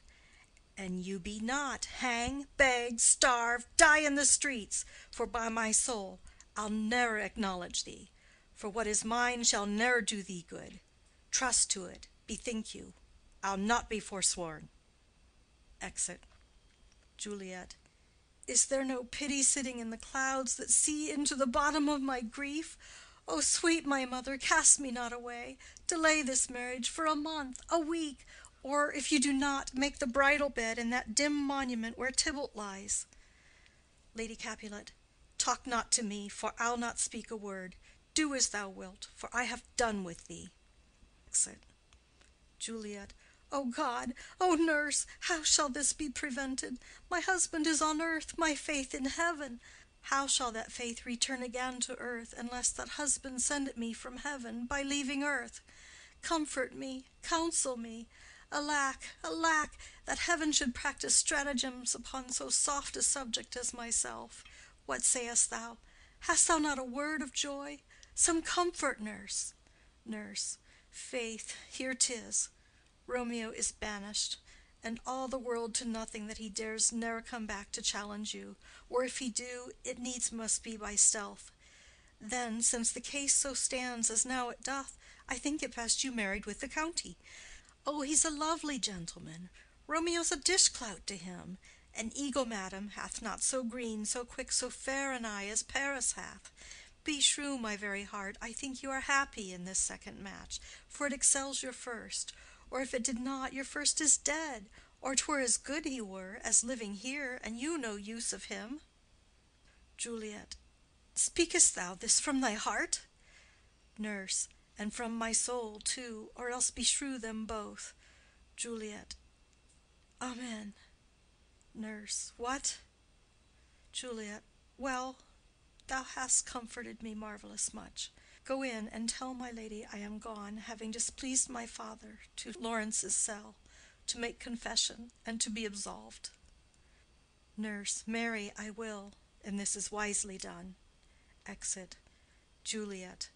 An you be not, hang, beg, starve, die in the streets, for by my soul, I'll ne'er acknowledge thee. For what is mine shall ne'er do thee good. Trust to it, bethink you, I'll not be forsworn. Exit. Juliet. Is there no pity sitting in the clouds that see into the bottom of my grief? O sweet my mother, cast me not away. Delay this marriage for a month, a week, or if you do not, make the bridal bed in that dim monument where Tybalt lies. Lady Capulet. Talk not to me, for I'll not speak a word. Do as thou wilt, for I have done with thee. Exit. Juliet. O God, O nurse, how shall this be prevented? My husband is on earth, my faith in heaven. How shall that faith return again to earth, unless that husband send it me from heaven by leaving earth? Comfort me, counsel me. Alack, alack, that heaven should practice stratagems upon so soft a subject as myself. What sayest thou? Hast thou not a word of joy? Some comfort, nurse. Nurse. Faith, here 'tis. Romeo is banished, and all the world to nothing that he dares ne'er come back to challenge you, or if he do, it needs must be by stealth. Then, since the case so stands as now it doth, I think it best you married with the county. Oh, he's a lovely gentleman. Romeo's a dishclout to him. An eagle, madam, hath not so green, so quick, so fair an eye as Paris hath. Beshrew my very heart, I think you are happy in this second match, for it excels your first. Or if it did not, your first is dead, or 'twere as good he were as living here, and you no use of him. Juliet. Speakest thou this from thy heart? Nurse. And from my soul too, or else beshrew them both. Juliet. Amen. Nurse. What? Juliet. Well, thou hast comforted me marvelous much. Go in and tell my lady I am gone, having displeased my father, to Lawrence's cell, to make confession and to be absolved. Nurse. Marry, I will, and this is wisely done. Exit. Juliet.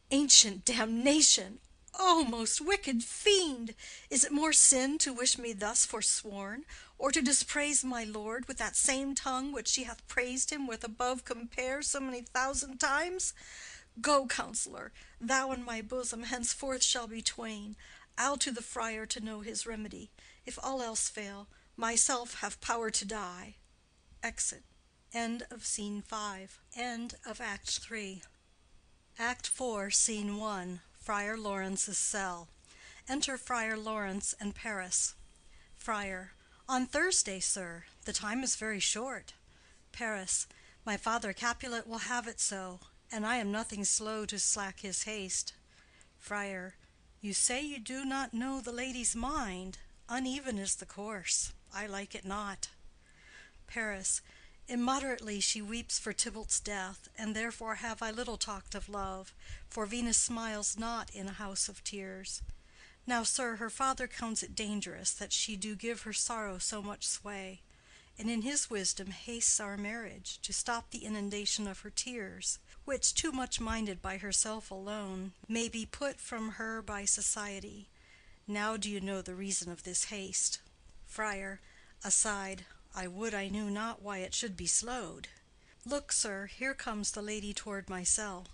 Ancient damnation! O most wicked fiend! Is it more sin to wish me thus forsworn, or to dispraise my lord with that same tongue which she hath praised him with above compare so many thousand times? Go, counselor, thou and my bosom henceforth shall be twain. I'll to the friar to know his remedy. If all else fail, myself have power to die. Exit. End of Scene 5. End of Act 3. Act 4, Scene 1. Friar Lawrence's cell. Enter Friar Lawrence and Paris. Friar. On Thursday, sir. The time is very short. Paris. My father Capulet will have it so, and I am nothing slow to slack his haste. Friar. You say you do not know the lady's mind. Uneven is the course. I like it not. Paris. Immoderately she weeps for Tybalt's death, and therefore have I little talked of love, for Venus smiles not in a house of tears. Now, sir, her father counts it dangerous that she do give her sorrow so much sway, and in his wisdom hastes our marriage, to stop the inundation of her tears, which, too much minded by herself alone, may be put from her by society. Now do you know the reason of this haste? Friar. Aside. I would I knew not why it should be slowed. Look, sir, here comes the lady toward my cell.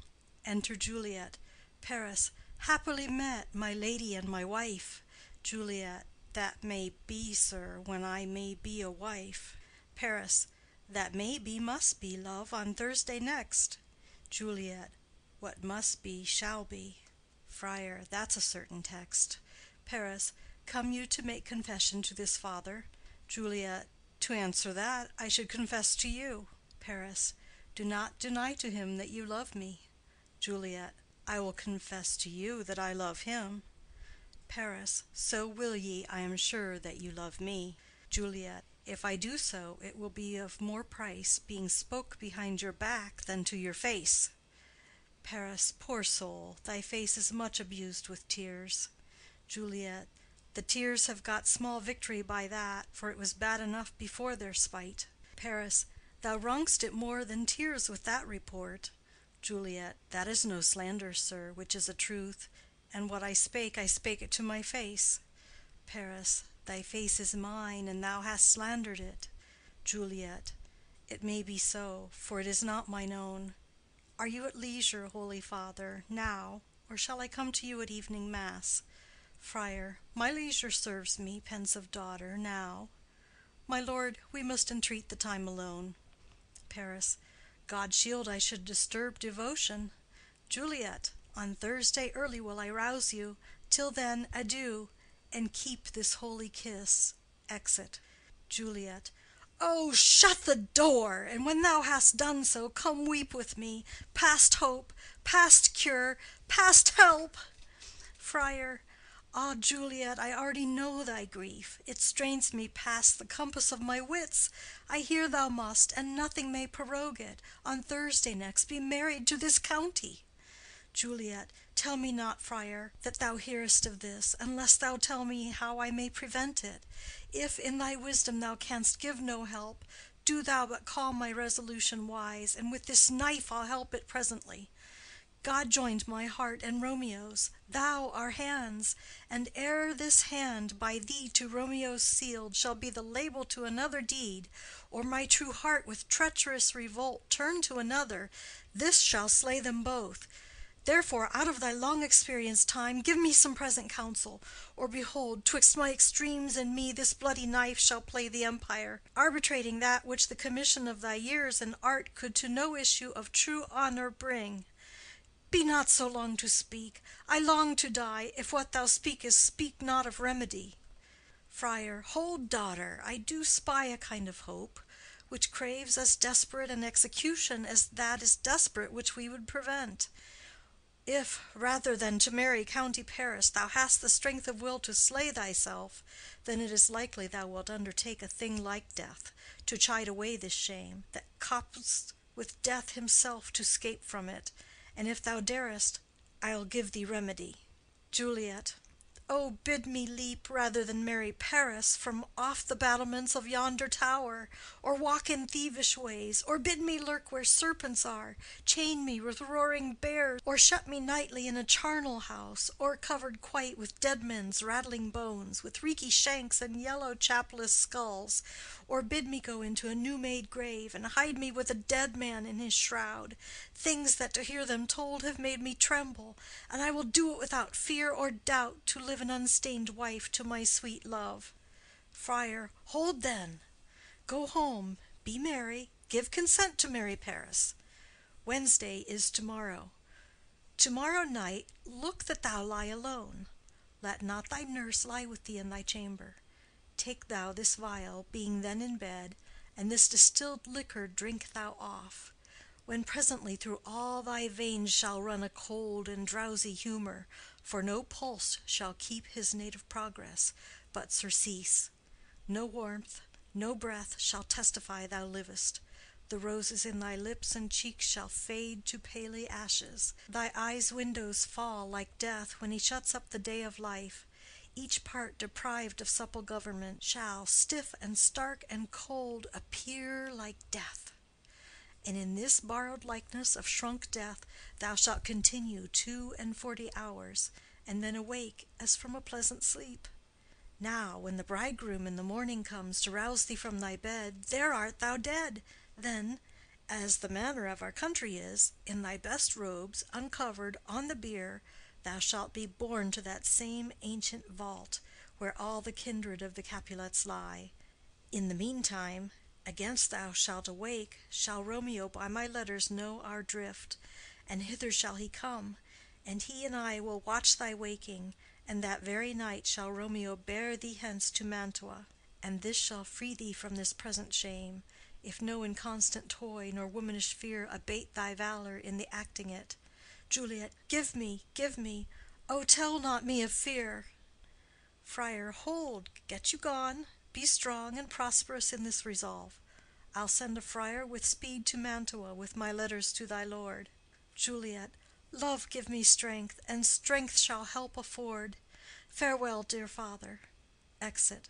Enter Juliet. Paris. Happily met, my lady and my wife. Juliet. That may be, sir, when I may be a wife. Paris. That may be, must be, love, on Thursday next. Juliet. What must be, shall be. Friar. That's a certain text. Paris. Come you to make confession to this father? Juliet. To answer that, I should confess to you. Paris. Do not deny to him that you love me. Juliet. I will confess to you that I love him. Paris. So will ye, I am sure, that you love me. Juliet. If I do so, it will be of more price, being spoke behind your back than to your face. Paris. Poor soul, thy face is much abused with tears. Juliet. The tears have got small victory by that, for it was bad enough before their spite. Paris. Thou wrong'st it more than tears with that report. Juliet. That is no slander, sir, which is a truth, and what I spake it to my face. Paris. Thy face is mine, and thou hast slandered it. Juliet. It may be so, for it is not mine own. Are you at leisure, holy father, now, or shall I come to you at evening mass? Friar. My leisure serves me, pensive daughter, now. My lord, we must entreat the time alone. Paris. God shield I should disturb devotion. Juliet. On Thursday early will I rouse you. Till then, adieu, and keep this holy kiss. Exit. Juliet. Oh, shut the door, and when thou hast done so, come weep with me, past hope, past cure, past help. Friar. Ah, Juliet, I already know thy grief. It strains me past the compass of my wits. I hear thou must, and nothing may prorogue it, on Thursday next be married to this county. Juliet. Tell me not, friar, that thou hearest of this, unless thou tell me how I may prevent it. If in thy wisdom thou canst give no help, do thou but call my resolution wise, and with this knife I'll help it presently. God joined my heart and Romeo's, thou our hands, and ere this hand by thee to Romeo's sealed shall be the label to another deed, or my true heart with treacherous revolt turn to another, this shall slay them both. Therefore, out of thy long experienced time, give me some present counsel, or behold, twixt my extremes and me this bloody knife shall play the empire, arbitrating that which the commission of thy years and art could to no issue of true honor bring. Be not so long to speak. I long to die, if what thou speakest speak not of remedy. Friar. Hold, daughter, I do spy a kind of hope, which craves as desperate an execution as that is desperate which we would prevent. If, rather than to marry County Paris, thou hast the strength of will to slay thyself, then it is likely thou wilt undertake a thing like death, to chide away this shame, that copst with death himself to scape from it. And if thou darest, I'll give thee remedy. Juliet. Oh, bid me leap rather than marry Paris from off the battlements of yonder tower, or walk in thievish ways, or bid me lurk where serpents are, chain me with roaring bears, or shut me nightly in a charnel house, or covered quite with dead men's rattling bones, with reeky shanks and yellow chapless skulls, or bid me go into a new-made grave, and hide me with a dead man in his shroud, things that to hear them told have made me tremble, and I will do it without fear or doubt, to live an unstained wife to my sweet love. Friar. Hold then. Go home, be merry, give consent to marry Paris. Wednesday is tomorrow. Tomorrow night look that thou lie alone. Let not thy nurse lie with thee in thy chamber. Take thou this vial, being then in bed, and this distilled liquor drink thou off, when presently through all thy veins shall run a cold and drowsy humor, for no pulse shall keep his native progress, but surcease. No warmth, no breath shall testify thou livest. The roses in thy lips and cheeks shall fade to paly ashes. Thy eyes' windows fall like death when he shuts up the day of life. Each part deprived of supple government shall, stiff and stark and cold, appear like death. And in this borrowed likeness of shrunk death thou shalt continue 42 hours, and then awake as from a pleasant sleep. Now, when the bridegroom in the morning comes to rouse thee from thy bed, there art thou dead. Then, as the manner of our country is, in thy best robes, uncovered, on the bier, thou shalt be borne to that same ancient vault, where all the kindred of the Capulets lie. In the meantime, against thou shalt awake, shall Romeo by my letters know our drift, and hither shall he come, and he and I will watch thy waking, and that very night shall Romeo bear thee hence to Mantua, and this shall free thee from this present shame, if no inconstant toy nor womanish fear abate thy valor in the acting it. Juliet. Give me, give me. Oh, tell not me of fear. Friar. Hold, get you gone. Be strong and prosperous in this resolve. I'll send a friar with speed to Mantua with my letters to thy lord. Juliet. Love give me strength, and strength shall help afford. Farewell, dear father. Exit.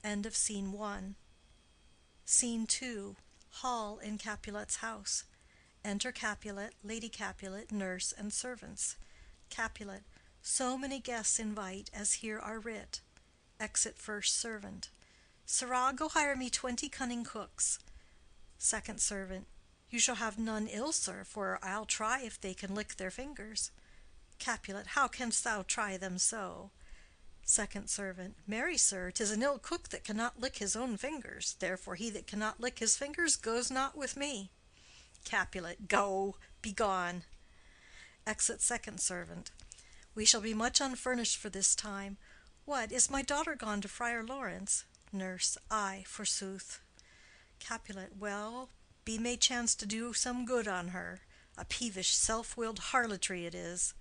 End of Scene 1. Scene 2. Hall in Capulet's house. Enter Capulet, Lady Capulet, nurse, and servants. Capulet. So many guests invite as here are writ. Exit first servant. Sirrah, go hire me 20 cunning cooks. Second servant. You shall have none ill, sir, for I'll try if they can lick their fingers. Capulet. How canst thou try them so? Second servant. Marry, sir, 'tis an ill cook that cannot lick his own fingers. Therefore he that cannot lick his fingers goes not with me. Capulet. Go, be gone. Exit second servant. We shall be much unfurnished for this time. What, is my daughter gone to Friar Lawrence? Nurse. Ay, forsooth. Capulet. Well, be may chance to do some good on her. A peevish, self-willed harlotry it is.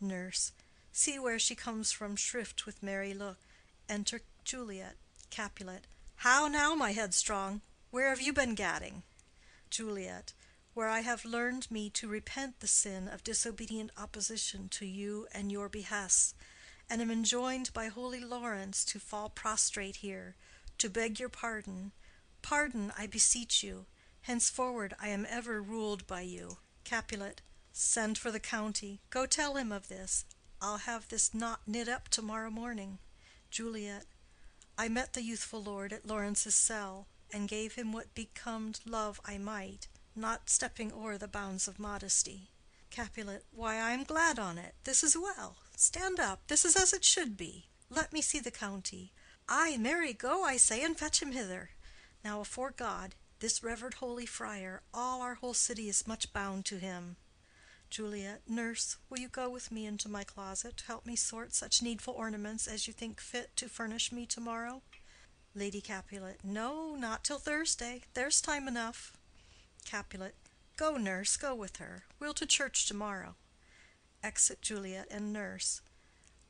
Nurse. See where she comes from shrift with merry look. Enter Juliet. Capulet. How now, my headstrong? Where have you been gadding? Juliet. Where I have learned me to repent the sin of disobedient opposition to you and your behests, and am enjoined by holy Lawrence to fall prostrate here, to beg your pardon. Pardon, I beseech you. Henceforward I am ever ruled by you. Capulet. Send for the county. Go tell him of this. I'll have this knot knit up tomorrow morning. Juliet. I met the youthful lord at Lawrence's cell, and gave him what becomed love I might, not stepping o'er the bounds of modesty. Capulet. Why, I am glad on't. This is well. Stand up. This is as it should be. Let me see the county. Ay, marry, go, I say, and fetch him hither. Now, afore God, this revered holy friar, all our whole city is much bound to him. Juliet. Nurse, will you go with me into my closet to help me sort such needful ornaments as you think fit to furnish me tomorrow? Lady Capulet. No, not till Thursday. There's time enough. Capulet. Go, nurse, go with her. We'll to church tomorrow. Exit Juliet and nurse.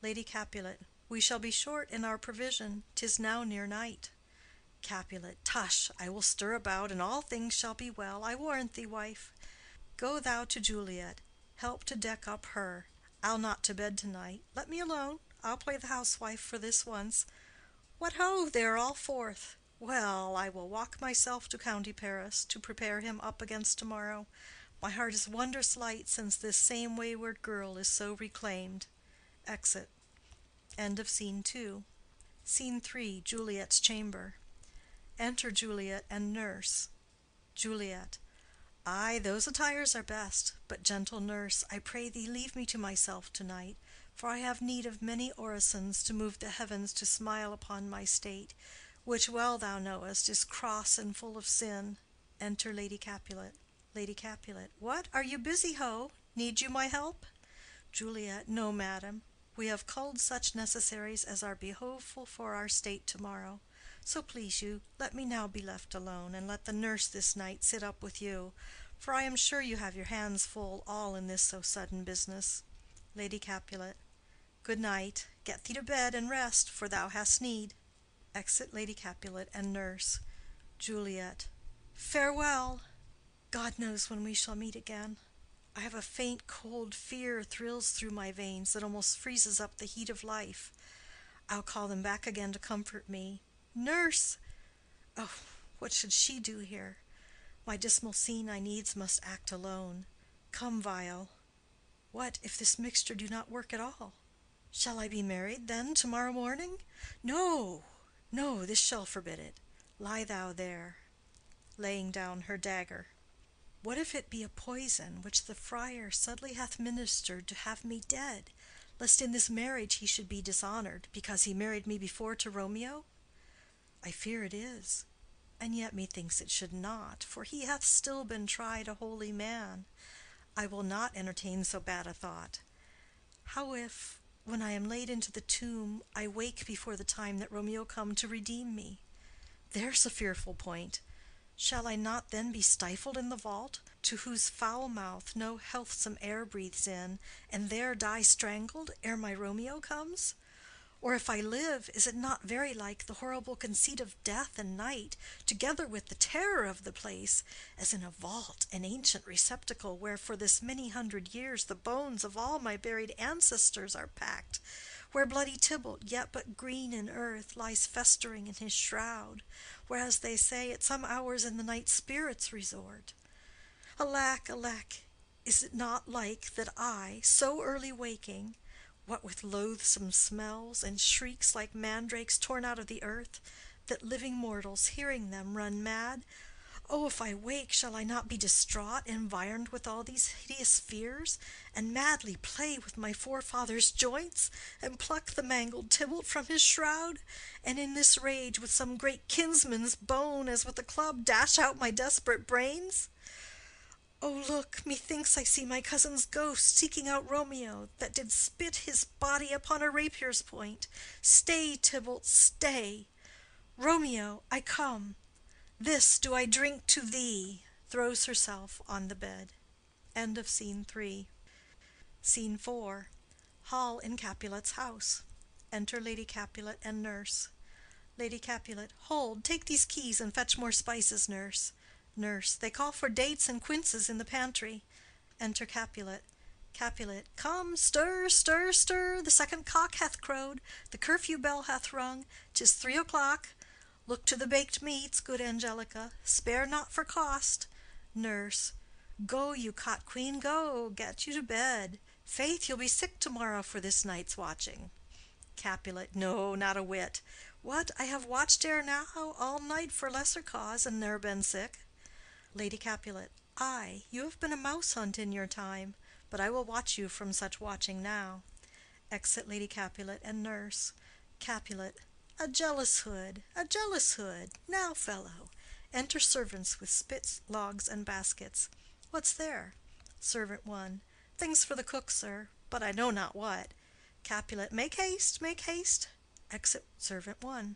Lady Capulet. We shall be short in our provision. 'Tis now near night. Capulet. Tush! I will stir about, and all things shall be well, I warrant thee, wife. Go thou to Juliet. Help to deck up her. I'll not to bed to-night. Let me alone. I'll play the housewife for this once. What ho! They are all forth. Well, I will walk myself to County Paris, to prepare him up against tomorrow. My heart is wondrous light since this same wayward girl is so reclaimed. Exit. End of Scene 2. Scene 3. Juliet's chamber. Enter Juliet and nurse. Juliet. Ay, those attires are best. But, gentle nurse, I pray thee leave me to myself to-night, for I have need of many orisons to move the heavens to smile upon my state, which well thou knowest is cross and full of sin. Enter Lady Capulet. Lady Capulet. What, are you busy, ho? Need you my help? Juliet. No, madam. We have culled such necessaries as are behoveful for our state tomorrow. So please you, let me now be left alone, and let the nurse this night sit up with you, for I am sure you have your hands full all in this so sudden business. Lady Capulet. Good night. Get thee to bed and rest, for thou hast need. Exit Lady Capulet and nurse. Juliet. Farewell. God knows when we shall meet again. I have a faint cold fear thrills through my veins that almost freezes up the heat of life. I'll call them back again to comfort me. Nurse! Oh, what should she do here? My dismal scene I needs must act alone. Come, viol. What if this mixture do not work at all? Shall I be married, then, tomorrow morning? No, no, this shall forbid it. Lie thou there, laying down her dagger. What if it be a poison which the friar subtly hath ministered to have me dead, lest in this marriage he should be dishonored, because he married me before to Romeo? I fear it is, and yet methinks it should not, for he hath still been tried a holy man. I will not entertain so bad a thought. How if, when I am laid into the tomb, I wake before the time that Romeo come to redeem me? There's a fearful point. Shall I not then be stifled in the vault, to whose foul mouth no healthsome air breathes in, and there die strangled ere my Romeo comes? Or if I live, is it not very like the horrible conceit of death and night, together with the terror of the place, as in a vault, an ancient receptacle, where for this many hundred years the bones of all my buried ancestors are packed, where bloody Tybalt, yet but green in earth, lies festering in his shroud, whereas they say at some hours in the night spirits resort? Alack, alack, is it not like that I, so early waking, what with loathsome smells and shrieks like mandrakes torn out of the earth, that living mortals, hearing them, run mad? Oh, if I wake, shall I not be distraught, environed with all these hideous fears, and madly play with my forefather's joints, and pluck the mangled Tybalt from his shroud, and in this rage with some great kinsman's bone, as with a club, dash out my desperate brains? Oh, look, methinks I see my cousin's ghost seeking out Romeo, that did spit his body upon a rapier's point. Stay, Tybalt, stay. Romeo, I come. This do I drink to thee. Throws herself on the bed. End of Scene 3. Scene 4. Hall in Capulet's house. Enter Lady Capulet and nurse. Lady Capulet. Hold, take these keys and fetch more spices, nurse. Nurse. They call for dates and quinces in the pantry. Enter Capulet. Capulet. Come, stir, stir, stir. The second cock hath crowed. The curfew bell hath rung. 'Tis 3 o'clock. Look to the baked meats, good Angelica. Spare not for cost. Nurse. Go, you cot queen, go. Get you to bed. Faith, you'll be sick tomorrow for this night's watching. Capulet. No, not a whit. What, I have watched ere now all night for lesser cause, and ne'er been sick. Lady Capulet. Ay, you have been a mouse hunt in your time, but I will watch you from such watching now. Exit Lady Capulet and nurse. Capulet. A jealous hood, a jealous hood. Now, fellow. Enter servants with spits, logs, and baskets. What's there? Servant 1. Something's for the cook, sir, but I know not what. Capulet. Make haste, make haste. Exit servant 1.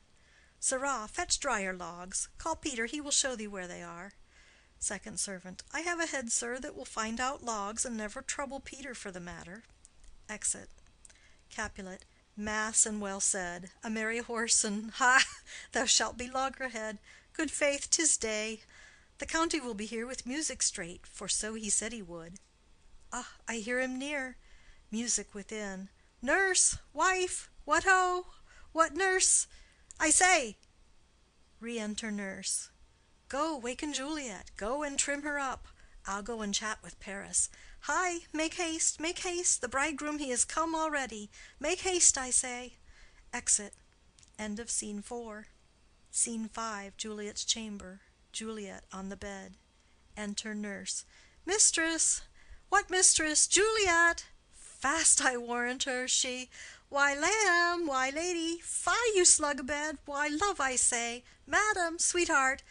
Sirrah, fetch drier logs. Call Peter, he will show thee where they are. Second servant. I have a head, sir, that will find out logs, and never trouble Peter for the matter. Exit. Capulet. Mass and well said. A merry horse, and ha! Thou shalt be loggerhead. Good faith, 'tis day. The county will be here with music straight, for so he said he would. Ah, I hear him near. Music within. Nurse! Wife! What ho! What, nurse? I say! Re-enter nurse. Go, waken Juliet. Go and trim her up. I'll go and chat with Paris. Hi, make haste, make haste. The bridegroom he is come already. Make haste, I say. Exit. End of Scene 4. Scene 5. Juliet's chamber. Juliet on the bed. Enter nurse. Mistress! What mistress? Juliet! Fast, I warrant her, she. Why, lamb, why, lady, fie, you slug abed, why, love, I say, madam, sweetheart,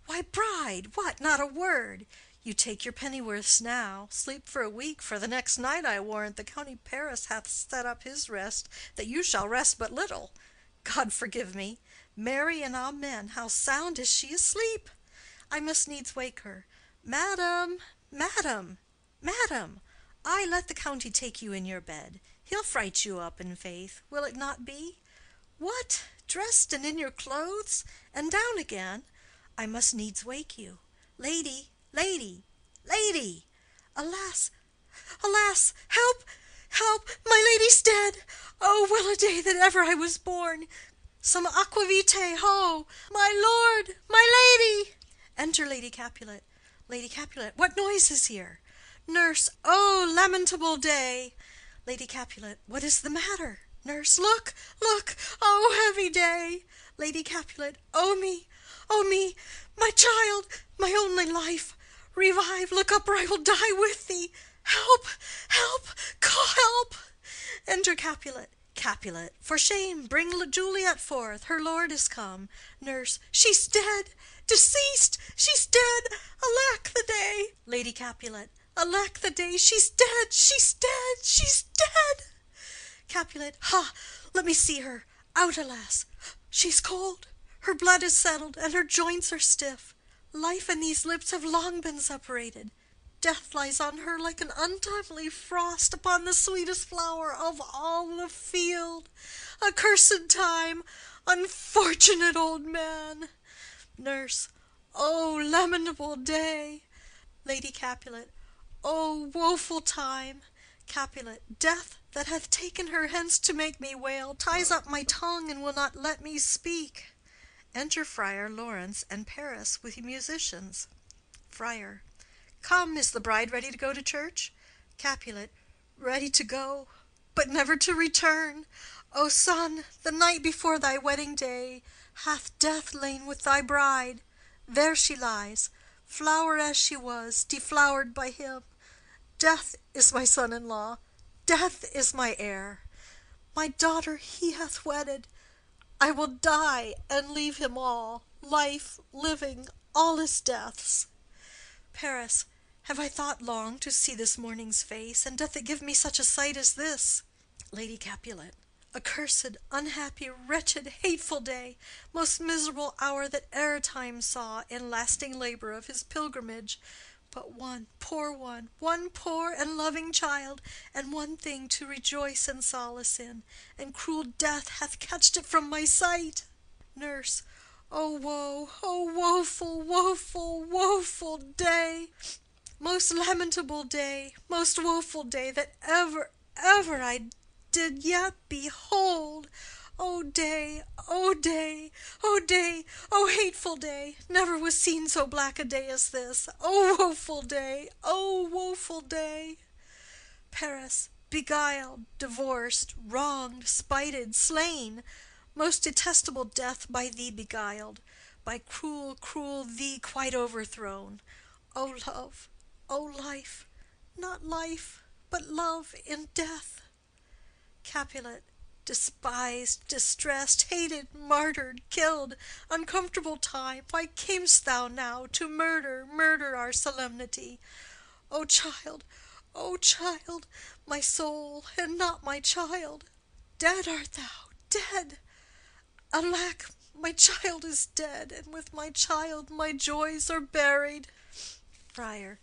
why, bride, what, not a word? You take your pennyworths now, sleep for a week, for the next night, I warrant, the county Paris hath set up his rest, that you shall rest but little. God forgive me, Mary and amen, how sound is she asleep! I must needs wake her. Madam, madam, madam, I let the county take you in your bed. He'll fright you up, in faith, will it not be? What, dressed and in your clothes, and down again? I must needs wake you. Lady, lady, lady! Alas, alas, help, help, my lady's dead! Oh, well a day that ever I was born! Some aquavitae, ho! My lord, my lady! Enter Lady Capulet. Lady Capulet. What noise is here? Nurse. Oh, lamentable day! Lady Capulet. What is the matter? Nurse. Look, look! Oh, heavy day! Lady Capulet. Oh me, my child, my only life! Revive, look up, or I will die with thee! Help, help, call help! Enter Capulet. Capulet. For shame, bring Juliet forth, her lord is come. Nurse. She's dead, deceased, she's dead, alack the day! Lady Capulet. Alack the day, she's dead, she's dead, she's dead! Capulet. Ha! Let me see her. Out, alas! She's cold, her blood is settled, and her joints are stiff. Life and these lips have long been separated. Death lies on her like an untimely frost upon the sweetest flower of all the field. Accursed time! Unfortunate old man! Nurse. Oh, lamentable day! Lady Capulet. Oh, woeful time! Capulet. Death, that hath taken her hence to make me wail, ties up my tongue and will not let me speak. Enter Friar Lawrence and Paris with musicians. Friar. Come, is the bride ready to go to church? Capulet. Ready to go, but never to return. O son, the night before thy wedding day hath death lain with thy bride. There she lies, flower as she was, deflowered by him. Death is my son-in-law, death is my heir. My daughter he hath wedded. I will die and leave him all, life, living, all is death's. Paris. Have I thought long to see this morning's face, and doth it give me such a sight as this? Lady Capulet. Accursed, unhappy, wretched, hateful day, most miserable hour that e'er time saw in lasting labor of his pilgrimage. But one poor and loving child, and one thing to rejoice and solace in, and cruel death hath catched it from my sight. Nurse. O woe, O woeful, woeful, woeful day! Most lamentable day, most woeful day that ever I did yet behold. O day, O day, O day, O hateful day! Never was seen so black a day as this. O woeful day, O woeful day! Paris. Beguiled, divorced, wronged, spited, slain! Most detestable death by thee beguiled, by cruel, cruel thee quite overthrown. O love, O life, not life, but love in death! Capulet. Despised, distressed, hated, martyred, killed, uncomfortable time, why camest thou now to murder our solemnity? O child, O child, my soul, and not my child! Dead art thou, dead! Alack, my child is dead, and with my child my joys are buried. Friar.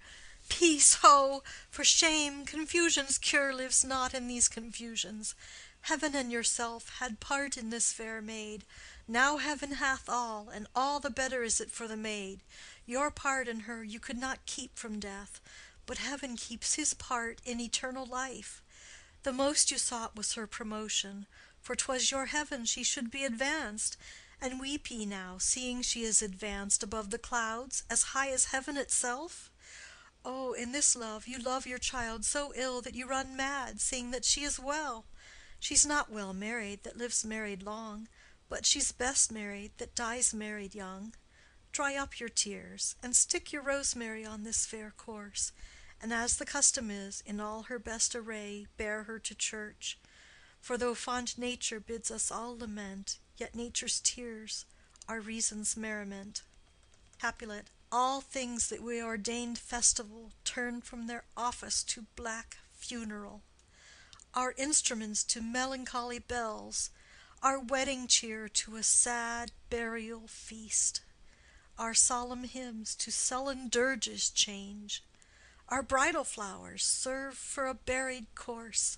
Peace, ho! For shame, confusion's cure lives not in these confusions. Heaven and yourself had part in this fair maid. Now heaven hath all, and all the better is it for the maid. Your part in her you could not keep from death, but heaven keeps his part in eternal life. The most you sought was her promotion, for 'twas your heaven she should be advanced, and weep ye now, seeing she is advanced above the clouds, as high as heaven itself? Oh, in this love you love your child so ill that you run mad, seeing that she is well. She's not well married that lives married long, but she's best married that dies married young. Dry up your tears, and stick your rosemary on this fair corse, and as the custom is, in all her best array, bear her to church. For though fond nature bids us all lament, yet nature's tears are reason's merriment. Capulet. All things that we ordained festival turn from their office to black funeral. Our instruments to melancholy bells, our wedding cheer to a sad burial feast. Our solemn hymns to sullen dirges change. Our bridal flowers serve for a buried corse,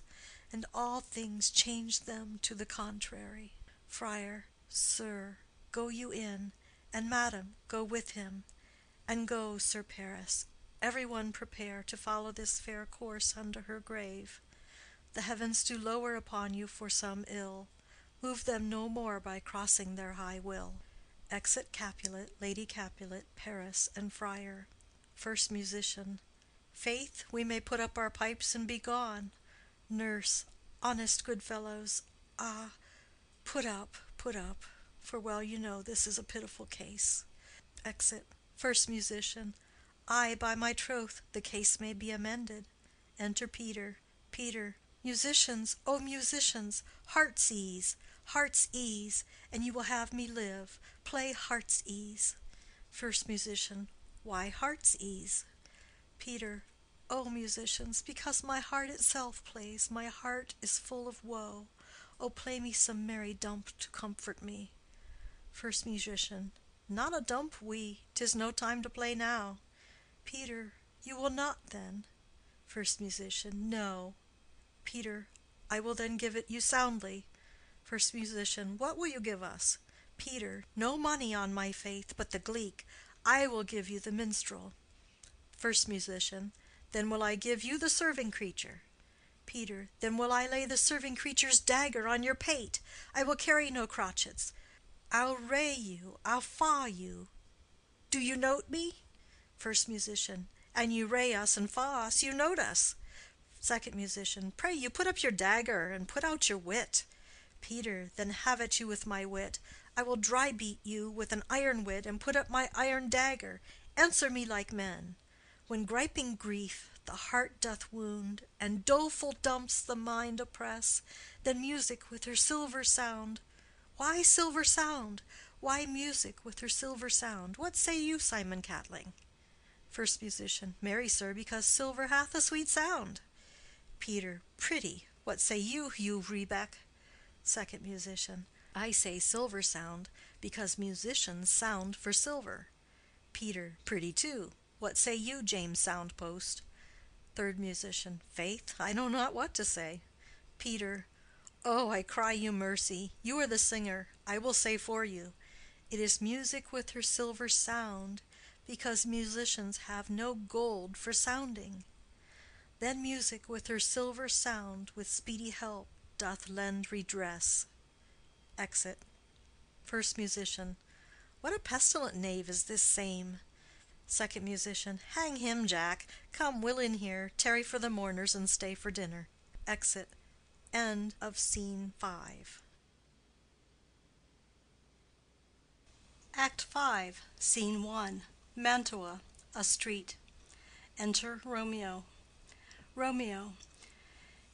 and all things change them to the contrary. Friar. Sir, go you in, and madam, go with him. And go, Sir Paris, every one prepare to follow this fair course unto her grave. The heavens do lower upon you for some ill. Move them no more by crossing their high will. Exit Capulet, Lady Capulet, Paris, and Friar. First Musician. Faith, we may put up our pipes and be gone. Nurse. Honest good fellows, ah, put up, for well you know this is a pitiful case. Exit. First Musician. Ay, by my troth, the case may be amended. Enter Peter. Peter. Musicians, O musicians, heart's ease, and you will have me live. Play heart's ease. First Musician. Why heart's ease? Peter. O musicians, because my heart itself plays, my heart is full of woe. O play me some merry dump to comfort me. First Musician. Not a dump we, 'tis no time to play now. Peter. You will not then? First Musician. No. Peter. I will then give it you soundly. First Musician. What will you give us? Peter. No money on my faith, but the gleek. I will give you the minstrel. First Musician. Then will I give you the serving creature. Peter. Then will I lay the serving creature's dagger on your pate. I will carry no crotchets. I'll ray you, I'll faw you. Do you note me? First Musician. And you ray us and faw us, you note us. Second Musician. Pray you put up your dagger and put out your wit. Peter. Then have at you with my wit. I will dry beat you with an iron wit and put up my iron dagger. Answer me like men. When griping grief the heart doth wound, and doleful dumps the mind oppress, then music with her silver sound. Why silver sound? Why music with her silver sound? What say you, Simon Catling? First Musician. Marry, sir, because silver hath a sweet sound. Peter. Pretty. What say you, Hugh Rebeck? Second Musician. I say silver sound, because musicians sound for silver. Peter. Pretty too. What say you, James Soundpost? Third Musician. Faith, I know not what to say. Peter. Oh, I cry you mercy. You are the singer. I will say for you. It is music with her silver sound, because musicians have no gold for sounding. Then music with her silver sound, with speedy help, doth lend redress. Exit. First Musician. What a pestilent knave is this same! Second Musician. Hang him, Jack. Come, Will in here, tarry for the mourners, and stay for dinner. Exit. End of Scene 5. Act 5, Scene 1. Mantua, a street. Enter Romeo. Romeo.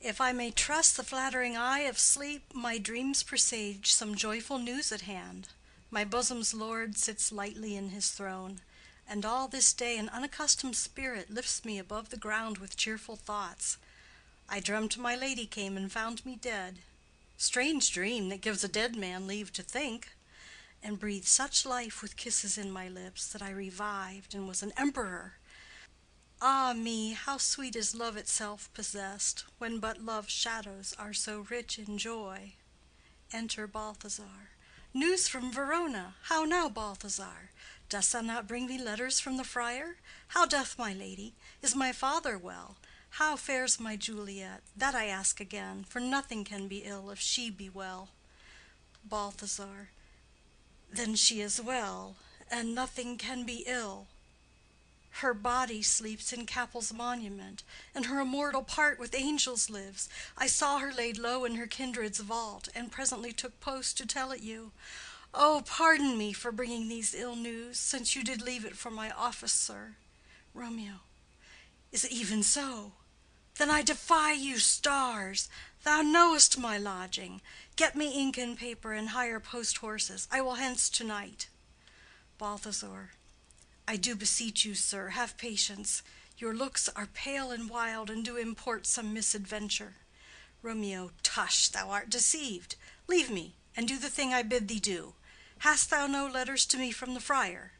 If I may trust the flattering eye of sleep, my dreams presage some joyful news at hand. My bosom's lord sits lightly in his throne. And all this day an unaccustomed spirit lifts me above the ground with cheerful thoughts. I dreamt my lady came and found me dead. Strange dream that gives a dead man leave to think! And breathed such life with kisses in my lips that I revived and was an emperor. Ah me, how sweet is love itself possessed, when but love's shadows are so rich in joy! Enter Balthazar. News from Verona! How now, Balthazar? Dost thou not bring me letters from the friar? How doth my lady? Is my father well? How fares my Juliet? That I ask again, for nothing can be ill if she be well. Balthazar. Then she is well, and nothing can be ill. Her body sleeps in Capel's monument, and her immortal part with angels lives. I saw her laid low in her kindred's vault, and presently took post to tell it you. Oh, pardon me for bringing these ill news, since you did leave it for my office, sir. Romeo. Is it even so? Then I defy you, stars. Thou knowest my lodging. Get me ink and paper, and hire post horses. I will hence to-night. Balthazar. I do beseech you, sir, have patience. Your looks are pale and wild, and do import some misadventure. Romeo. Tush, thou art deceived. Leave me, and do the thing I bid thee do. Hast thou no letters to me from the friar?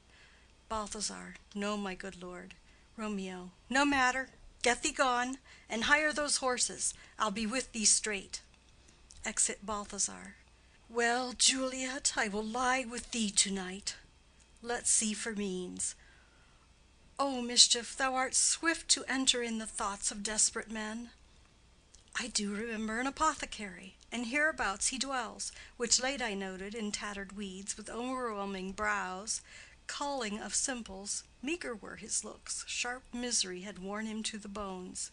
Balthazar. No, my good lord. Romeo. No matter. Get thee gone, and hire those horses. I'll be with thee straight. Exit Balthazar. Well, Juliet, I will lie with thee to-night. Let's see for means. O mischief, thou art swift to enter in the thoughts of desperate men. I do remember an apothecary, and hereabouts he dwells, which late I noted in tattered weeds, with overwhelming brows, calling of simples. Meager were his looks, sharp misery had worn him to the bones.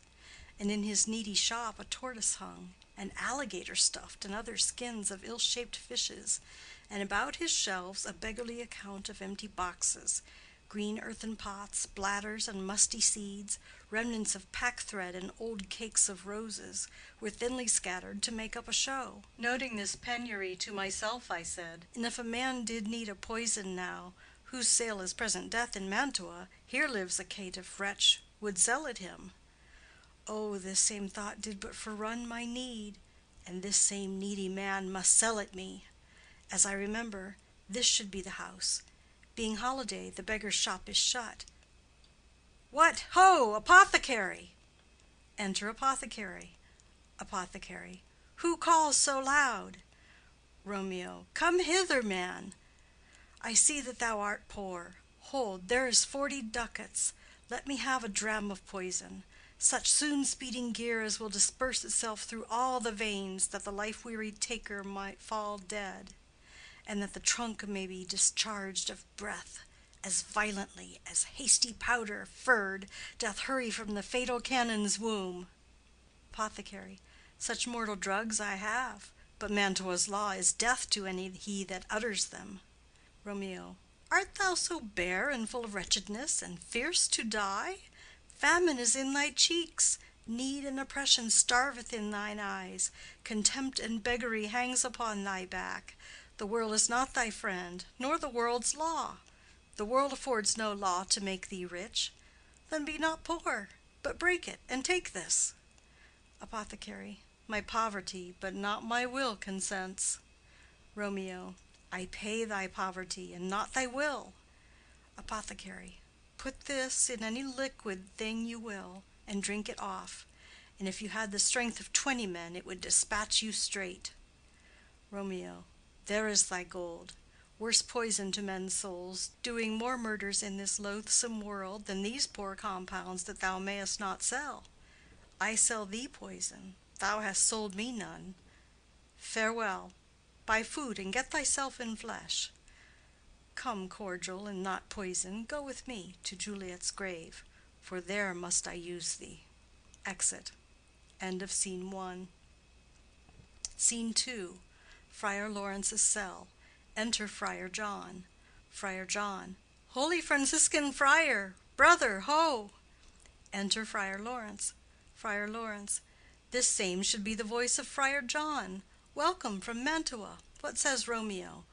And in his needy shop a tortoise hung, and alligator stuffed, and other skins of ill-shaped fishes, and about his shelves a beggarly account of empty boxes, green earthen pots, bladders and musty seeds, remnants of pack-thread and old cakes of roses, were thinly scattered to make up a show. Noting this penury to myself, I said, and if a man did need a poison now, whose sale is present death in Mantua, here lives a caitiff wretch would sell it him. Oh, this same thought did but forerun my need, and this same needy man must sell it me. As I remember, this should be the house. Being holiday, the beggar's shop is shut. What, ho, apothecary! Enter apothecary. Apothecary. Who calls so loud? Romeo. Come hither, man. I see that thou art poor. Hold, there is 40 ducats. Let me have a dram of poison, such soon speeding gear as will disperse itself through all the veins, that the life-wearied taker might fall dead, and that the trunk may be discharged of breath as violently as hasty powder furred doth hurry from the fatal cannon's womb. Apothecary. Such mortal drugs I have, but Mantua's law is death to any he that utters them. Romeo. Art thou so bare and full of wretchedness, and fierce to die? Famine is in thy cheeks, need and oppression starveth in thine eyes, contempt and beggary hangs upon thy back. The world is not thy friend, nor the world's law. The world affords no law to make thee rich. Then be not poor, but break it, and take this. Apothecary. My poverty, but not my will, consents. Romeo. I pay thy poverty, and not thy will. Apothecary. Put this in any liquid thing you will, and drink it off, and if you had the strength of 20 men, it would dispatch you straight. Romeo. There is thy gold. Worse poison to men's souls, doing more murders in this loathsome world than these poor compounds that thou mayest not sell. I sell thee poison, thou hast sold me none. Farewell. Buy food and get thyself in flesh. Come, cordial and not poison, go with me to Juliet's grave, for there must I use thee. Exit. End of Scene 1. Scene 2. Friar Lawrence's cell. Enter Friar John. Friar John. Holy Franciscan friar, brother, ho! Enter Friar Lawrence. Friar Lawrence. This same should be the voice of Friar John. Welcome from Mantua. What says Romeo?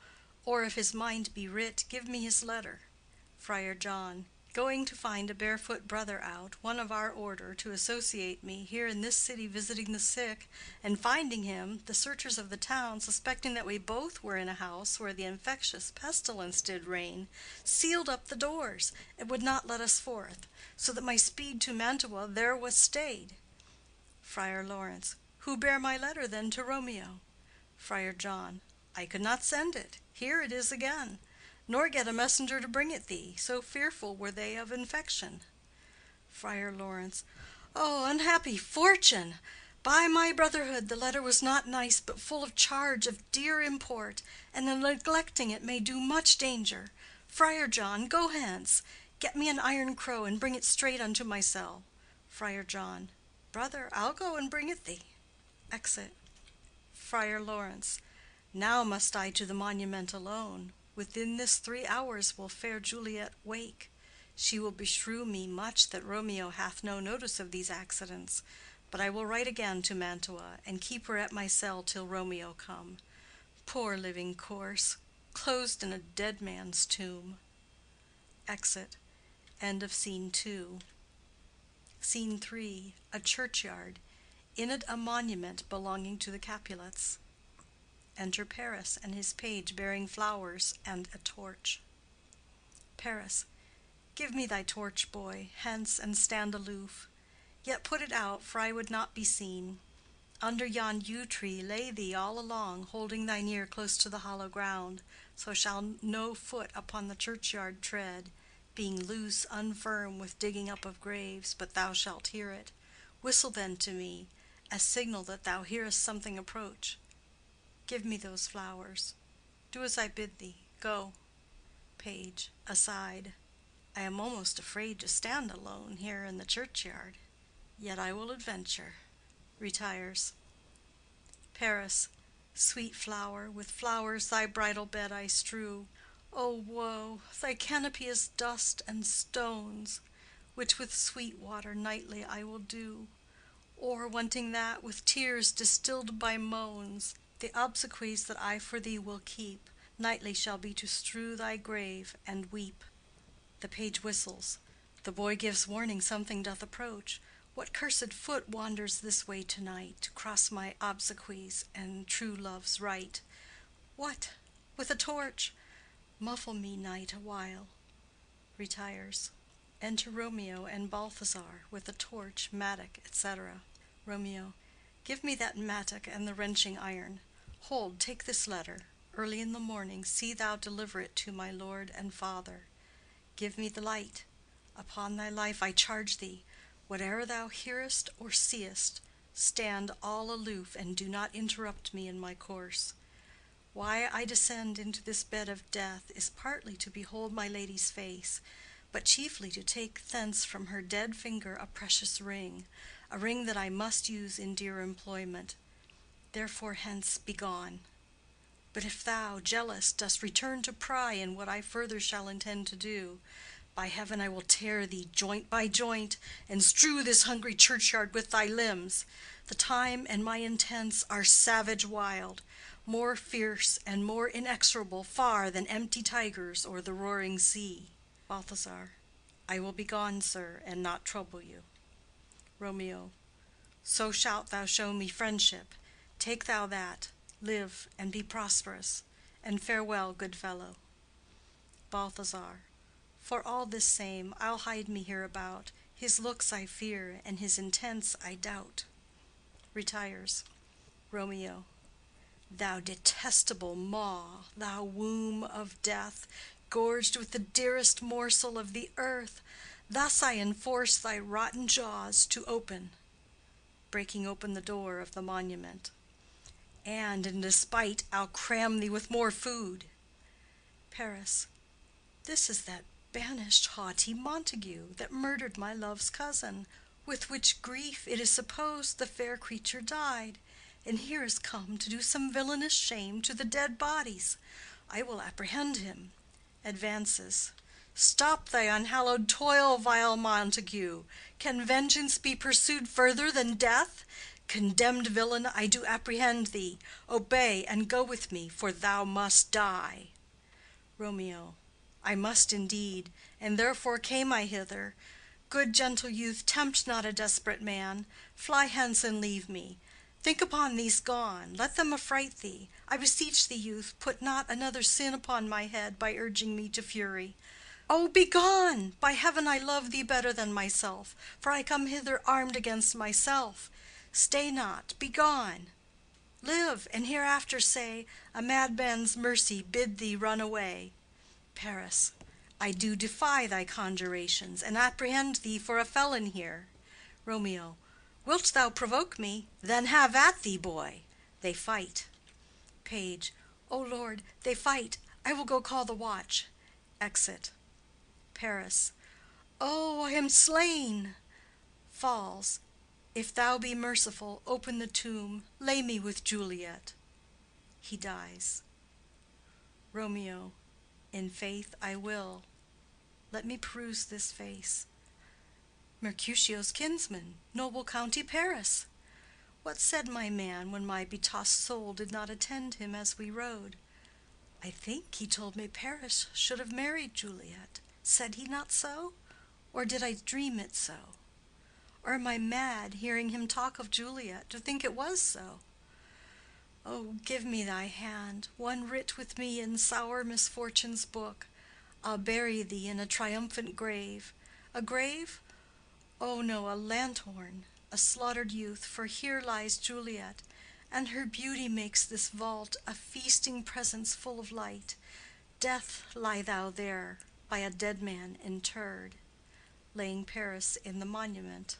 Or if his mind be writ, give me his letter. Friar John. Going to find a barefoot brother out, one of our order, to associate me, here in this city visiting the sick, and finding him, the searchers of the town, suspecting that we both were in a house where the infectious pestilence did reign, sealed up the doors, and would not let us forth, so that my speed to Mantua there was stayed. Friar Lawrence. Who bare my letter then to Romeo? Friar John. I could not send it. Here it is again. Nor get a messenger to bring it thee, so fearful were they of infection. Friar Lawrence. O unhappy fortune! By my brotherhood, the letter was not nice, but full of charge of dear import, and the neglecting it may do much danger. Friar John, go hence. Get me an iron crow, and bring it straight unto my cell. Friar John. Brother, I'll go and bring it thee. Exit. Friar Lawrence. Now must I to the monument alone. Within this 3 hours will fair Juliet wake. She will beshrew me much that Romeo hath no notice of these accidents. But I will write again to Mantua, and keep her at my cell till Romeo come. Poor living corse, closed in a dead man's tomb. Exit. End of Scene 2. Scene 3. A churchyard. In it a monument belonging to the Capulets. Enter Paris and his page bearing flowers and a torch. Paris. Give me thy torch, boy, hence and stand aloof. Yet put it out, for I would not be seen. Under yon yew tree lay thee all along, holding thine ear close to the hollow ground, so shall no foot upon the churchyard tread, being loose, unfirm with digging up of graves, but thou shalt hear it. Whistle then to me, as signal that thou hearest something approach. Give me those flowers. Do as I bid thee. Go. Page. Aside. I am almost afraid to stand alone here in the churchyard. Yet I will adventure. Retires. Paris. Sweet flower, with flowers thy bridal bed I strew. O woe! Thy canopy is dust and stones, which with sweet water nightly I will dew. Or, wanting that, with tears distilled by moans, the obsequies that I for thee will keep, nightly shall be to strew thy grave and weep. The page whistles. The boy gives warning something doth approach. What cursed foot wanders this way to-night, to cross my obsequies and true love's right? What? With a torch? Muffle me, night, awhile. Retires. Enter Romeo and Balthazar with a torch, mattock, etc. Romeo. Give me that mattock and the wrenching iron. Hold, take this letter. Early in the morning see thou deliver it to my lord and father. Give me the light. Upon thy life I charge thee, whate'er thou hearest or seest, stand all aloof and do not interrupt me in my course. Why I descend into this bed of death is partly to behold my lady's face, but chiefly to take thence from her dead finger a precious ring, a ring that I must use in dear employment. Therefore hence be gone. But if thou, jealous, dost return to pry in what I further shall intend to do, by heaven I will tear thee joint by joint, and strew this hungry churchyard with thy limbs. The time and my intents are savage wild, more fierce and more inexorable far than empty tigers or the roaring sea. Balthazar. I will be gone, sir, and not trouble you. Romeo. So shalt thou show me friendship. Take thou that, live and be prosperous, and farewell, good fellow. Balthazar. For all this same, I'll hide me hereabout. His looks I fear, and his intents I doubt. Retires. Romeo. Thou detestable maw, thou womb of death, gorged with the dearest morsel of the earth, thus I enforce thy rotten jaws to open, breaking open the door of the monument. And in despite I'll cram thee with more food. Paris. This is that banished haughty Montague that murdered my love's cousin, with which grief it is supposed the fair creature died, and here is come to do some villainous shame to the dead bodies. I will apprehend him. Advances. Stop thy unhallowed toil, vile Montague. Can vengeance be pursued further than death? Condemned villain, I do apprehend thee. Obey and go with me, for thou must die. Romeo. I must indeed, and therefore came I hither. Good gentle youth, tempt not a desperate man. Fly hence and leave me. Think upon these gone, let them affright thee. I beseech thee, youth, put not another sin upon my head by urging me to fury. Oh, be gone! By heaven, I love thee better than myself, for I come hither armed against myself. Stay not, be gone. Live, and hereafter say, a madman's mercy bid thee run away. Paris. I do defy thy conjurations, and apprehend thee for a felon here. Romeo. Wilt thou provoke me? Then have at thee, boy. They fight. Page. O Lord, they fight. I will go call the watch. Exit. Paris. Oh, I am slain. Falls. If thou be merciful, open the tomb, lay me with Juliet. He dies. Romeo. In faith I will. Let me peruse this face. Mercutio's kinsman, noble county Paris. What said my man when my betossed soul did not attend him as we rode? I think he told me Paris should have married Juliet. Said he not so? Or did I dream it so? Or am I mad, hearing him talk of Juliet, to think it was so? Oh, give me thy hand, one writ with me in sour misfortune's book. I'll bury thee in a triumphant grave. A grave? Oh no, a lanthorn, a slaughtered youth, for here lies Juliet, and her beauty makes this vault a feasting presence full of light. Death, lie thou there, by a dead man interred, laying Paris in the monument.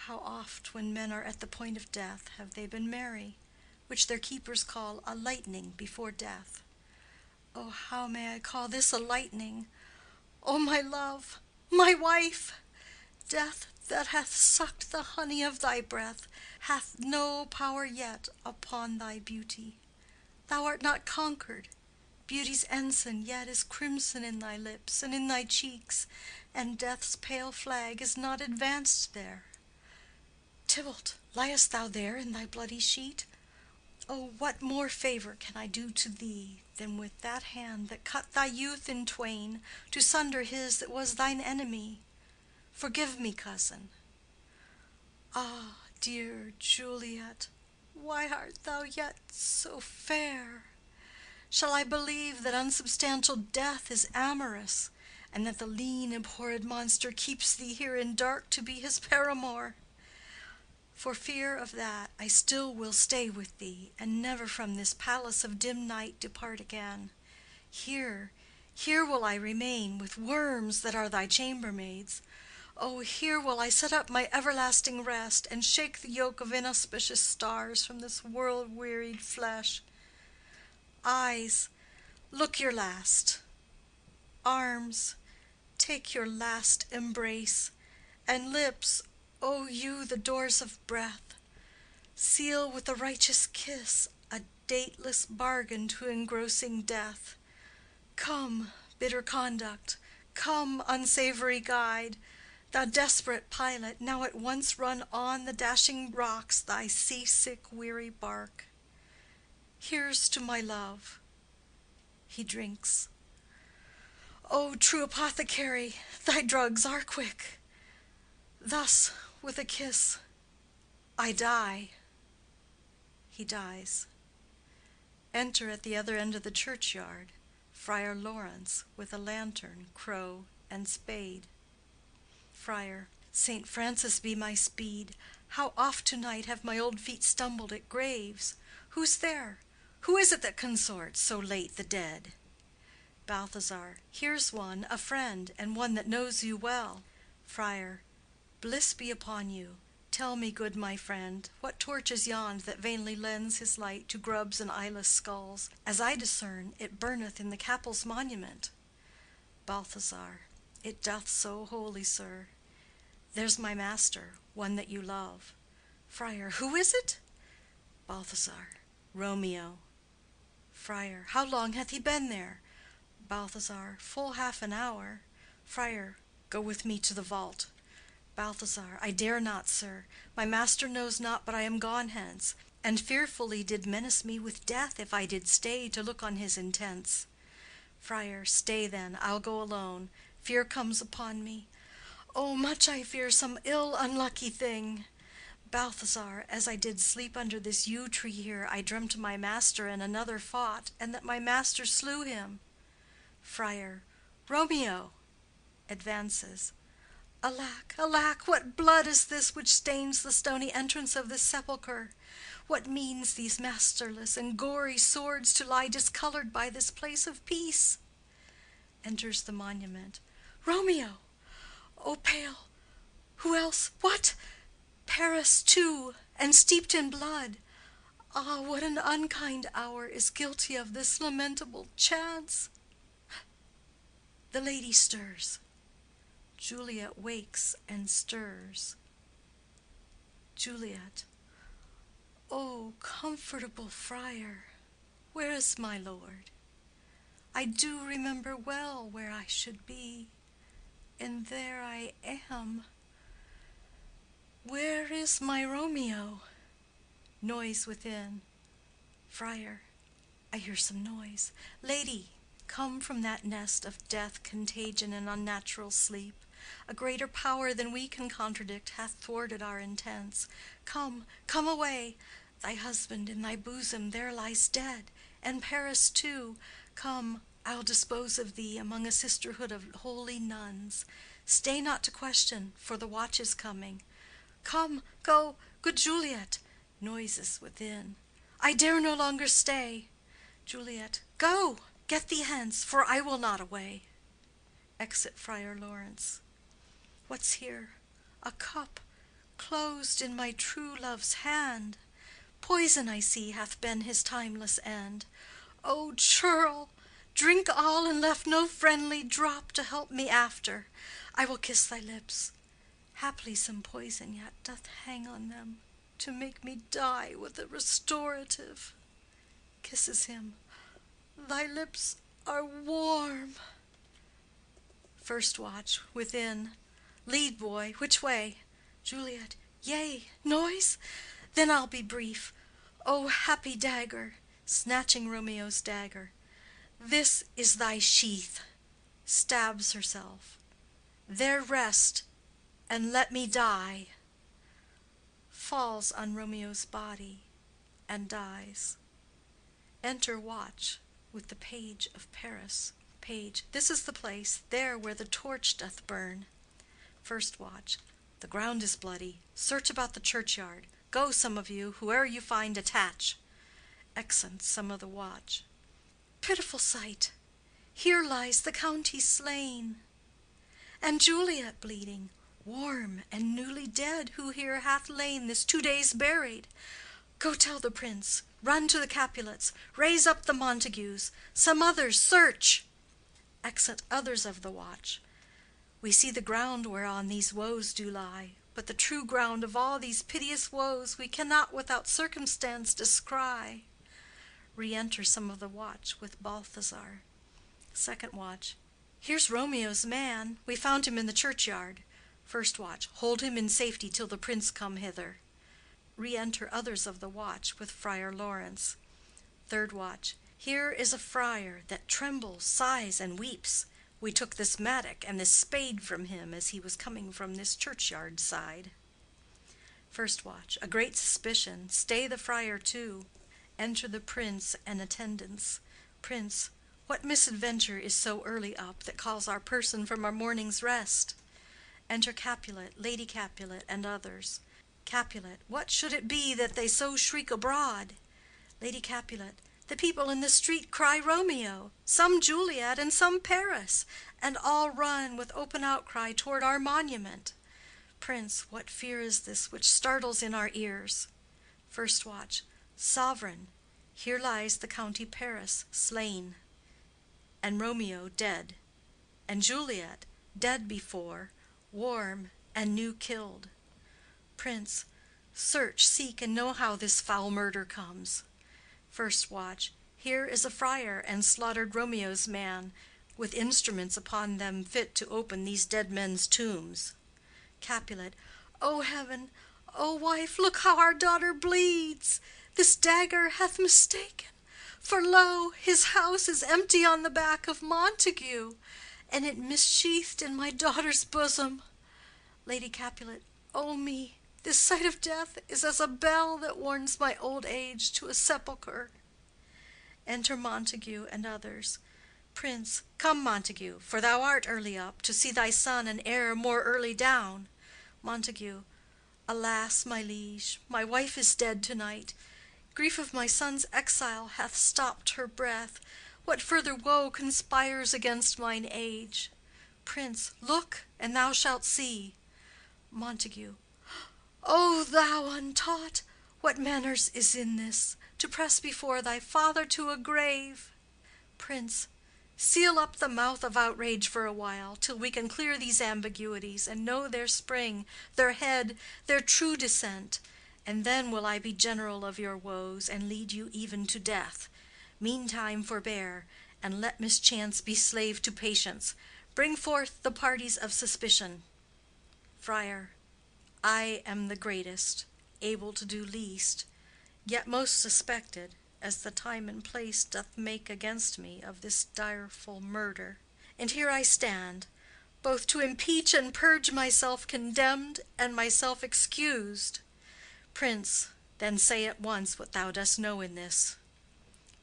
How oft, when men are at the point of death, have they been merry, which their keepers call a lightning before death. Oh, how may I call this a lightning? O my love, my wife! Death that hath sucked the honey of thy breath hath no power yet upon thy beauty. Thou art not conquered. Beauty's ensign yet is crimson in thy lips and in thy cheeks, and death's pale flag is not advanced there. Tybalt, liest thou there in thy bloody sheet? Oh, what more favor can I do to thee than with that hand that cut thy youth in twain, to sunder his that was thine enemy? Forgive me, cousin. Ah, dear Juliet, why art thou yet so fair? Shall I believe that unsubstantial death is amorous, and that the lean abhorred monster keeps thee here in dark to be his paramour? For fear of that, I still will stay with thee, and never from this palace of dim night depart again. Here, here will I remain, with worms that are thy chambermaids. Oh, here will I set up my everlasting rest, and shake the yoke of inauspicious stars from this world-wearied flesh. Eyes, look your last. Arms, take your last embrace. And lips, O you, the doors of breath, seal with a righteous kiss a dateless bargain to engrossing death. Come, bitter conduct, come, unsavory guide, thou desperate pilot, now at once run on the dashing rocks thy sea-sick weary bark. Here's to my love. He drinks. O true apothecary, thy drugs are quick. Thus, with a kiss, I die. He dies. Enter at the other end of the churchyard Friar Lawrence with a lantern, crow, and spade. Friar. Saint Francis be my speed! How oft to-night have my old feet stumbled at graves! Who's there? Who is it that consorts so late the dead? Balthazar. Here's one, a friend, and one that knows you well. Friar. Bliss be upon you. Tell me, good my friend, what torch is yond that vainly lends his light to grubs and eyeless skulls? As I discern, it burneth in the capel's monument. Balthazar. It doth so, holy sir. There's my master, one that you love. Friar. Who is it? Balthazar. Romeo. Friar. How long hath he been there? Balthazar. Full half an hour. Friar. Go with me to the vault. Balthazar. I dare not, sir. My master knows not but I am gone hence, and fearfully did menace me with death if I did stay to look on his intents. Friar. Stay then, I'll go alone. fear comes upon me. Oh, much I fear some ill unlucky thing. Balthazar, as I did sleep under this yew tree here, I dreamt my master and another fought, and that my master slew him. Friar. Romeo! Advances. Alack, alack, what blood is this which stains the stony entrance of this sepulchre? What means these masterless and gory swords to lie discolored by this place of peace? Enters the monument. Romeo! O pale! Who else? What? Paris too, and steeped in blood. Ah, what an unkind hour is guilty of this lamentable chance! The lady stirs. Juliet wakes and stirs. Juliet. O comfortable friar, where is my lord? I do remember well where I should be, and there I am. Where is my Romeo? Noise within. Friar. I hear some noise. Lady, come from that nest of death, contagion, and unnatural sleep. A greater power than we can contradict hath thwarted our intents. Come, come away. Thy husband in thy bosom there lies dead, and Paris too. Come, I'll dispose of thee among a sisterhood of holy nuns. Stay not to question, for the watch is coming. Come, go, good Juliet. Noises within. I dare no longer stay. Juliet. Go, get thee hence, for I will not away. Exit Friar Lawrence. What's here? A cup, closed in my true love's hand. Poison, I see, hath been his timeless end. O churl, drink all, and left no friendly drop to help me after. I will kiss thy lips. Haply some poison yet doth hang on them, to make me die with a restorative. Kisses him. Thy lips are warm. First watch within. Lead, boy, which way? Juliet. Yea, noise? Then I'll be brief. O happy dagger, snatching Romeo's dagger. This is thy sheath. Stabs herself. There rest, and let me die. Falls on Romeo's body and dies. Enter watch with the page of Paris. Page. This is the place, there where the torch doth burn. First watch. The ground is bloody. Search about the churchyard. Go, some of you, whoe'er you find, attach. Exeunt some of the watch. Pitiful sight! Here lies the county slain, and Juliet bleeding, warm and newly dead, who here hath lain this 2 days buried. Go tell the prince, run to the Capulets, raise up the Montagues, some others search. Exit others of the watch. We see the ground whereon these woes do lie, but the true ground of all these piteous woes we cannot without circumstance descry. Re-enter some of the watch with Balthazar. Second watch. Here's Romeo's man. We found him in the churchyard. First watch. Hold him in safety till the prince come hither. Re-enter others of the watch with Friar Lawrence. Third watch. Here is a friar that trembles, sighs, and weeps. We took this mattock and this spade from him as he was coming from this churchyard side. First watch. A great suspicion. Stay the friar too. Enter the prince and attendants. Prince. What misadventure is so early up that calls our person from our morning's rest? Enter Capulet, Lady Capulet, and others. Capulet. What should it be that they so shriek abroad? Lady Capulet. The people in the street cry Romeo, some Juliet, and some Paris, and all run with open outcry toward our monument. Prince. What fear is this which startles in our ears? First watch. Sovereign, here lies the county Paris slain, and Romeo dead, and Juliet dead before, warm and new killed. Prince. Search, seek, and know how this foul murder comes. First watch. Here is a friar and slaughtered Romeo's man, with instruments upon them fit to open these dead men's tombs. Capulet. O heaven, O wife, look how our daughter bleeds! This dagger hath mistaken, for lo, his house is empty on the back of Montague, and it missheathed in my daughter's bosom. Lady Capulet, O me, this sight of death is as a bell that warns my old age to a sepulchre. Enter Montague and others. Prince. Come, Montague, for thou art early up, to see thy son and heir more early down. Montague. Alas, my liege, my wife is dead to-night. Grief of my son's exile hath stopped her breath. What further woe conspires against mine age? Prince. Look, and thou shalt see. Montague. O thou untaught, what manners is in this, to press before thy father to a grave? Prince. Seal up the mouth of outrage for a while, till we can clear these ambiguities, and know their spring, their head, their true descent, and then will I be general of your woes, and lead you even to death. Meantime forbear, and let mischance be slave to patience. Bring forth the parties of suspicion. Friar. I am the greatest, able to do least, yet most suspected, as the time and place doth make against me of this direful murder. And here I stand, both to impeach and purge myself condemned and myself excused. Prince. Then say at once what thou dost know in this.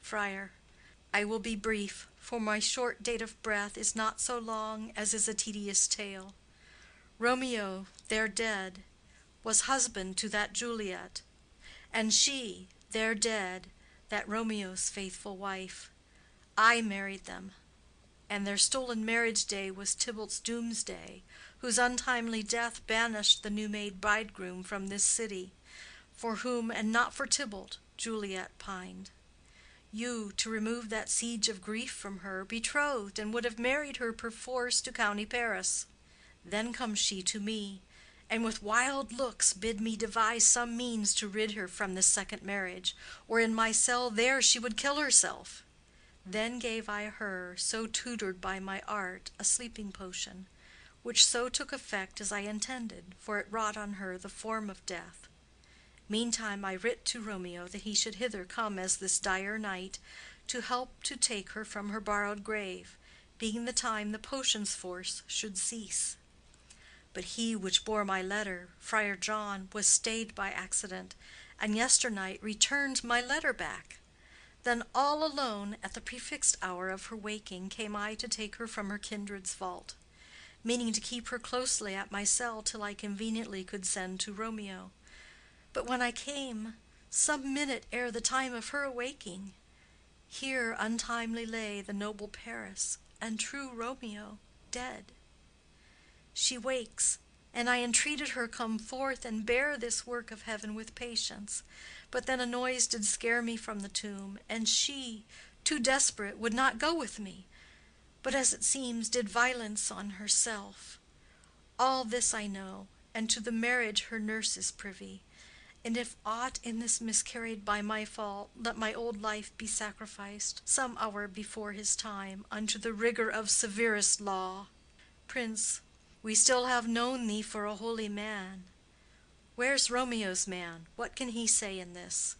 Friar. I will be brief, for my short date of breath is not so long as is a tedious tale. Romeo, there dead, was husband to that Juliet, and she, there dead, that Romeo's faithful wife. I married them, and their stolen marriage day was Tybalt's doomsday, whose untimely death banished the new-made bridegroom from this city, for whom, and not for Tybalt, Juliet pined. You, to remove that siege of grief from her, betrothed, and would have married her perforce to county Paris. Then comes she to me, and with wild looks bid me devise some means to rid her from this second marriage, or in my cell there she would kill herself. Then gave I her, so tutored by my art, a sleeping potion, which so took effect as I intended, for it wrought on her the form of death. Meantime I writ to Romeo that he should hither come as this dire night, to help to take her from her borrowed grave, being the time the potion's force should cease. But he which bore my letter, Friar John, was stayed by accident, and yesternight returned my letter back. Then all alone at the prefixed hour of her waking came I to take her from her kindred's vault, meaning to keep her closely at my cell till I conveniently could send to Romeo. But when I came, some minute ere the time of her awaking, here untimely lay the noble Paris and true Romeo dead. She wakes, and I entreated her come forth and bear this work of heaven with patience. But then a noise did scare me from the tomb, and she, too desperate, would not go with me, but as it seems did violence on herself. All this I know, and to the marriage her nurse is privy. And if aught in this miscarried by my fault, let my old life be sacrificed, some hour before his time, unto the rigor of severest law. Prince, we still have known thee for a holy man. Where's Romeo's man? What can he say in this?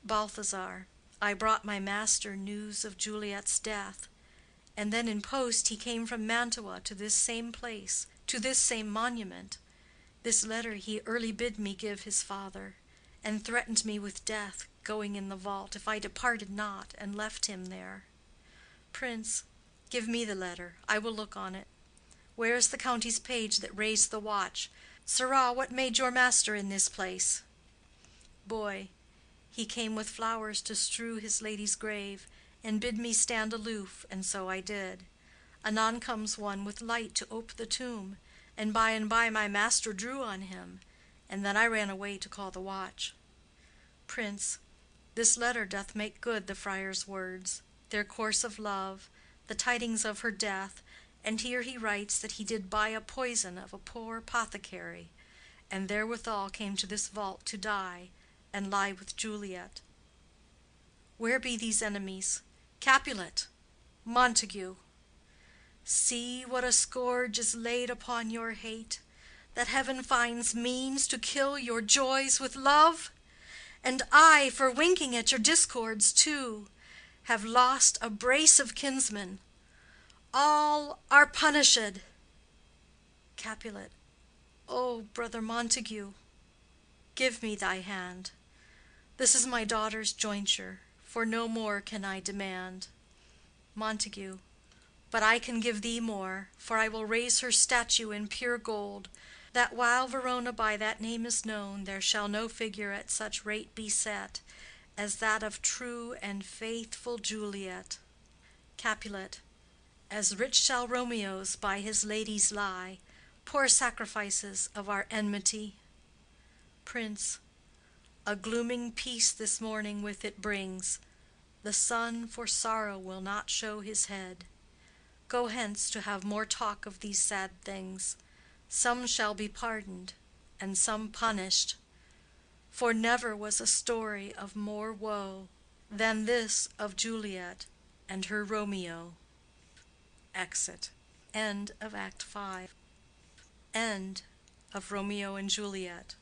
Balthazar. I brought my master news of Juliet's death, and then in post he came from Mantua to this same place, to this same monument. This letter he early bid me give his father, and threatened me with death, going in the vault, if I departed not and left him there. Prince, give me the letter. I will look on it. Where is the county's page that raised the watch? Sirrah, what made your master in this place? Boy. He came with flowers to strew his lady's grave, and bid me stand aloof, and so I did. Anon comes one with light to ope the tomb, and by my master drew on him, and then I ran away to call the watch. Prince. This letter doth make good the friar's words, their course of love, the tidings of her death, and here he writes that he did buy a poison of a poor apothecary, and therewithal came to this vault to die, and lie with Juliet. Where be these enemies? Capulet! Montague! See what a scourge is laid upon your hate, that heaven finds means to kill your joys with love? And I, for winking at your discords too, have lost a brace of kinsmen. All are punished. Capulet. O brother Montague, give me thy hand. This is my daughter's jointure, for no more can I demand. Montague. But I can give thee more, for I will raise her statue in pure gold, that while Verona by that name is known, there shall no figure at such rate be set as that of true and faithful Juliet. Capulet. As rich shall Romeo's by his ladies lie, poor sacrifices of our enmity. Prince. A glooming peace this morning with it brings. The sun for sorrow will not show his head. Go hence to have more talk of these sad things. Some shall be pardoned, and some punished. For never was a story of more woe than this of Juliet and her Romeo. Exit. End of Act 5. End of Romeo and Juliet.